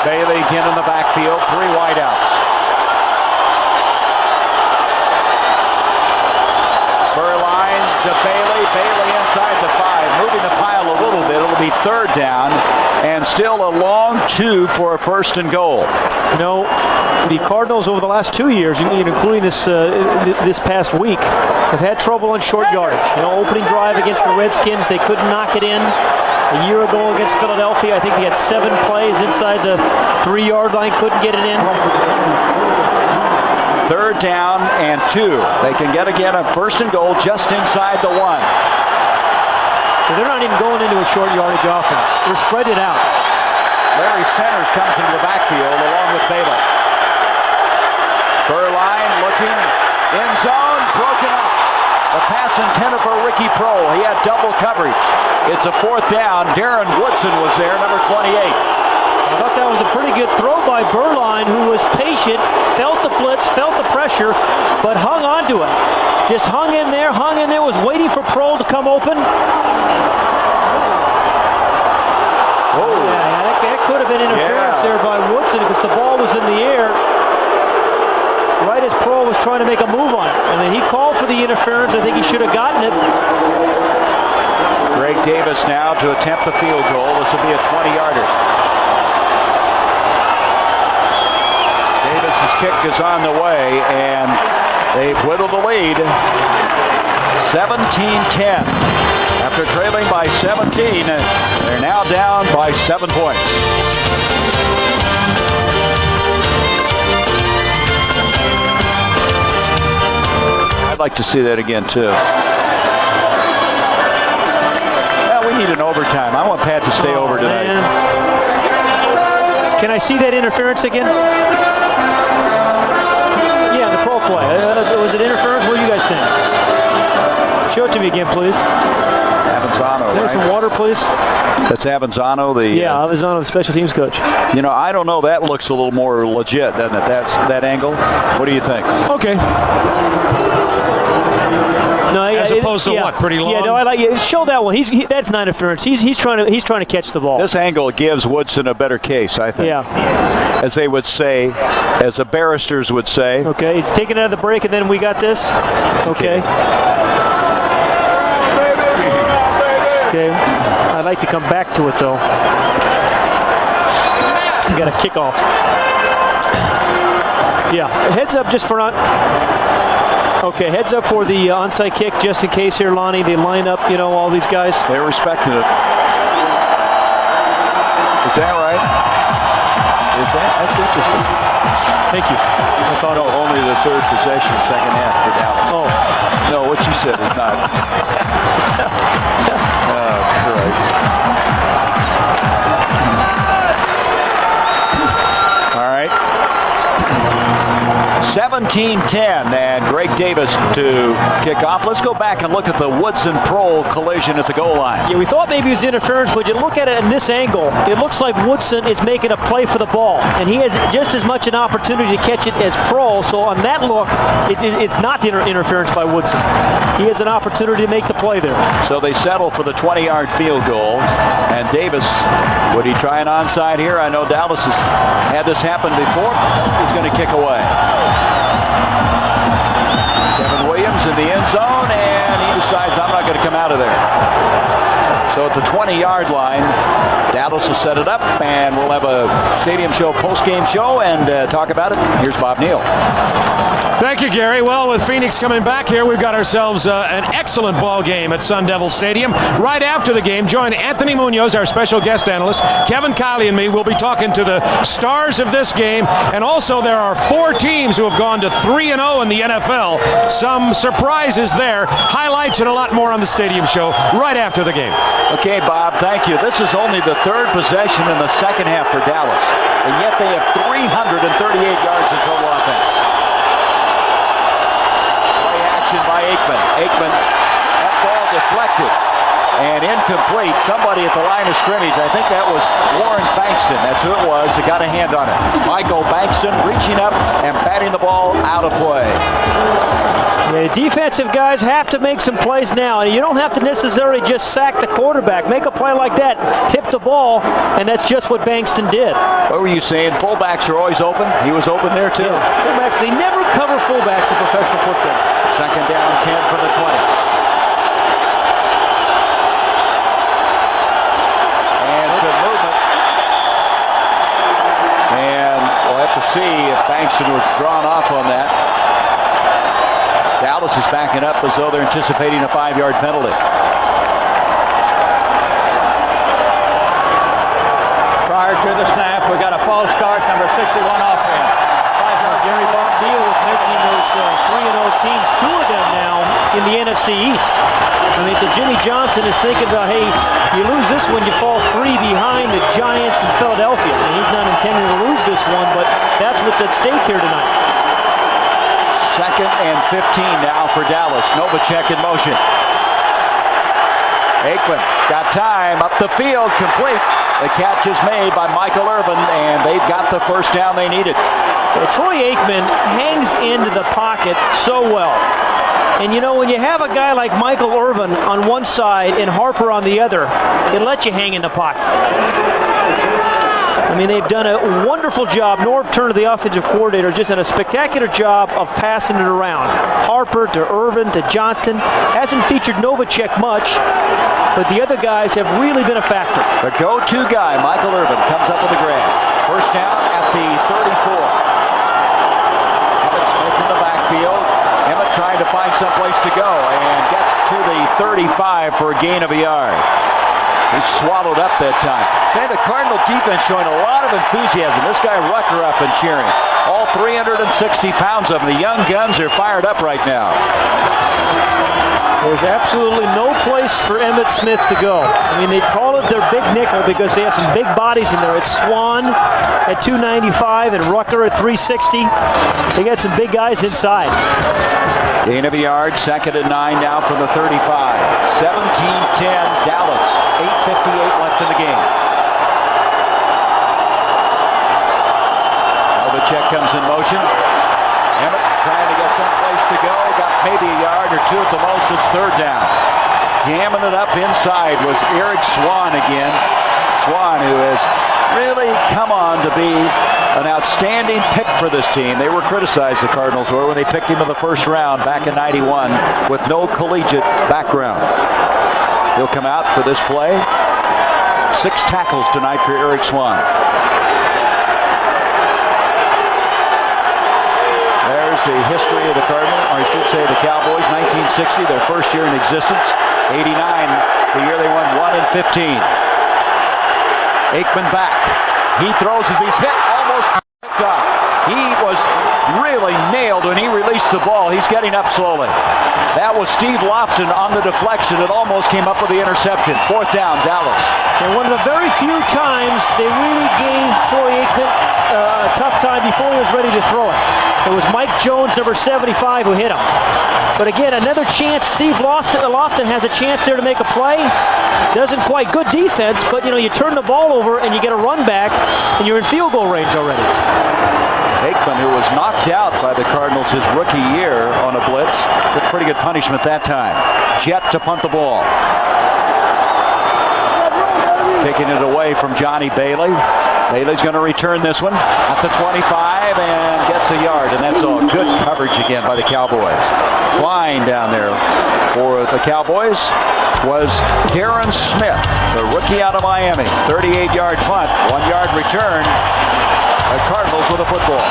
Bailey again in the backfield, 3 wideouts. Burline to Bailey, Bailey inside the 5, moving the pile a little bit. It'll be third down, and still a long 2 for a first and goal. You know, the Cardinals over the last 2 years, including this past week, have had trouble on short yardage. You know, opening drive against the Redskins, they couldn't knock it in. A year ago against Philadelphia, I think they had 7 plays inside the 3-yard line, couldn't get it in. Third down and 2. They can get again a first and goal just inside the 1. So they're not even going into a short yardage offense. They're spread it out. Larry Centers comes into the backfield along with Bailey. Burline looking, end zone, broken up. A pass intended for Ricky Prohl. He had double coverage. It's a fourth down. Darren Woodson was there, number 28. I thought that was a pretty good throw by Burline, who was patient, felt the blitz, felt the pressure, but hung on to it. Just hung in there, was waiting for Prohl to come open. Whoa. Yeah, that could have been interference there by Woodson because the ball was in the air right as Prohl was trying to make a move on it. I mean, he called for the interference. I think he should have gotten it. Greg Davis now to attempt the field goal. This will be a 20-yarder. Davis's kick is on the way, and they've whittled the lead. 17-10. After trailing by 17, they're now down by 7 points. I'd like to see that again, too. Well, we need an overtime. I want Pat to stay over tonight. Man. Can I see that interference again? Yeah, the Prohl play. Was it interference? What do you guys think? Show it to me again, please. Avanzano, Can I have some water, please? That's Avanzano, the... Yeah, Avanzano, the special teams coach. You know, I don't know. That looks a little more legit, doesn't it? That angle. What do you think? Okay. No, As opposed to what? Pretty long? Yeah, no, I like it. Show that one. That's not interference. He's trying to catch the ball. This angle gives Woodson a better case, I think. Yeah. As they would say, as the barristers would say. Okay, he's taking it out of the break, and then we got this. Okay. Okay. I'd like to come back to it, though. We got a kickoff. Yeah, heads up just for not. Okay, heads up for the onside kick just in case here, Lonnie. They line up, you know, all these guys. They're respecting it. Is that right? That's interesting. Thank you. I thought No, only the third possession, second half for Dallas. Oh. No, what you said is not. Right. All right. 17-10, and Greg Davis to kick off. Let's go back and look at the Woodson-Prohl collision at the goal line. Yeah, we thought maybe it was interference, but you look at it in this angle, it looks like Woodson is making a play for the ball, and he has just as much an opportunity to catch it as Prohl. So on that look, it's not the interference by Woodson. He has an opportunity to make the play there. So they settle for the 20-yard field goal, and Davis, would he try an onside here? I know Dallas has had this happen before. He's going to kick away. Kevin Williams in the end zone, and he decides, I'm not going to come out of there. So at the 20-yard line, Dallas will set it up, and we'll have a Stadium Show post-game show and talk about it. Here's Bob Neal. Thank you, Gary. Well, with Phoenix coming back here, we've got ourselves an excellent ball game at Sun Devil Stadium. Right after the game, join Anthony Munoz, our special guest analyst. Kevin Kiley and me will be talking to the stars of this game. And also, there are 4 teams who have gone to 3-0 in the NFL. Some surprises there. Highlights and a lot more on the Stadium Show right after the game. Okay, Bob, thank you. This is only the 3rd possession in the second half for Dallas, and yet they have 338 yards in total offense. Play action by Aikman. Aikman, that ball deflected and incomplete. Somebody at the line of scrimmage, I think that was Warren Bankston. That's who it was that got a hand on it. Michael Bankston reaching up and batting the ball out of play. The defensive guys have to make some plays now, and you don't have to necessarily just sack the quarterback. Make a play like that, tip the ball, and that's just what Bankston did. What were you saying? Fullbacks are always open? He was open there too. Yeah, fullbacks, they never cover fullbacks in professional football. Second down, 10 from the 20. And some movement. And we'll have to see if Bankston was drawn off on that. Dallas is backing up as though they're anticipating a 5-yard penalty. Prior to the snap, we got a false start, number 61 offense. Gary, Bob Neal was mentioning those 3-0 teams, 2 of them now in the NFC East. I mean, so Jimmy Johnson is thinking about, hey, you lose this one, you fall 3 behind the Giants and Philadelphia. And he's not intending to lose this one, but that's what's at stake here tonight. 2nd and 15 now for Dallas. Novacek in motion. Aikman got time up the field, complete. The catch is made by Michael Irvin, and they've got the first down they needed. Well, Troy Aikman hangs into the pocket so well. And you know, when you have a guy like Michael Irvin on one side and Harper on the other, it lets you hang in the pocket. I mean, they've done a wonderful job. Norv Turner, the offensive coordinator, just done a spectacular job of passing it around. Harper to Irvin to Johnston. Hasn't featured Novacek much, but the other guys have really been a factor. The go-to guy, Michael Irvin, comes up with a grab. First down at the 34. Emmett Smith in the backfield. Emmett trying to find someplace to go and gets to the 35 for a gain of a yard. He's swallowed up that time. Okay, the Cardinal defense showing a lot of enthusiasm. This guy Rucker up and cheering. All 360 pounds of them. The young guns are fired up right now. There's absolutely no place for Emmett Smith to go. I mean, they call it their big nickel because they have some big bodies in there. It's Swan at 295 and Rucker at 360. They got some big guys inside. Gain of a yard, 2nd and 9 now from the 35. 17-10 Dallas. 8:58 left in the game. Novacek comes in motion. Emmett trying to get someplace to go. Got maybe a yard or 2 at the most. It's 3rd down. Jamming it up inside was Eric Swan again. Swan, who has really come on to be an outstanding pick for this team. They were criticized, the Cardinals were, when they picked him in the 1st round back in '91 with no collegiate background. He'll come out for this play. 6 tackles tonight for Eric Swan. There's the history of the Cardinals, or I should say the Cowboys. 1960, their first year in existence. 89, the year they won 1-15. Aikman back. He throws as he's hit, almost picked off. He was really nailed when he released the ball. He's getting up slowly. That was Steve Lofton on the deflection. It almost came up with the interception. 4th down, Dallas. And one of the very few times they really gave Troy Aikman a tough time before he was ready to throw it. It was Mike Jones, number 75, who hit him. But again, another chance. Steve Lofton has a chance there to make a play. Doesn't quite. Good defense, but you turn the ball over and you get a run back, and you're in field goal range already. Aikman, who was knocked out by the Cardinals his rookie year on a blitz, took pretty good punishment that time. Jet to punt the ball. Taking it away from Johnny Bailey. Bailey's going to return this one at the 25 and gets a yard, and that's all. Good coverage again by the Cowboys. Flying down there for the Cowboys was Darren Smith, the rookie out of Miami. 38-yard punt, 1-yard return. The Cardinals with a football.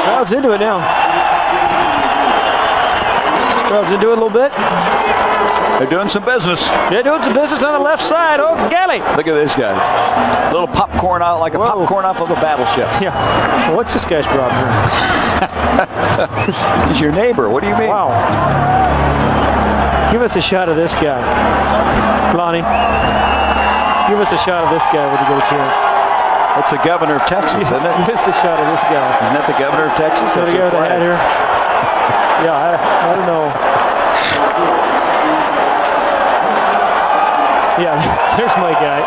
Crowd's into it now. Crowd's into it a little bit. They're doing some business. They're doing some business on the left side. Oh, golly. Look at this guy. A little popcorn out, like a popcorn off of a battleship. Yeah. Well, what's this guy's problem here? He's your neighbor. What do you mean? Wow. Give us a shot of this guy. Lonnie. Give us a shot of this guy when you get a chance. That's the governor of Texas, isn't it? Give us the shot of this guy. Isn't that the governor of Texas? So the guy with the hat here. Yeah, I don't know. Yeah, there's my guy.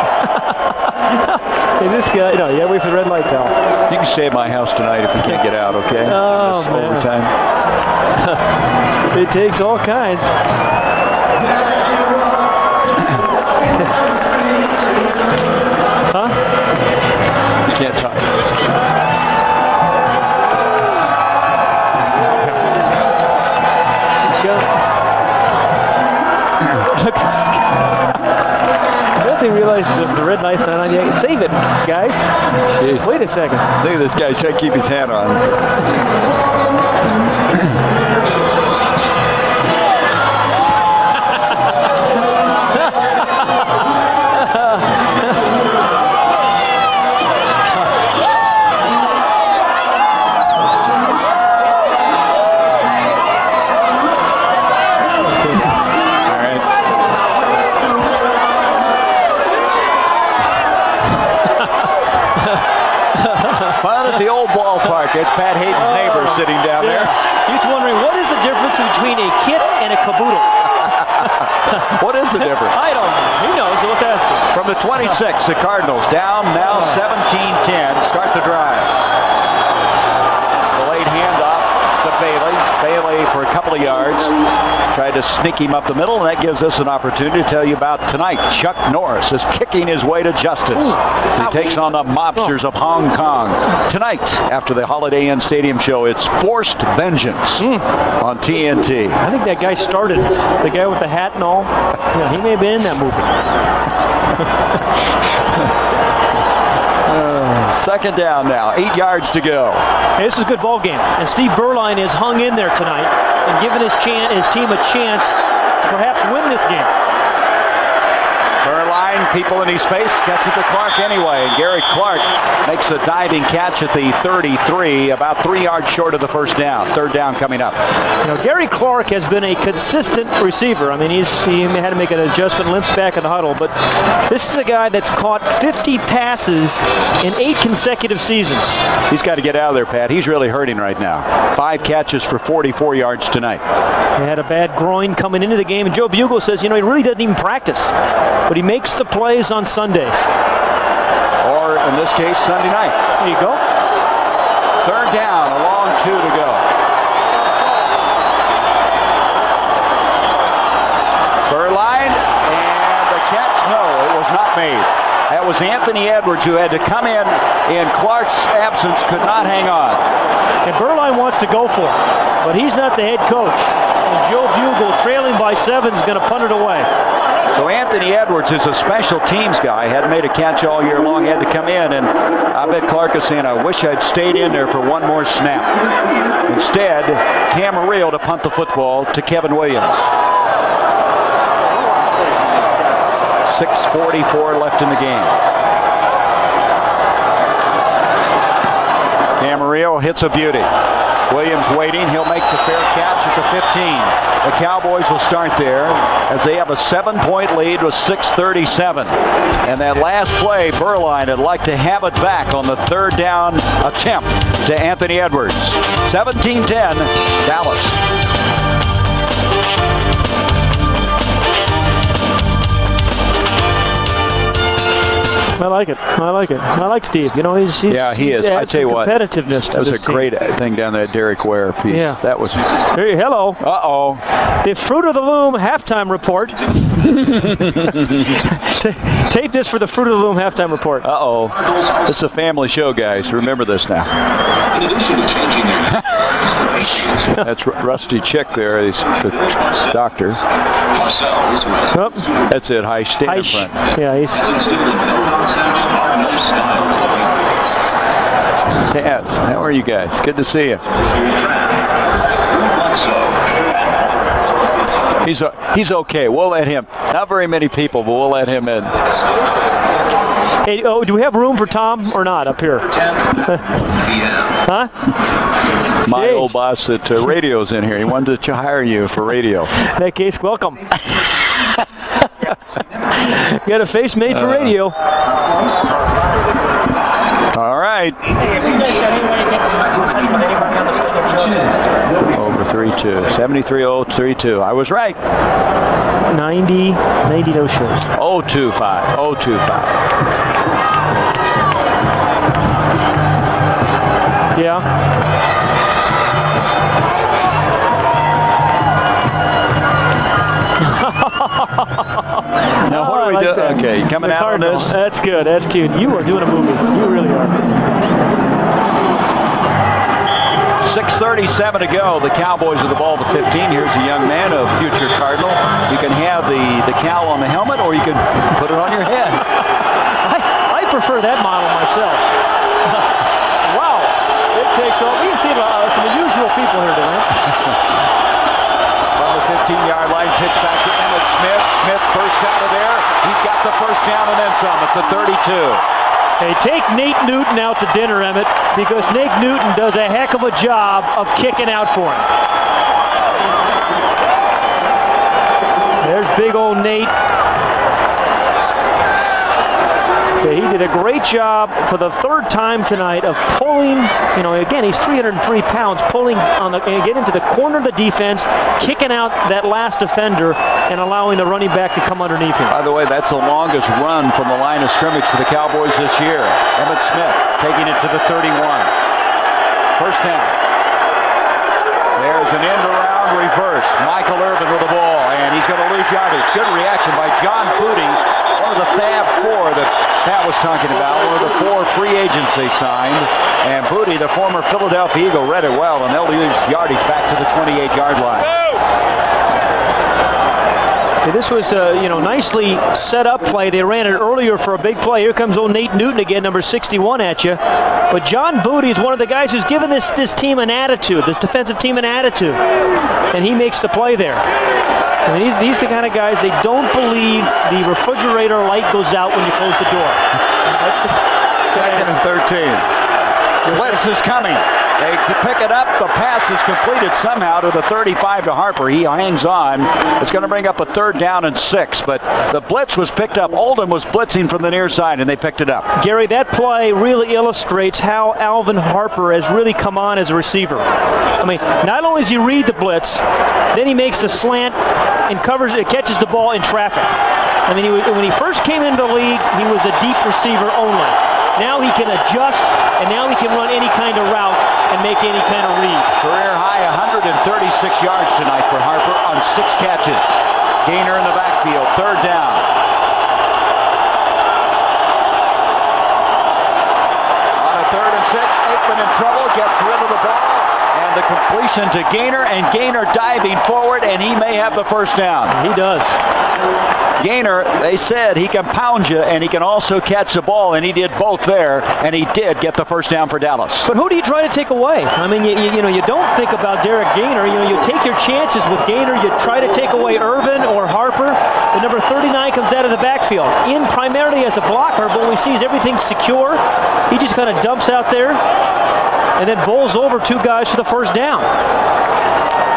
Hey, this guy, yeah, wait for the red light, pal. You can stay at my house tonight if you can't get out, okay? Oh, man. Overtime. It takes all kinds. Huh? You can't talk to this guy. Look at this guy. I don't think they realize the red light's not on yet. Save it, guys. Jeez. Wait a second. Look at this guy trying to keep his hat on. Fun at the old ballpark. It's Pat Hayden's neighbor sitting down there. He's wondering, what is the difference between a kit and a caboodle? What is the difference? I don't know. He knows, so let's ask him. From the 26, the Cardinals down now 17-10. Start the drive. The late handoff to Bailey. Bailey for a couple of yards. Tried to sneak him up the middle, and that gives us an opportunity to tell you about tonight. Chuck Norris is kicking his way to justice as he takes on the mobsters of Hong Kong. Tonight, after the Holiday Inn Stadium show, it's Forced Vengeance on TNT. I think that guy started, the guy with the hat and all. Yeah, he may have been in that movie. Second down now, 8 yards to go. Hey, this is a good ball game, and Steve Berline has hung in there tonight and given his team a chance to perhaps win this game. Berline, people in his face, gets it to Clark anyway, and Gary Clark makes a diving catch at the 33, about 3 yards short of the first down. Third down coming up. Gary Clark has been a consistent receiver. I mean, he had to make an adjustment, limps back in the huddle, but this is a guy that's caught 50 passes in 8 consecutive seasons. He's got to get out of there, Pat. He's really hurting right now. 5 catches for 44 yards tonight. He had a bad groin coming into the game, and Joe Bugle says, he really doesn't even practice, but he makes the plays on Sundays. Or, in this case, Sunday night. There you go. Third down, a long 2 to go. Berline, and the catch, no, it was not made. That was Anthony Edwards, who had to come in Clark's absence, could not hang on. And Berline wants to go for it, but he's not the head coach. And Joe Bugle, trailing by 7, is going to punt it away. So Anthony Edwards is a special teams guy. Hadn't made a catch all year long. Had to come in, and I bet Clark is saying, I wish I'd stayed in there for one more snap. Instead, Camarillo to punt the football to Kevin Williams. 6:44 left in the game. Camarillo hits a beauty. Williams waiting. He'll make the fair catch at the 15. The Cowboys will start there as they have a 7-point lead with 6:37. And that last play, Berline would like to have it back on the third down attempt to Anthony Edwards. 17-10, Dallas. I like it. I like it. I like Steve. You know, he's yeah, he is. I tell you what, competitiveness that was a great thing down there, Derek Ware piece. Yeah, that was. Hey, hello. Uh-oh. The Fruit of the Loom halftime report. Tape this for the Fruit of the Loom halftime report. Uh-oh. This is a family show, guys. Remember this now. In addition to changing their That's Rusty Chick there. He's the doctor. Oh. That's it. Hi, stand in front. Yeah, he's. Taz, how are you guys? Good to see you. He's okay. We'll let him. Not very many people, but we'll let him in. Hey, do we have room for Tom or not up here? Huh? My old boss at radio's in here. He wanted to hire you for radio. In that case, welcome. Got a face made for radio. All right. Over 3-2. 73-0-3-2. I was right. 90 no shows. 0-2-5. 0-2-5. Yeah. Now, what are we doing? Okay, you coming out on this? That's good. That's cute. You are doing a movie. You really are. 6:37 to go. The Cowboys with the ball at the 15. Here's a young man, a future Cardinal. You can have the cowl on the helmet, or you can put it on your head. I prefer that model myself. Wow. It takes off. We can see some unusual people here tonight. From the 15-yard line, pitch back to Emmitt Smith. Smith bursts out of there. He's got the first down and then some at the 32. Hey, take Nate Newton out to dinner, Emmett, because Nate Newton does a heck of a job of kicking out for him. There's big old Nate. He did a great job for the third time tonight of pulling, again, he's 303 pounds, pulling get into the corner of the defense, kicking out that last defender, and allowing the running back to come underneath him. By the way, that's the longest run from the line of scrimmage for the Cowboys this year. Emmitt Smith taking it to the 31. First down. There's an end around reverse. Michael Irvin with the ball, and he's going to lose yardage. Good reaction by John Booty, one of the Fab Four that Pat was talking about, one of the 4 free agents they signed. And Booty, the former Philadelphia Eagle, read it well, and they'll lose yardage back to the 28-yard line. This was a nicely set up play. They ran it earlier for a big play. Here comes old Nate Newton again, number 61 at you. But John Booty is one of the guys who's given this team an attitude, this defensive team an attitude. And he makes the play there. I mean, these are the kind of guys, they don't believe the refrigerator light goes out when you close the door. Second and 13. Blitz is coming. They pick it up. The pass is completed somehow to the 35 to Harper. He hangs on. It's going to bring up a third down and 6, but the blitz was picked up. Oldham was blitzing from the near side, and they picked it up. Gary, that play really illustrates how Alvin Harper has really come on as a receiver. I mean, not only does he read the blitz, then he makes a slant and catches the ball in traffic. I mean, when he first came into the league, he was a deep receiver only. Now he can adjust, and now he can run any kind of route and make any kind of read. Career high 136 yards tonight for Harper on 6 catches. Gainer in the backfield, third down. On a 3rd and 6, Aikman in trouble, gets rid of the ball, and And the completion to Gaynor, and Gaynor diving forward, and he may have the first down. He does. Gaynor, they said he can pound you and he can also catch the ball, and he did both there, and he did get the first down for Dallas. But who do you try to take away? I mean, you don't think about Derek Gaynor. You take your chances with Gaynor. You try to take away Irvin or Harper. The number 39 comes out of the backfield, in primarily as a blocker, but when he sees everything secure, he just kind of dumps out there and then bowls over two guys for the first down.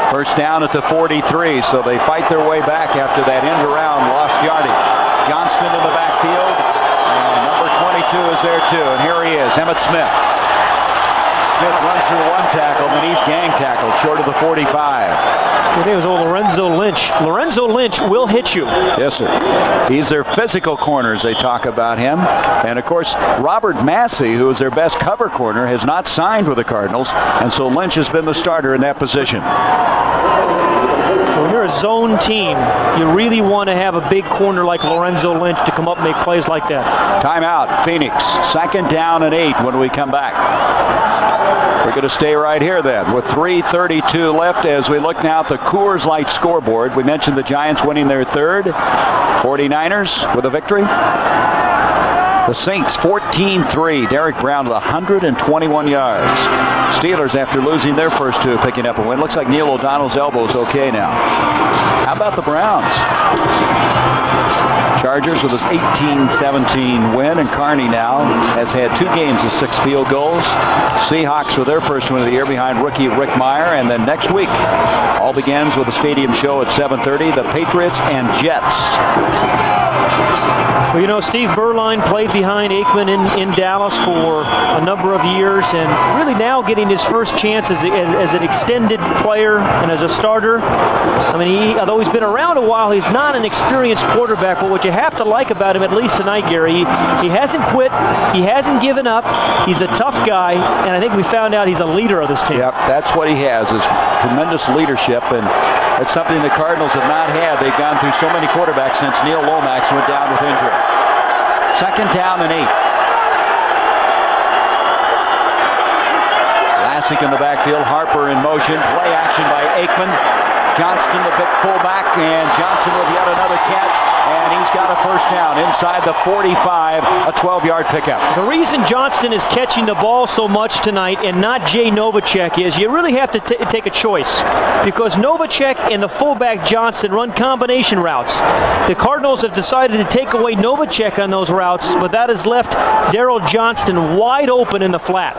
First down at the 43, so they fight their way back after that end around, lost yardage. Johnston in the backfield, and number 22 is there too, and here he is, Emmitt Smith. Smith runs through one tackle, then he's gang tackled short of the 45. I think it was old Lorenzo Lynch. Lorenzo Lynch will hit you. Yes, sir. He's their physical corner as they talk about him. And, of course, Robert Massey, who is their best cover corner, has not signed with the Cardinals, and so Lynch has been the starter in that position. When you're a zone team, you really want to have a big corner like Lorenzo Lynch to come up and make plays like that. Timeout, Phoenix. 2nd down and 8 when we come back. We're going to stay right here then with 3:32 left as we look now at the Coors Light scoreboard. We mentioned the Giants winning their third. 49ers with a victory. The Saints 14-3. Derek Brown with 121 yards. Steelers, after losing their first two, picking up a win. Looks like Neil O'Donnell's elbow is okay now. How about the Browns? Chargers with his 18-17 win, and Carney now has had 2 games of 6 field goals. Seahawks with their first win of the year behind rookie Rick Meyer, and then next week all begins with a stadium show at 7:30, the Patriots and Jets. Well, you know, Steve Berline played behind Aikman in Dallas for a number of years, and really now getting his first chance as an extended player and as a starter. I mean, although he's been around a while, he's not an experienced quarterback, but what you have to like about him, at least tonight, Gary, he hasn't quit, he hasn't given up, he's a tough guy, and I think we found out he's a leader of this team. Yep, that's what he has, is tremendous leadership, and it's something the Cardinals have not had. They've gone through so many quarterbacks since Neil Lomax went down with injury. 2nd down and 8. Lassick in the backfield, Harper in motion, play action by Aikman. Johnston, the big fullback, and Johnson with yet another catch, and he's got a first down inside the 45, a 12-yard pickup. The reason Johnston is catching the ball so much tonight and not Jay Novacek is you really have to take a choice, because Novacek and the fullback Johnston run combination routes. The Cardinals have decided to take away Novacek on those routes, but that has left Darryl Johnston wide open in the flat.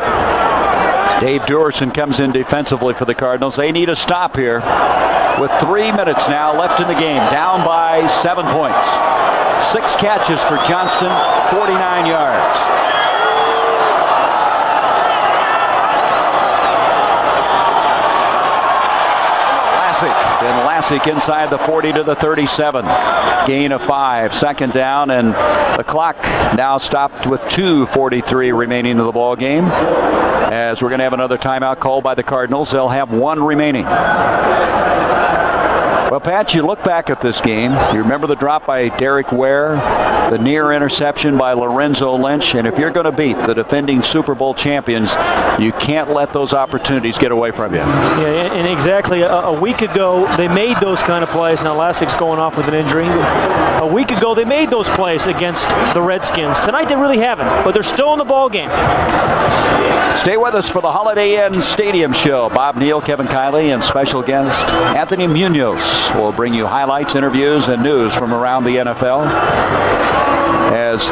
Dave Duerson comes in defensively for the Cardinals. They need a stop here with 3 minutes now left in the game, down by 7 points. 6 catches for Johnston, 49 yards. Lassick inside the 40 to the 37. Gain of 5. 2nd down, and the clock now stopped with 2:43 remaining in the ball game. As we're going to have another timeout called by the Cardinals. They'll have 1 remaining. Well, Pat, you look back at this game. You remember the drop by Derek Ware, the near interception by Lorenzo Lynch, and if you're going to beat the defending Super Bowl champions, you can't let those opportunities get away from you. Yeah, and exactly. A week ago, they made those kind of plays. Now, Lassick's going off with an injury. A week ago, they made those plays against the Redskins. Tonight, they really haven't, but they're still in the ball game. Stay with us for the Holiday Inn Stadium Show. Bob Neal, Kevin Kiley, and special guest Anthony Munoz will bring you highlights, interviews, and news from around the NFL. As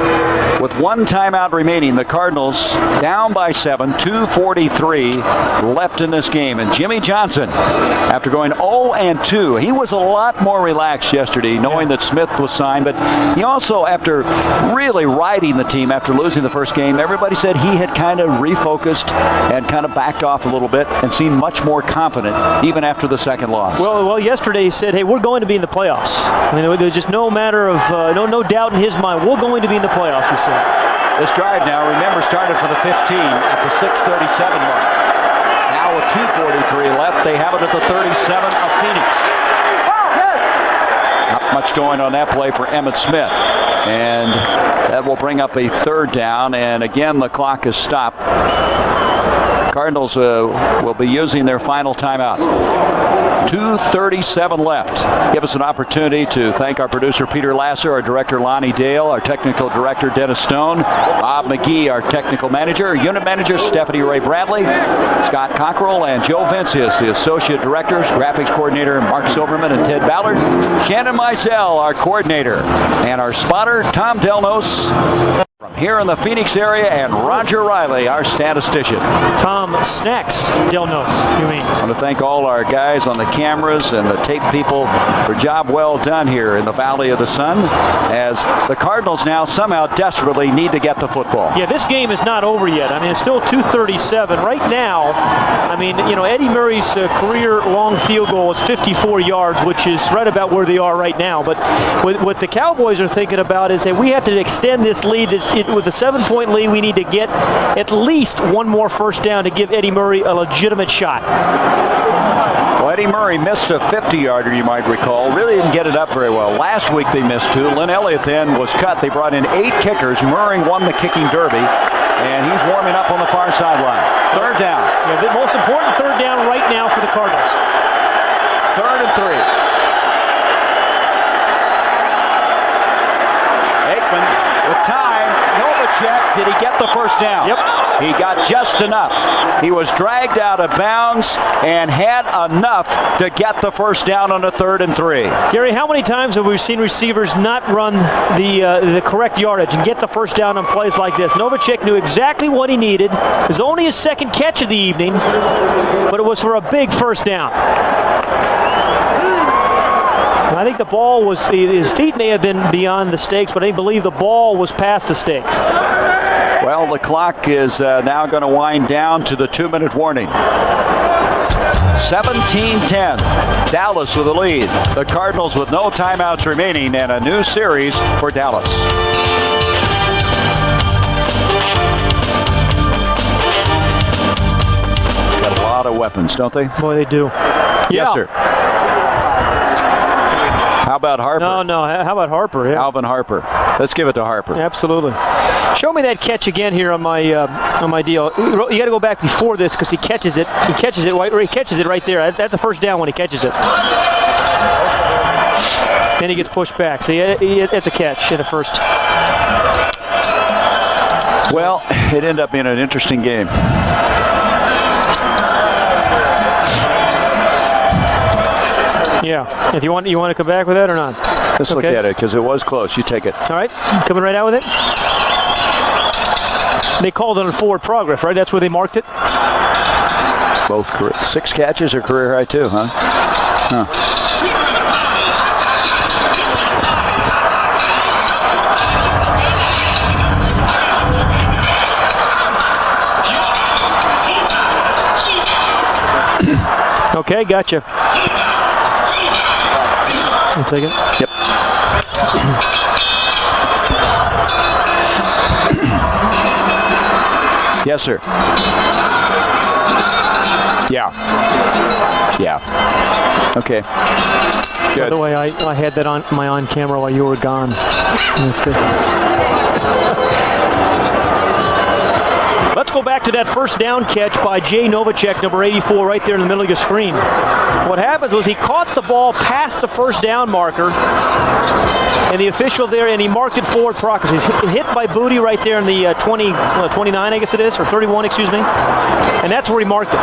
with 1 timeout remaining, the Cardinals down by 7, 2:43 left in this game. And Jimmy Johnson, after going 0-2, he was a lot more relaxed yesterday, knowing that Smith was signed. But he also, after really riding the team after losing the first game, everybody said he had kind of refocused and kind of backed off a little bit and seemed much more confident even after the second loss. Well, yesterday he said, hey, we're going to be in the playoffs. I mean, there's just no matter of, no doubt in his mind, we're going to be in the playoffs, he said. This drive now, remember, started for the 15 at the 6:37 mark. Now with 2:43 left, they have it at the 37 of Phoenix. Not much going on that play for Emmitt Smith. And that will bring up a 3rd down, and again the clock is stopped. Cardinals will be using their final timeout. 2:37 left. Give us an opportunity to thank our producer Peter Lasser, our director Lonnie Dale, our technical director Dennis Stone, Bob McGee, our technical manager, unit manager Stephanie Ray Bradley, Scott Cockrell, and Joe Vincius, the associate directors, graphics coordinator Mark Silverman and Ted Ballard, Shannon Mizell, our coordinator, and our spotter Tom Delnos from here in the Phoenix area, and Roger Riley, our statistician. Tom Snacks Delnos, you mean? I want to thank all our guys on the cameras and the tape people for a job well done here in the Valley of the Sun, as the Cardinals now somehow desperately need to get the football. Yeah, this game is not over yet. I mean, it's still 2:37 right now. I mean, you know, Eddie Murray's career long field goal is 54 yards, which is right about where they are right now. But what the Cowboys are thinking about is that we have to extend this lead. With a 7-point lead, we need to get at least one more first down to give Eddie Murray a legitimate shot. Well, Eddie Murray missed a 50-yarder, you might recall. Really didn't get it up very well. Last week they missed 2. Lynn Elliott then was cut. They brought in 8 kickers. Murray won the kicking derby, and he's warming up on the far sideline. Third down. Yeah, the most important third down right now for the Cardinals. 3rd and 3. Aikman with time. Novacek, did he get the first down? Yep. He got just enough. He was dragged out of bounds and had enough to get the first down on a 3rd and 3. Gary, how many times have we seen receivers not run the correct yardage and get the first down on plays like this? Novacek knew exactly what he needed. It was only his second catch of the evening, but it was for a big first down. I think the ball was, his feet may have been beyond the stakes, but I believe the ball was past the stakes. Well, the clock is now going to wind down to the 2-minute warning. 17-10. Dallas with the lead. The Cardinals with no timeouts remaining, and a new series for Dallas. Got a lot of weapons, don't they? Boy, they do. Yes, sir. How about Harper? No. How about Harper? Yeah. Alvin Harper. Let's give it to Harper. Absolutely. Show me that catch again here on my deal. You got to go back before this because he catches it. He catches it right there. That's a first down when he catches it. Then he gets pushed back. So it's a catch in the first. Well, it ended up being an interesting game. Yeah. If you want to come back with that or not? Let's look at it because it was close. You take it. All right. Coming right out with it. They called it on forward progress, right? That's where they marked it? Both 6 catches or career high too, huh? Okay, gotcha. You take it? Yep. Yes, sir. Yeah. Okay. Good. By the way, I had that on my on camera while you were gone. Let's go back to that first down catch by Jay Novacek, number 84, right there in the middle of your screen. What happens was he caught the ball past the first down marker, and the official there, and he marked it forward progress. He's hit by Booty right there in the 29, I guess it is, or 31, excuse me. And that's where he marked it.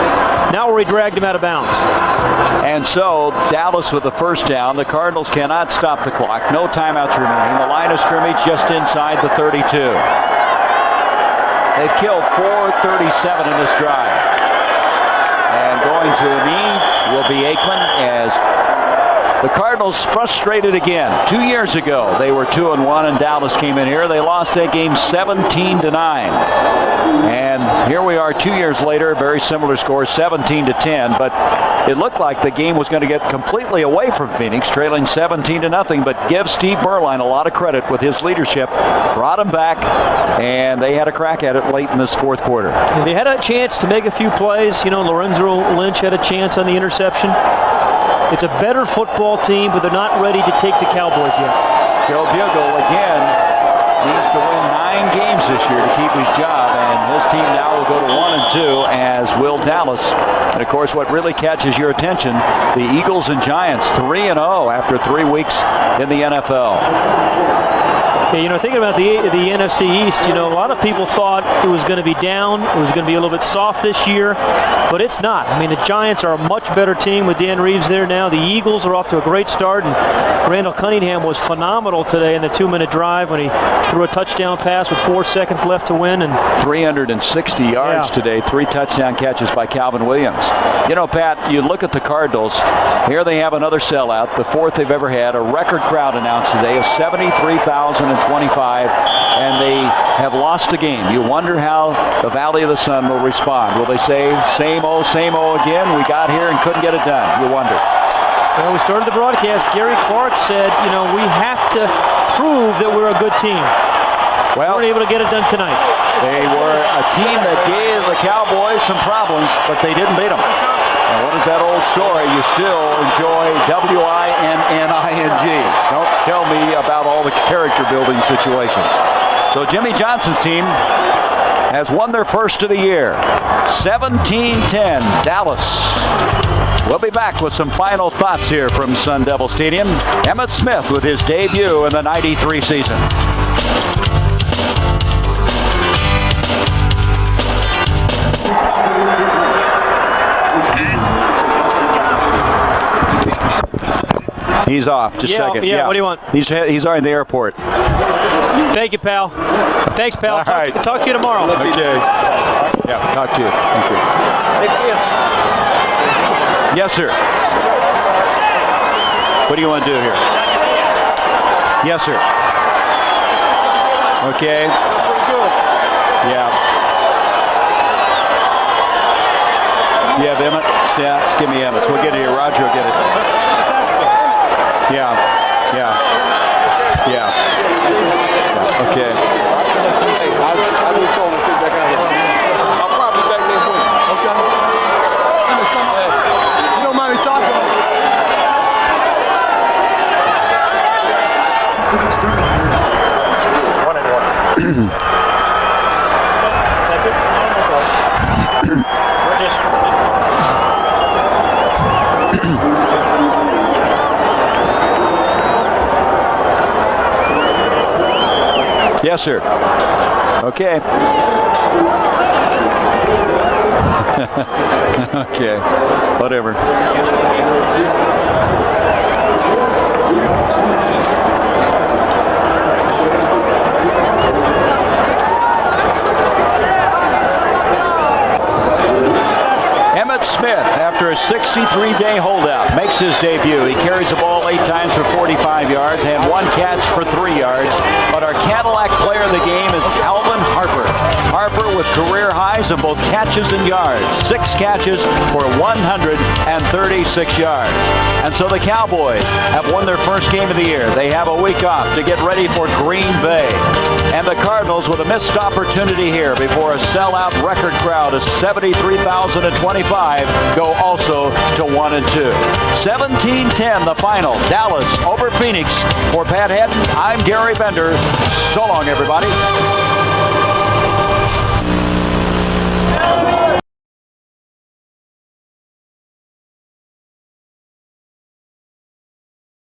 Now where he dragged him out of bounds. And so Dallas with the first down. The Cardinals cannot stop the clock. No timeouts remaining. The line of scrimmage just inside the 32. They've killed 4:37 in this drive. And going to a knee will be Aikman as the Cardinals frustrated again. 2 years ago, they were 2-1 and Dallas came in here. They lost that game 17-9. And here we are 2 years later, very similar score, 17-10. But it looked like the game was going to get completely away from Phoenix, trailing 17-0. But give Steve Berline a lot of credit with his leadership. Brought him back, and they had a crack at it late in this fourth quarter. And they had a chance to make a few plays. You know, Lorenzo Lynch had a chance on the interception. It's a better football team, but they're not ready to take the Cowboys yet. Joe Bugle again needs to win 9 games this year to keep his job, and his team now will go to 1-2, as will Dallas. And of course, what really catches your attention, the Eagles and Giants 3-0 after 3 weeks in the NFL. Yeah, thinking about the NFC East, a lot of people thought it was going to be down. It was going to be a little bit soft this year, but it's not. I mean, the Giants are a much better team with Dan Reeves there now. The Eagles are off to a great start, and Randall Cunningham was phenomenal today in the 2-minute drive when he threw a touchdown pass with 4 seconds left to win. And 360 yards today, 3 touchdown catches by Calvin Williams. Pat, you look at the Cardinals. Here they have another sellout, the 4th they've ever had. A record crowd announced today of 73,025, and they have lost a game. You wonder how the Valley of the Sun will respond. Will they say, same old again? We got here and couldn't get it done. You wonder. Well, we started the broadcast. Gary Clark said, we have to prove that we're a good team. Well, we weren't able to get it done tonight. They were a team that gave the Cowboys some problems, but they didn't beat them. And what is that old story? You still enjoy winning. Don't tell me about all the character building situations. So Jimmy Johnson's team has won their first of the year. 17-10, Dallas. We'll be back with some final thoughts here from Sun Devil Stadium. Emmitt Smith with his debut in the '93 season. He's off. Just a second. Yeah, what do you want? He's already in the airport. Thank you, pal. Thanks, pal. All right. Talk to you tomorrow. Okay. Yeah, talk to you. Thank you. Yes, sir. What do you want to do here? Yes, sir. Okay. Yeah. You have Emmett? Stats? Give me Emmett. We'll get it here. Roger will get it. Yeah. Okay. I'll be calling to back out here. I'll probably back next week. Okay. You don't mind me talking? Yes, sir. Okay. Okay. Whatever. Emmitt Smith, after a 63-day holdout, makes his debut. He carries the ball 8 times for 45 yards, had 1 catch for 3 yards. But our Cadillac player of the game is Alvin Harper. Harper with career highs in both catches and yards. 6 catches for 136 yards. And so the Cowboys have won their first game of the year. They have a week off to get ready for Green Bay. And the Cardinals, with a missed opportunity here before a sellout record crowd of 73,025, go also to 1-2. 17-10 the final. Dallas over Phoenix. For Pat Hedden, I'm Gary Bender. So long, everybody.